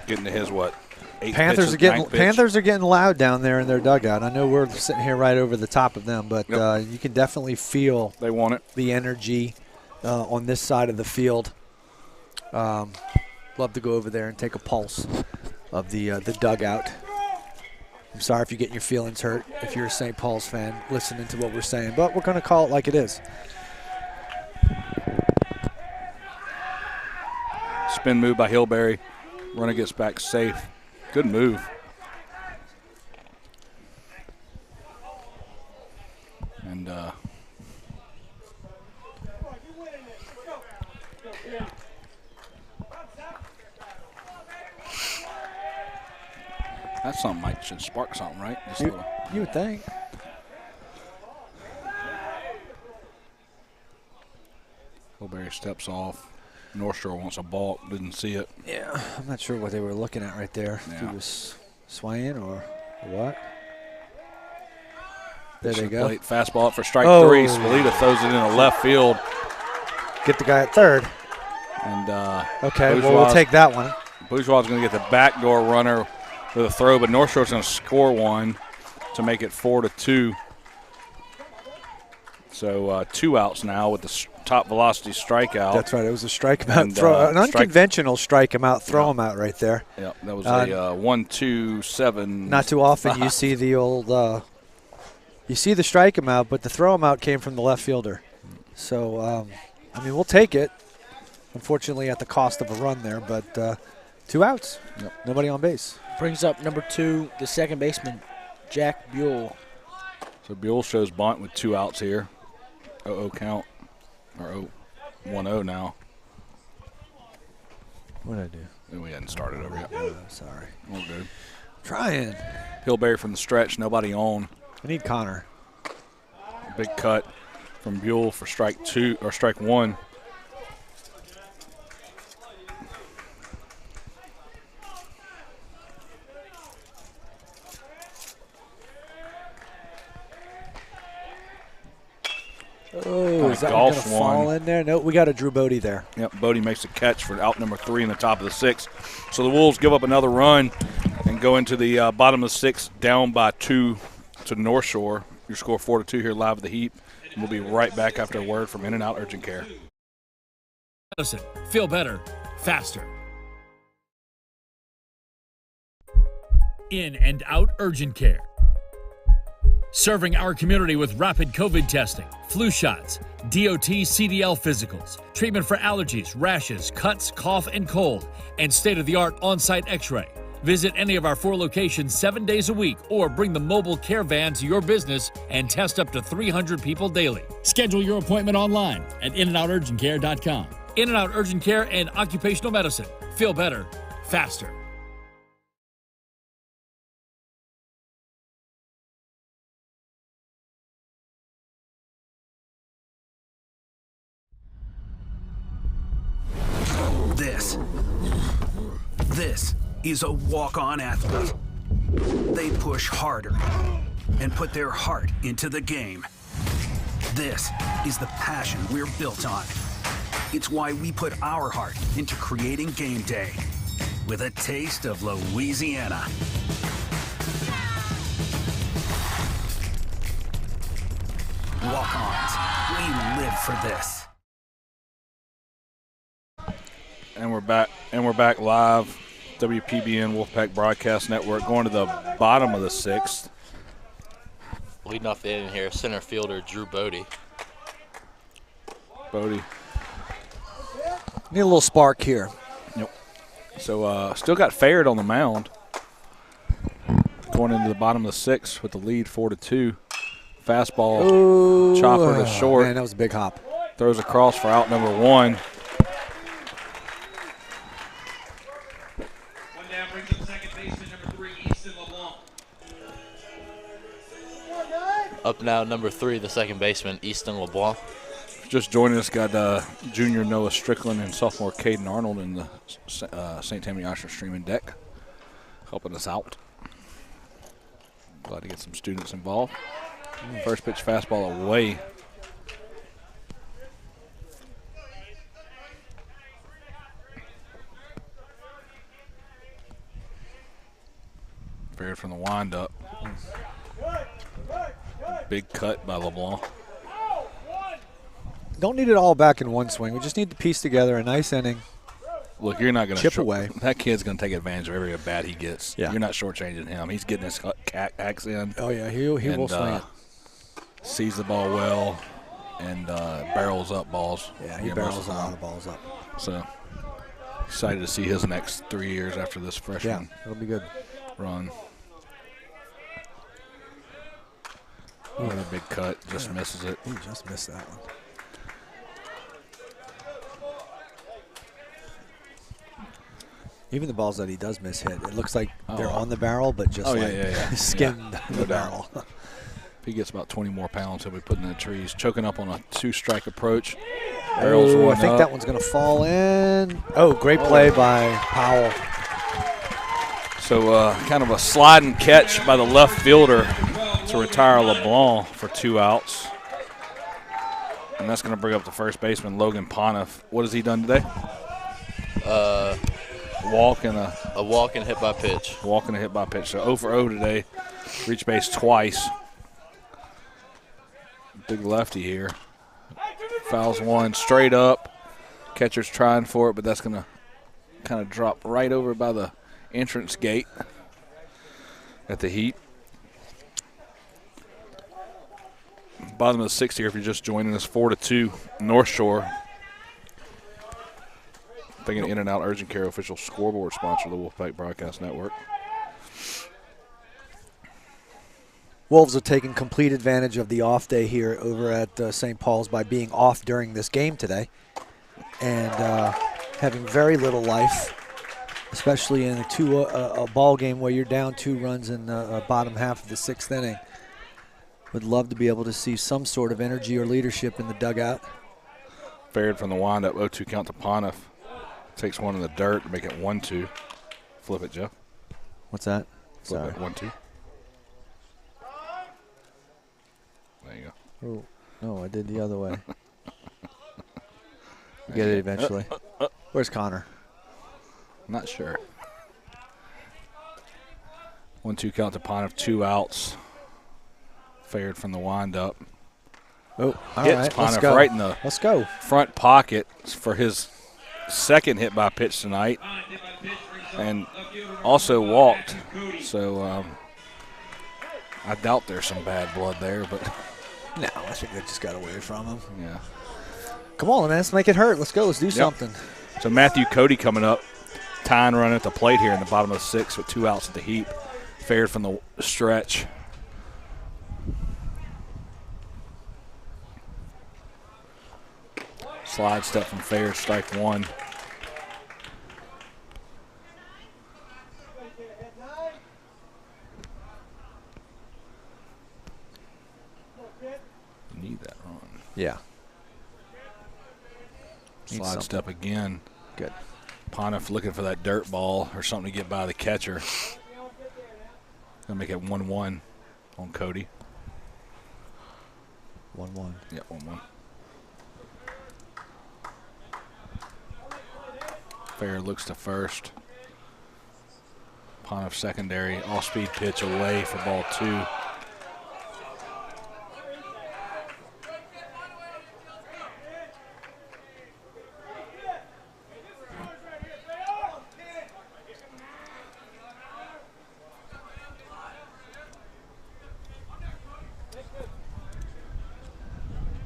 Getting to his, what, 8th Panthers pitch, are getting loud down there in their dugout. I know we're sitting here right over the top of them, but you can definitely feel they want it. The energy on this side of the field. Love to go over there and take a pulse of the dugout. I'm sorry if you're getting your feelings hurt if you're a St. Paul's fan listening to what we're saying, but we're going to call it like it is. Spin move by Hillberry. Runner gets back safe. Good move. And that's something Mike should spark something, right? Just you would think. Hillberry steps off. Northshore wants a balk, didn't see it. Yeah, I'm not sure what they were looking at right there. Yeah. If he was swaying or what. There they go. Plate. Fastball up for strike 3. Spalita throws it into left field. Get the guy at third. And okay, well, we'll take that one. Bourgeois is going to get the backdoor runner for the throw, but North Shore's going to score one to make it 4-2. So 2 outs now with the top velocity strikeout. That's right. It was a strike him out throw, an unconventional strike him out, throw him out right there. Yep, that was a 1-2-7. Not too often you see the old you see the strike him out, but the throw him out came from the left fielder. So, I mean, we'll take it. Unfortunately, at the cost of a run there, but 2 outs. Yep. Nobody on base. Brings up number 2, the second baseman, Jack Buell. So Buell shows bunt with 2 outs here. 0-0 count, or 1-0 now. What did I do? And we hadn't started over yet. Sorry. All good. Trying. Hillberry from the stretch, nobody on. I need Connor. Big cut from Buell for strike 2 or strike 1. Oh, is that going to fall in there? No, we got a Drew Bodie there. Yep, Bodie makes a catch for out number 3 in the top of the 6th. So the Wolves give up another run and go into the bottom of the 6th, down by 2 to North Shore. Your score 4-2 here live at the Heap. And we'll be right back after a word from In-N-Out Urgent Care. Listen, feel better, faster. In-N-Out Urgent Care. Serving our community with rapid COVID testing, flu shots, DOT CDL physicals, treatment for allergies, rashes, cuts, cough, and cold, and state-of-the-art on-site x-ray. Visit any of our 4 locations 7 days a week or bring the mobile care van to your business and test up to 300 people daily. Schedule your appointment online at InandOutUrgentCare.com. In-N-Out Urgent Care and Occupational Medicine. Feel better, faster. This is a walk-on athlete. They push harder and put their heart into the game. This is the passion we're built on. It's why we put our heart into creating game day with a taste of Louisiana. Walk-ons, we live for this. And we're back live. WPBN Wolfpack Broadcast Network going to the bottom of the 6th. Leading off the inning here, center fielder Drew Bodie. Bodie. Need a little spark here. Yep. So still got Fared on the mound. Going into the bottom of the 6th with the lead 4-2. Fastball, chopper to short. Man, that was a big hop. Throws across for out number 1. Up now, number 3, the second baseman, Easton LeBlanc. Just joining us, got junior Noah Strickland and sophomore Caden Arnold in the St. Tammany Oshner streaming deck, helping us out. Glad to get some students involved. First pitch fastball away. Fared from the windup. Big cut by LeBlanc. Don't need it all back in one swing. We just need to piece together a nice inning. Look, you're not going to chip away. That kid's going to take advantage of every bat he gets. Yeah. You're not shortchanging him. He's getting his hacks in. Oh yeah, he will swing it. Sees the ball well and barrels up balls. Yeah, he barrels a lot of balls up. So excited to see his next 3 years after this freshman. Yeah, it'll be good. Run. Another big cut, just misses it. He just missed that one. Even the balls that he does miss hit, it looks like they're on the barrel, but just skinned the barrel. If he gets about 20 more pounds, he'll be putting in the trees. Choking up on a 2-strike approach. Barrels one I think that one's going to fall in. Oh, great play by Powell. So kind of a sliding catch by the left fielder to retire LeBlanc for 2 outs. And that's going to bring up the first baseman, Logan Pontiff. What has he done today? Walk and a walk and hit by pitch. Walk and a hit by pitch. So 0 for 0 today. Reach base twice. Big lefty here. Fouls one straight up. Catcher's trying for it, but that's going to kind of drop right over by the entrance gate at the Heat. Bottom of the sixth here, if you're just joining us, 4-2 Northshore. Thinking In and Out Urgent Care, official scoreboard sponsor of the Wolfpack Broadcast Network. Wolves are taking complete advantage of the off day here over at St. Paul's by being off during this game today and having very little life, especially in a ball game where you're down 2 runs in the bottom half of the 6th inning. Would love to be able to see some sort of energy or leadership in the dugout. Fared from the windup, 0-2 count to Pontiff. Takes one in the dirt to make it 1-2. Flip it, Jeff. What's that? Flip it, 1-2. There you go. Oh, no, I did the other way. You get it eventually. Where's Connor? Not sure. 1-2 count to Pontiff, 2 outs. Fared from the windup. Oh, all hits right, Pontiff let's go. right in the Let's go. front pocket for his second hit by pitch tonight, and also walked. So I doubt there's some bad blood there, but no, I think they just got away from him. Yeah. Come on, man, let's make it hurt. Let's go. Let's do something. So Matthew Cody coming up, tying run at the plate here in the bottom of the 6th with 2 outs at the heap. Fared from the stretch. Slide step from Fair, strike 1. Need that run. Yeah. Slide step again. Good. Pontiff looking for that dirt ball or something to get by the catcher. Gonna make it 1-1 on Cody. 1-1. Yeah, 1-1. Fair looks to first. Pontiff secondary, off-speed pitch away for ball 2.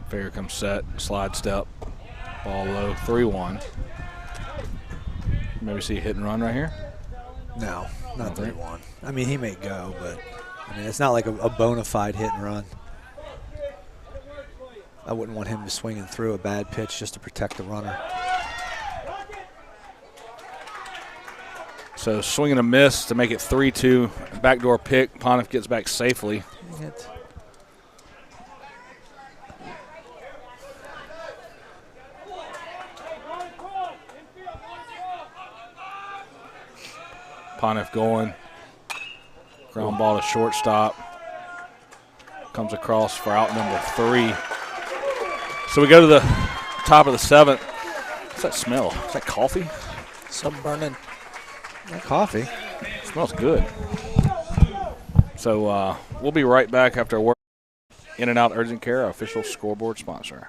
Fair comes set, slide step, ball low, 3-1. Maybe see a hit and run right here? No, not 3-1. I mean, he may go, but I mean, it's not like a bona fide hit and run. I wouldn't want him to swing and through a bad pitch just to protect the runner. So swing and a miss to make it 3-2. Backdoor pick. Pontiff gets back safely. Pontiff going. Ground ball to shortstop. Comes across for out number 3. So we go to the top of the 7th. What's that smell? Is that coffee? Some burning. Not coffee. Smells good. So we'll be right back after work. In and Out Urgent Care, our official scoreboard sponsor.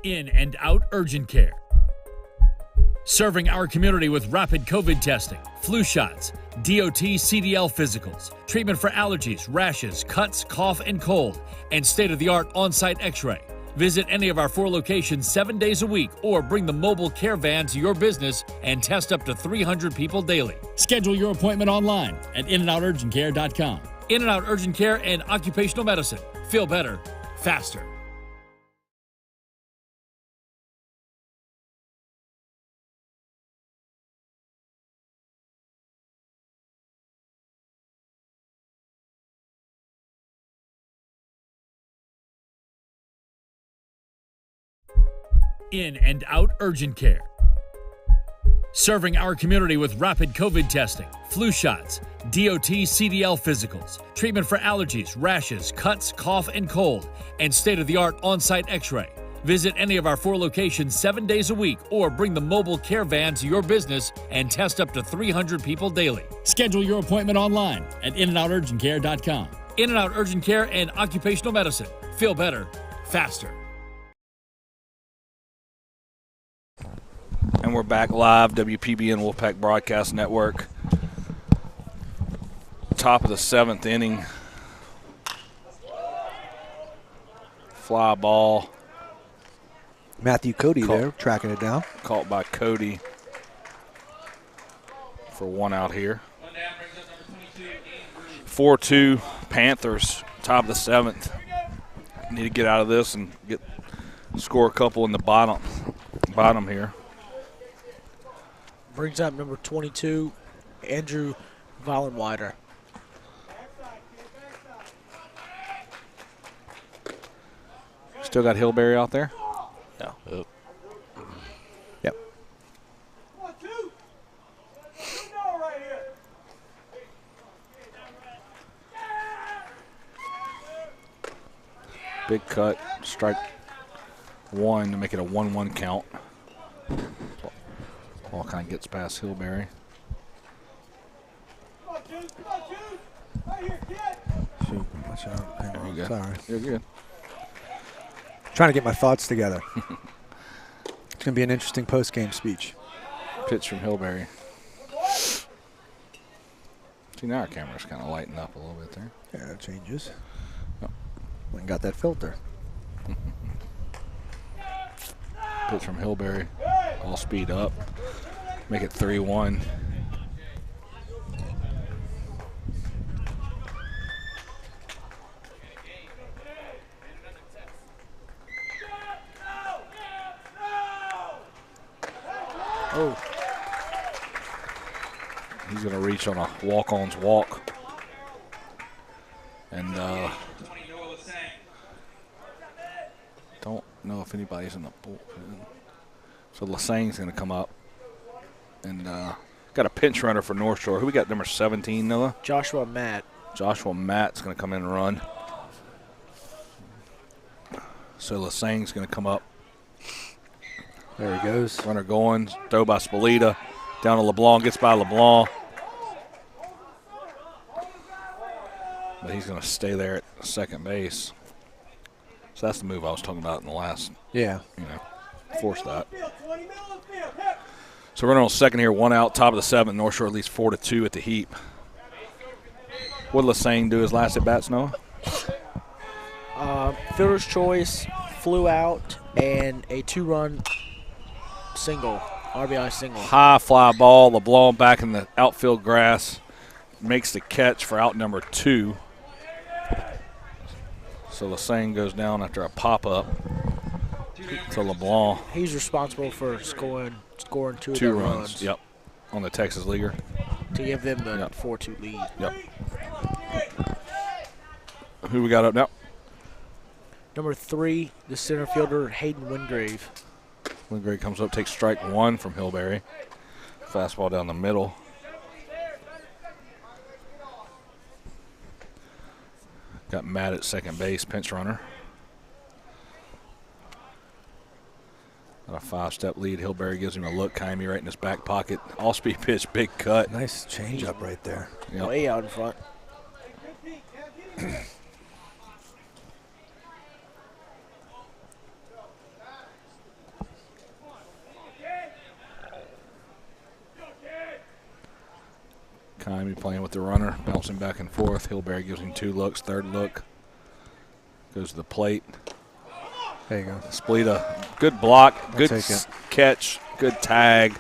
In and Out Urgent Care. Serving our community with rapid COVID testing, flu shots, DOT CDL physicals, treatment for allergies, rashes, cuts, cough, and cold, and state-of-the-art on-site x-ray. Visit any of our 4 locations 7 days a week or bring the mobile care van to your business and test up to 300 people daily. Schedule your appointment online at inandouturgentcare.com. In and Out Urgent Care and Occupational Medicine. Feel better, faster. In and Out Urgent Care. Serving our community with rapid COVID testing, flu shots, DOT CDL physicals, treatment for allergies, rashes, cuts, cough, and cold, and state-of-the-art on-site x-ray. Visit any of our 4 locations 7 days a week or bring the mobile care van to your business and test up to 300 people daily. Schedule your appointment online at inandourgentcare.com. In and Out Urgent Care and Occupational Medicine. Feel better, faster. And we're back live, WPBN Wolfpack Broadcast Network. Top of the 7th inning. Fly ball. Matthew Cody there, tracking it down. Caught by Cody for 1 out here. 4-2 Panthers, top of the 7th. Need to get out of this and score a couple in the bottom here. Brings up number 22, Andrew Vollenweider. Still got Hillberry out there? Yeah. Yep. Big cut, strike 1 to make it a 1-1 count. Ball kind of gets past Hillberry. Shoot, watch out. Hang on. There you go. Sorry. You're good. Trying to get my thoughts together. It's going to be an interesting post-game speech. Pitch from Hillberry. See, now our camera's kind of lighting up a little bit there. Yeah, it changes. Oh. Went and got that filter. Pitch from Hillberry. All speed up. Make it 3-1. Oh. He's going to reach on a walk-on's walk. And don't know if anybody's in the bullpen. So Lasang's going to come up. And got a pinch runner for Northshore. Who we got, number 17, Noah? Joshua Matt. Joshua Matt's going to come in and run. So Lasang's going to come up. There he goes. Runner going. Throw by Spolita. Down to LeBlanc. Gets by LeBlanc. But he's going to stay there at second base. So that's the move I was talking about in the last. Yeah. Force that. So runner on second here, 1 out, top of the 7th. North Shore leads 4-2 at the heap. What did Lasang do his last at bats, Noah? Fielder's choice, flew out, and a 2-run single, RBI single. High fly ball. LeBlanc back in the outfield grass. Makes the catch for out number 2. So Lasang goes down after a pop-up to LeBlanc. He's responsible for scoring 2 runs. Yep, on the Texas Leaguer. To give them the 4-2 lead. Yep. Who we got up now? Number 3, the center fielder, Hayden Wingrave. Wingrave comes up, takes strike 1 from Hillberry. Fastball down the middle. Got Matt at second base, pinch runner. Got a 5-step lead. Hillberry gives him a look. Kaimi right in his back pocket. All-speed pitch, big cut. Nice change-up right there. Yep. Way out in front. Kaimi playing with the runner, bouncing back and forth. Hillberry gives him 2 looks. Third look goes to the plate. There you go. Spolita, good block, good take catch, good tag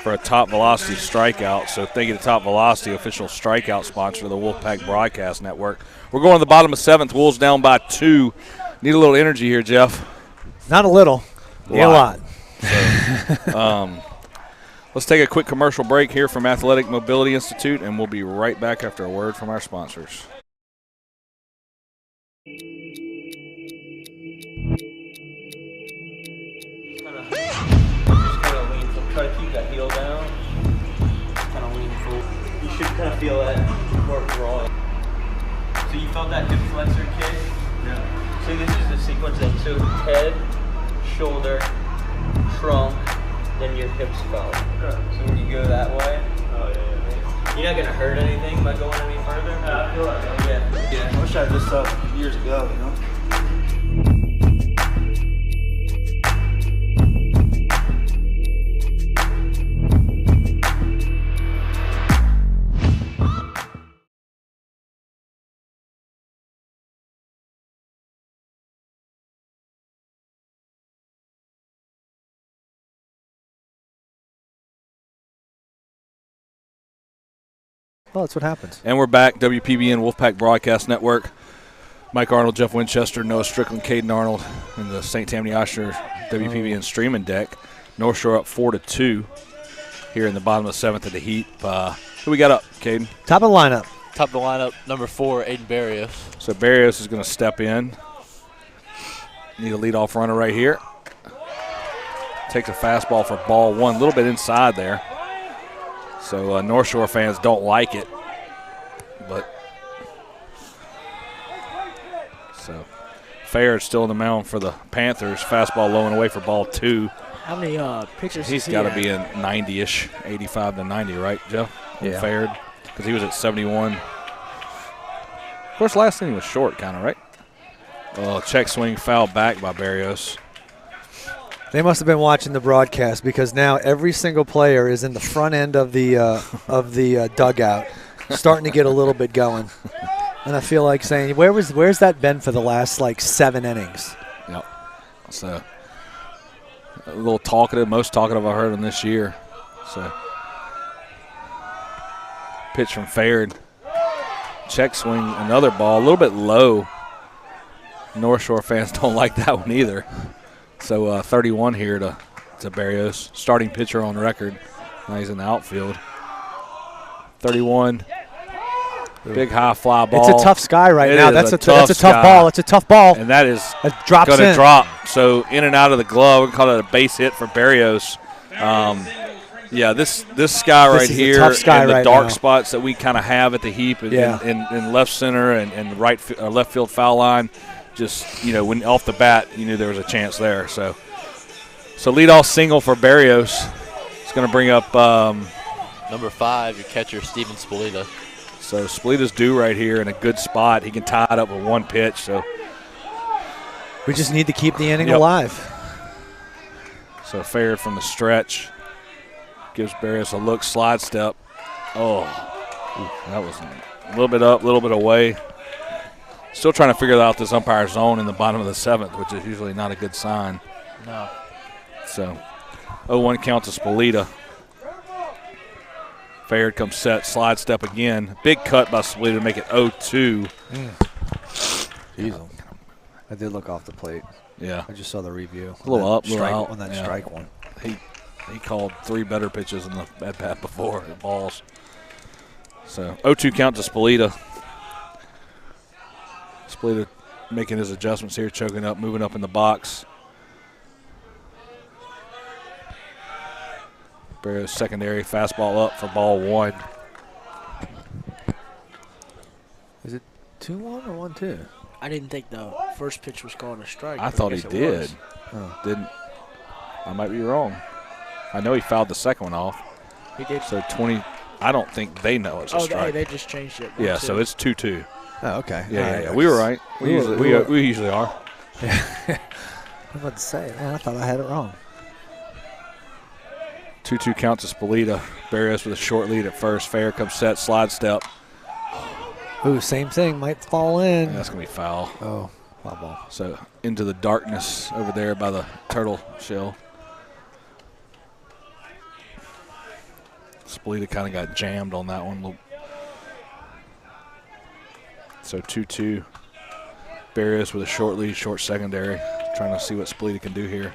for a Top Velocity strikeout. So thank you to Top Velocity, official strikeout sponsor of the Wolfpack Broadcast Network. We're going to the bottom of 7th. Wolves down by 2. Need a little energy here, Jeff. Not a little. A lot. So, let's take a quick commercial break here from Athletic Mobility Institute, and we'll be right back after a word from our sponsors. Try to keep that heel down. Kind of lean forward. You should kind of feel that work drawing. So you felt that hip flexor kick? Yeah. So this is the sequence then. So head, shoulder, trunk, then your hips felt. So when you go that way, you're not gonna hurt anything by going any further. I feel like that. Yeah. I wish I had this stuff years ago, you know? Well, that's what happens. And we're back, WPBN Wolfpack Broadcast Network. Mike Arnold, Jeff Winchester, Noah Strickland, Caden Arnold in the St. Tammany Oshner WPBN streaming deck. North Shore up 4-2 here in the bottom of the 7th of the heat. Who we got up, Caden? Top of the lineup. Top of the lineup, number 4, Aiden Barrios. So Barrios is going to step in. Need a leadoff runner right here. Takes a fastball for ball 1, a little bit inside there. So North Shore fans don't like it, but so Fair is still in the mound for the Panthers. Fastball low and away for ball 2. How many pitchers? He's got to be in 90-ish, 85 to 90, right, Joe? Yeah. Fared, because he was at 71. Of course, last inning was short, kind of, right? Check swing, foul back by Barrios. They must have been watching the broadcast because now every single player is in the front end of the dugout, starting to get a little bit going. And I feel like saying, where's that been for the last 7 innings? Yep. So a little talkative, most talkative I heard him this year. So pitch from Faird. Check swing, another ball, a little bit low. North Shore fans don't like that one either. So 31 here to Barrios, starting pitcher on record. Now he's in the outfield. 31, big high fly ball. It's a tough sky right now. That's a tough sky. ball. It's a tough ball. And that is going to drop. So in and out of the glove. We call it a base hit for Barrios. Yeah, this sky right here and the dark spots that we kind of have at the heap in left center and left field foul line. Just, when off the bat, you knew there was a chance there. So leadoff single for Barrios. It's going to bring up number 5, your catcher, Steven Spolita. So Spolita's due right here in a good spot. He can tie it up with 1 pitch. So we just need to keep the inning alive. So Fair from the stretch gives Barrios a look, slide step. Oh, that was a little bit up, a little bit away. Still trying to figure out this umpire zone in the bottom of the 7th, which is usually not a good sign. No. So 0-1 count to Spolita. Fair comes set, slide step again. Big cut by Spolita to make it 0-2. Jeez. I did look off the plate. Yeah. I just saw the review. A little up, a little out. On that strike one. He called 3 better pitches in the at-bat before, the balls. So 0-2 count to Spolita. Spolita making his adjustments here, choking up, moving up in the box. Barrios secondary, fastball up for ball 1. Is it 2-1 or 1-2? I didn't think the first pitch was called a strike. I thought he did. Didn't. I might be wrong. I know he fouled the second one off. He did. So 20. I don't think they know it's a strike. They just changed it. Yeah, so it's 2-2. Oh, okay. Yeah. We were right. We usually are. Yeah. I was about to say, man, I thought I had it wrong. 2-2 count to Spolita. Barrios with a short lead at first. Fair comes set, slide step. Ooh, same thing. Might fall in. Yeah, that's going to be foul. Oh, foul ball. So into the darkness over there by the turtle shell. Spolita kind of got jammed on that one. So 2-2. Barrios with a short lead, short secondary. Trying to see what Spolita can do here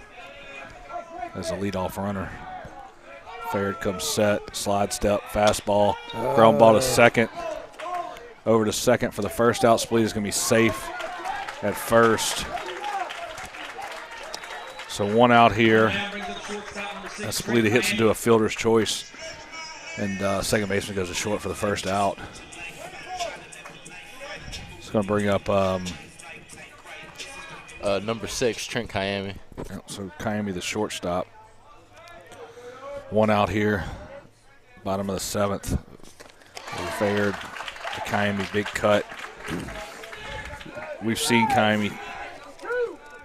as a leadoff runner. Fair comes set, slide step, fastball. Ground ball to second. Over to second for the first out. Spolita's going to be safe at first. So 1 out here. As Spolita hits into a fielder's choice. And second baseman goes to short for the first out. It's going to bring up Number 6, Trent Kiami. So Kiami, the shortstop. One out here, bottom of the 7th. Fared to Kiami, big cut. We've seen Kiami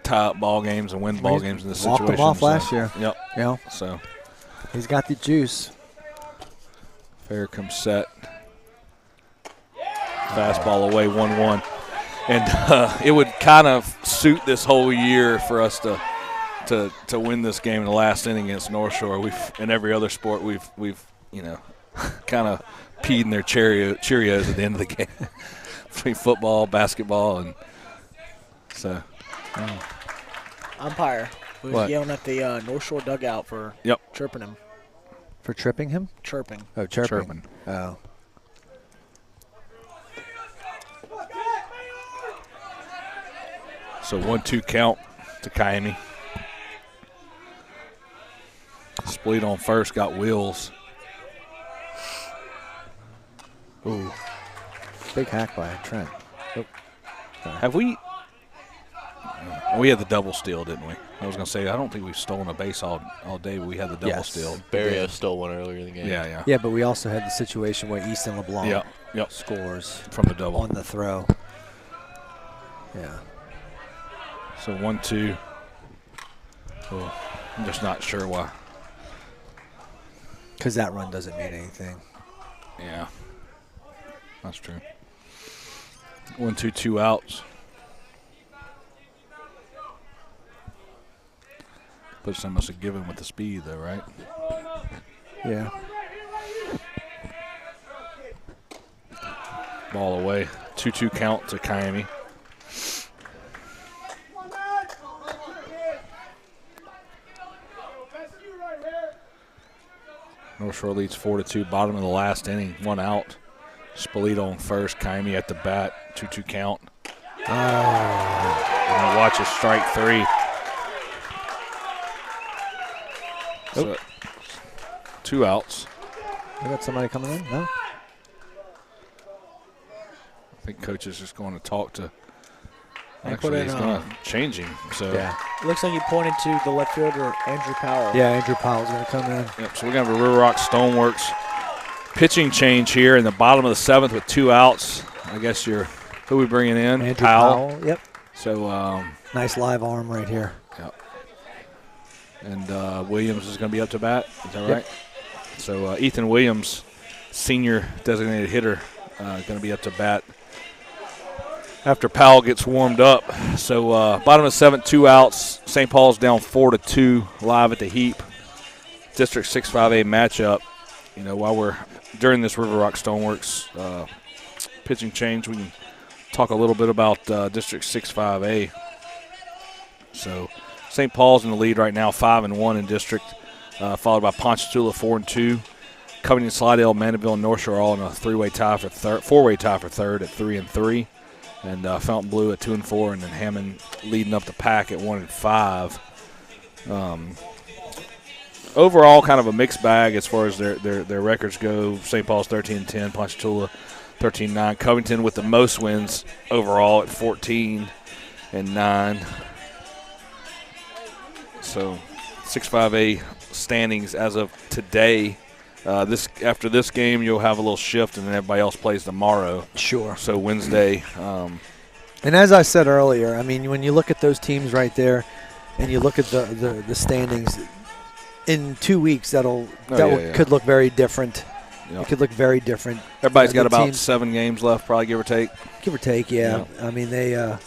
tie up ball games and win ball games in this situation. Walked them off last year. Yep. You know, so he's got the juice. Fair comes set. Fastball away, 1-1. And it would kind of suit this whole year for us to win this game in the last inning against North Shore. In every other sport we've kind of peed in their Cheerios at the end of the game. Between football, basketball, and so. Umpire was yelling at the North Shore dugout for chirping him. For tripping him? Chirping. Oh, chirping. Oh. So 1-2 count to Kiami. Split on first, got wheels. Ooh. Big hack by Trent. Oh. Have we? We had the double steal, didn't we? I was going to say, I don't think we've stolen a base all day, but we had the double steal. Barrio stole one earlier in the game. Yeah. Yeah, but we also had the situation where Easton LeBlanc scores from the double on the throw. Yeah. So 1-2. Oh, I'm just not sure why. Because that run doesn't mean anything. Yeah. That's true. 1-2, 2 outs. But I must have given with the speed, though, right? Yeah. Ball away. 2-2 count to Kiami. North Shore leads 4-2. Bottom of the last inning. 1 out. Spolito on first. Kiami at the bat. 2-2 count. And watch a strike 3. So 2 outs. We got somebody coming in? No? I think coach is just going to talk to. Actually, he's going to change him. So yeah. Looks like he pointed to the left fielder, Andrew Powell. Yeah, Andrew Powell's going to come in. Yep. So we're going to have a River Rock Stoneworks pitching change here in the bottom of the 7th with 2 outs. I guess who are we bringing in? Andrew Powell. Yep. So nice live arm right here. Yep. And Williams is going to be up to bat. Is that right? So Ethan Williams, senior designated hitter, going to be up to bat after Powell gets warmed up. So bottom of the 7th, 2 outs. St. Paul's down 4-2 live at the Heap. District 6-5A matchup. You know, while we're during this River Rock Stoneworks pitching change, we can talk a little bit about District 6-5A. So St. Paul's in the lead right now, 5-1 in district, followed by Ponchatoula 4-2. Covington, Slidell, Mandeville, and North Shore all in a four-way tie for third at 3-3. And Fountain Blue at 2-4, and then Hammond leading up the pack at 1-5. Overall, kind of a mixed bag as far as their records go. St. Paul's 13-10, Ponchatoula 13-9. Covington with the most wins overall at 14-9. So 6-5A standings as of today. After this game, you'll have a little shift, and then everybody else plays tomorrow. Sure. So Wednesday. And as I said earlier, I mean, when you look at those teams right there, and you look at the standings, in 2 weeks could look very different. Yep. It could look very different. Everybody's got about 7 games left, probably, give or take. Give or take, yeah. I mean, at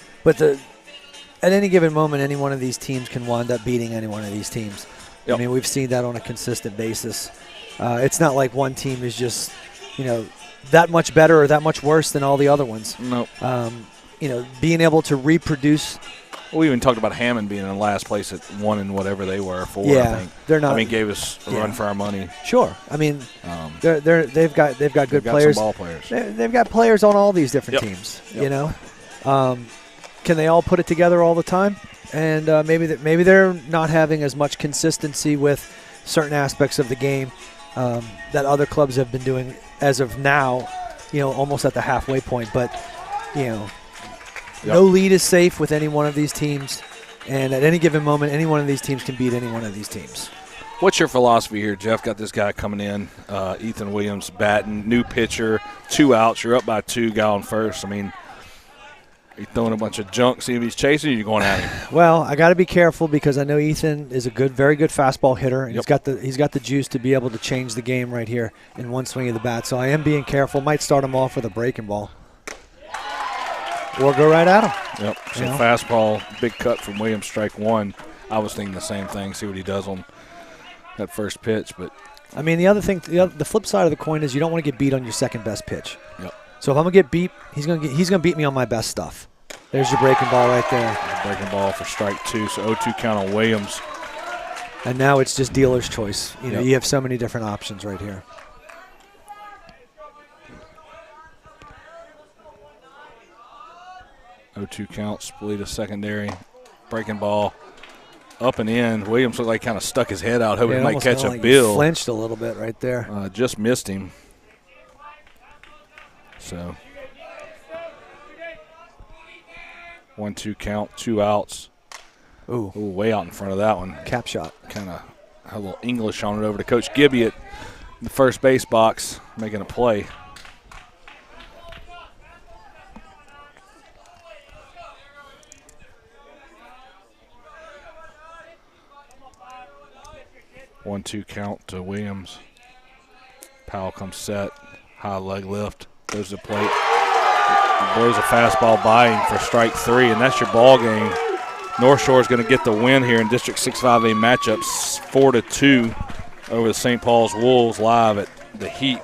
any given moment, any one of these teams can wind up beating any one of these teams. Yep. I mean, we've seen that on a consistent basis. It's not like one team is just, that much better or that much worse than all the other ones. Nope. Being able to reproduce. We even talked about Hammond being in last place at 1 and whatever they were, 4. Yeah, I think. They're not. I mean, gave us a run for our money. Sure. I mean, they've got good players. Some ball players. They've got players on all these different teams. Yep. Can they all put it together all the time? And maybe they're not having as much consistency with certain aspects of the game that other clubs have been doing as of now. Almost at the halfway point, but No lead is safe with any one of these teams, and at any given moment, any one of these teams can beat any one of these teams. What's your philosophy here, Jeff? Got this guy coming in, Ethan Williams, batting, new pitcher, 2 outs. You're up by 2, guy on first. I mean, are you throwing a bunch of junk, see if he's chasing, or you going at him? Well, I got to be careful because I know Ethan is a very good fastball hitter. And he's got the juice to be able to change the game right here in one swing of the bat. So I am being careful. Might start him off with a breaking ball. Or go right at him. Yep. So fastball, big cut from Williams, strike 1. I was thinking the same thing. See what he does on that first pitch. But I mean, the other thing, the flip side of the coin is you don't want to get beat on your second best pitch. Yep. So if I'm gonna get beat, he's gonna beat me on my best stuff. There's your breaking ball right there. Breaking ball for strike 2. So 0-2 count on Williams. And now it's just dealer's choice. You know, you have so many different options right here. (0-2 count, Spalita secondary, breaking ball, up and in. Williams looked like kind of stuck his head out, hoping he might catch a bill. Flinched a little bit right there. Just missed him. So 1-2 count, 2 outs. Ooh, way out in front of that one. Cap shot. Kind of had a little English on it over to Coach Gibby at the first base box, making a play. One-two count to Williams. Powell comes set, high leg lift, goes to the plate, blows a fastball by him for strike 3, and that's your ball game. Northshore is going to get the win here in District 6-5A matchups, 4-2 over the St. Paul's Wolves live at the Heap.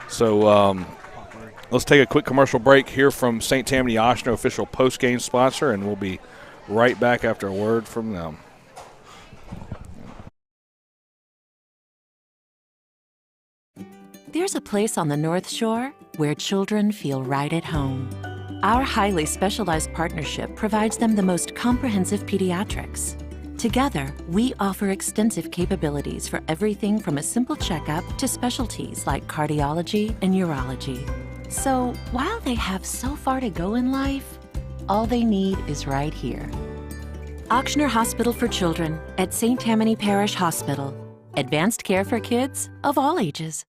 So let's take a quick commercial break here from St. Tammany Oshner, official post-game sponsor, and we'll be right back after a word from them. There's a place on the North Shore where children feel right at home. Our highly specialized partnership provides them the most comprehensive pediatrics. Together, we offer extensive capabilities for everything from a simple checkup to specialties like cardiology and urology. So, while they have so far to go in life, all they need is right here. Ochsner Hospital for Children at St. Tammany Parish Hospital. Advanced care for kids of all ages.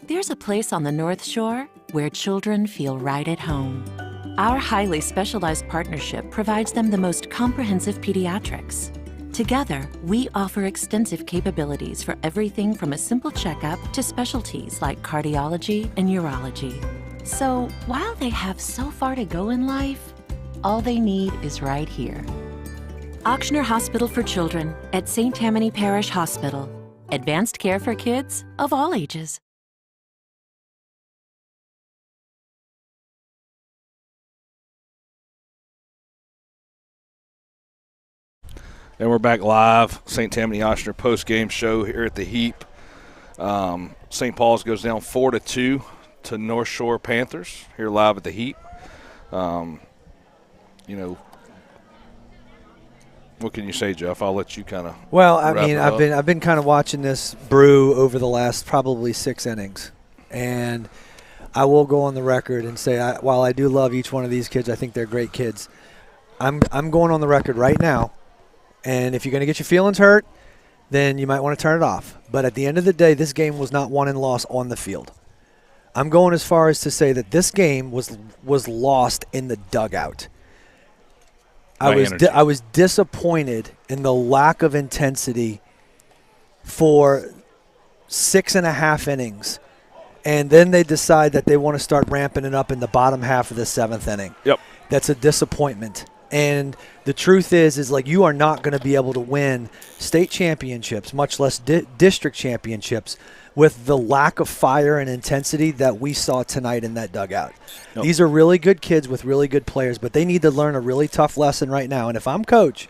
There's a place on the North Shore where children feel right at home. Our highly specialized partnership provides them the most comprehensive pediatrics. Together, we offer extensive capabilities for everything from a simple checkup to specialties like cardiology and urology. So, while they have so far to go in life, all they need is right here. Ochsner Hospital for Children at St. Tammany Parish Hospital. Advanced care for kids of all ages. And we're back live, St. Tammany Oshner post-game show here at the Heap. St. Paul's goes down 4-2 to North Shore Panthers here live at the Heap. You know, what can you say, Jeff? I'll let you kind of. Well, I mean, I've been kind of watching this brew over the last probably 6 innings, and I will go on the record and say, while I do love each one of these kids, I think they're great kids. I'm going on the record right now. And if you're going to get your feelings hurt, then you might want to turn it off. But at the end of the day, this game was not won and lost on the field. I'm going as far as to say that this game was lost in the dugout. I was disappointed in the lack of intensity for 6.5 innings. And then they decide that they want to start ramping it up in the bottom half of the 7th inning. Yep. That's a disappointment. And the truth is like you are not going to be able to win state championships, much less district championships, with the lack of fire and intensity that we saw tonight in that dugout. Nope. These are really good kids with really good players, but they need to learn a really tough lesson right now. And if I'm coach,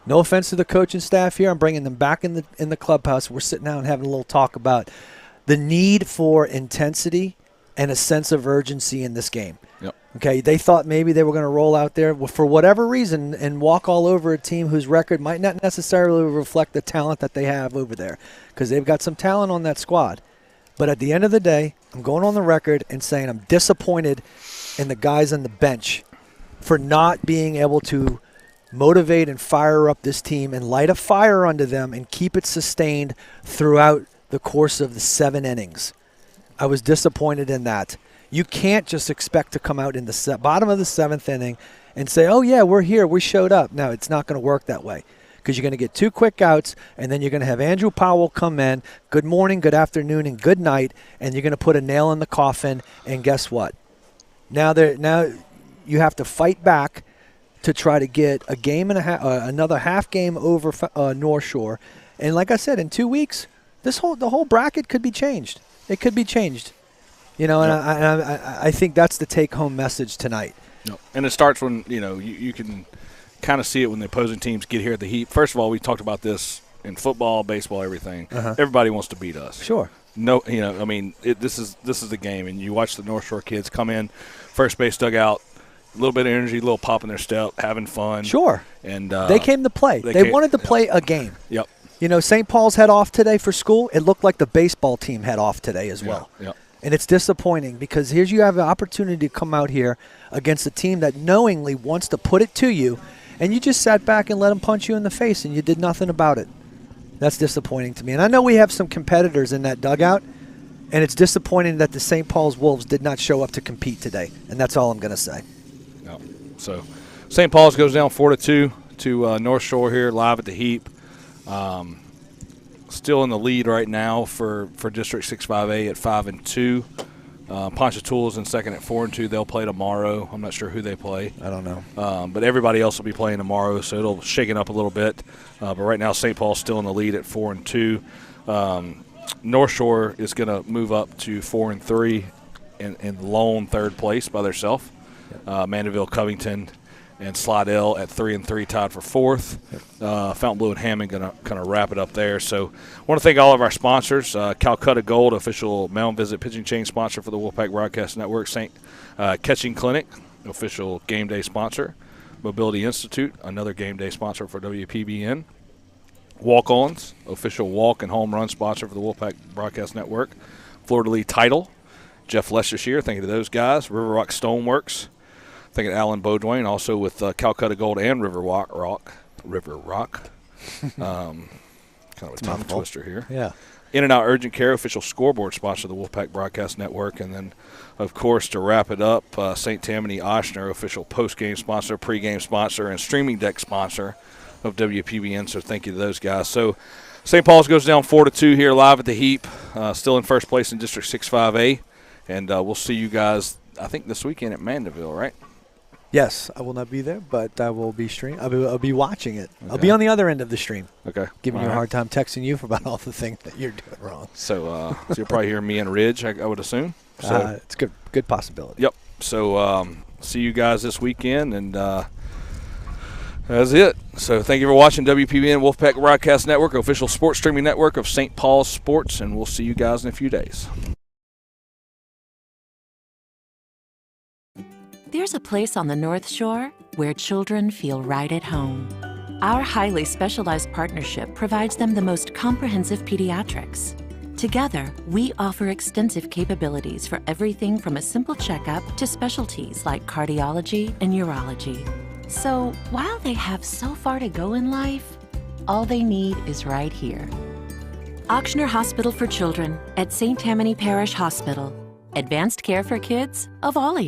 no offense to the coaching staff here, I'm bringing them back in the clubhouse. We're sitting down and having a little talk about the need for intensity and a sense of urgency in this game. Yep. Okay, they thought maybe they were going to roll out there for whatever reason and walk all over a team whose record might not necessarily reflect the talent that they have over there, because they've got some talent on that squad. But at the end of the day, I'm going on the record and saying I'm disappointed in the guys on the bench for not being able to motivate and fire up this team and light a fire under them and keep it sustained throughout the course of the 7 innings. I was disappointed in that. You can't just expect to come out in the bottom of the 7th inning and say, oh, yeah, we're here, we showed up. No, it's not going to work that way because you're going to get 2 quick outs, and then you're going to have Andrew Powell come in, good morning, good afternoon, and good night, and you're going to put a nail in the coffin, and guess what? Now you have to fight back to try to get a game and a half, another half game over North Shore. And like I said, in 2 weeks, the whole bracket could be changed. It could be changed. You know, and I think that's the take-home message tonight. No. And it starts when, you can kind of see it when the opposing teams get here at the heat. First of all, we talked about this in football, baseball, everything. Everybody wants to beat us. Sure. No, this is the game. And you watch the North Shore kids come in, first base dugout, a little bit of energy, a little pop in their step, having fun. Sure. And they came to play. They wanted to play a game. Yep. You know, St. Paul's had off today for school. It looked like the baseball team had off today as well. Yep. And it's disappointing because here you have an opportunity to come out here against a team that knowingly wants to put it to you, and you just sat back and let them punch you in the face, and you did nothing about it. That's disappointing to me. And I know we have some competitors in that dugout, and it's disappointing that the St. Paul's Wolves did not show up to compete today, and that's all I'm going to say. No. So St. Paul's goes down 4-2 to North Shore here, live at the Heap. Still in the lead right now for District 6-5A at 5-2. Ponchatoula's in second at 4-2. They'll play tomorrow. I'm not sure who they play. I don't know. But everybody else will be playing tomorrow, so it'll shake it up a little bit. But right now, St. Paul's still in the lead at 4-2. North Shore is going to move up to 4-3 in lone third place by themselves. Mandeville, Covington, and Slidell at 3-3, tied for 4th. Fontainebleau and Hammond going to kind of wrap it up there. So I want to thank all of our sponsors. Calcutta Gold, official Mound Visit pitching chain sponsor for the Wolfpack Broadcast Network. St. Catching Clinic, official game day sponsor. Mobility Institute, another game day sponsor for WPBN. Walk-Ons, official walk and home run sponsor for the Wolfpack Broadcast Network. Florida League title, Jeff Leicestershire, thank you to those guys. River Rock Stoneworks, thank you to Alan Beaudoin, also with Calcutta Gold and River Rock. Kind of a tongue twister here. Yeah. In and Out Urgent Care, official scoreboard sponsor of the Wolfpack Broadcast Network. And then, of course, to wrap it up, St. Tammany Oshner, official post-game sponsor, pre-game sponsor, and streaming deck sponsor of WPBN. So thank you to those guys. So St. Paul's goes down 4-2 here live at the Heap, still in first place in District 6-5A. And we'll see you guys, I think, this weekend at Mandeville, right? Yes, I will not be there, but I will be I'll be watching it. Okay. I'll be on the other end of the stream. Okay. Giving you a hard time, texting you about all the things that you're doing wrong. So, you'll probably hear me and Ridge, I would assume. So it's good possibility. Yep. So see you guys this weekend, and that's it. So thank you for watching WPBN Wolfpack Broadcast Network, official sports streaming network of St. Paul's Sports, and we'll see you guys in a few days. There's a place on the North Shore where children feel right at home. Our highly specialized partnership provides them the most comprehensive pediatrics. Together, we offer extensive capabilities for everything from a simple checkup to specialties like cardiology and urology. So, while they have so far to go in life, all they need is right here. Ochsner Hospital for Children at St. Tammany Parish Hospital. Advanced care for kids of all ages.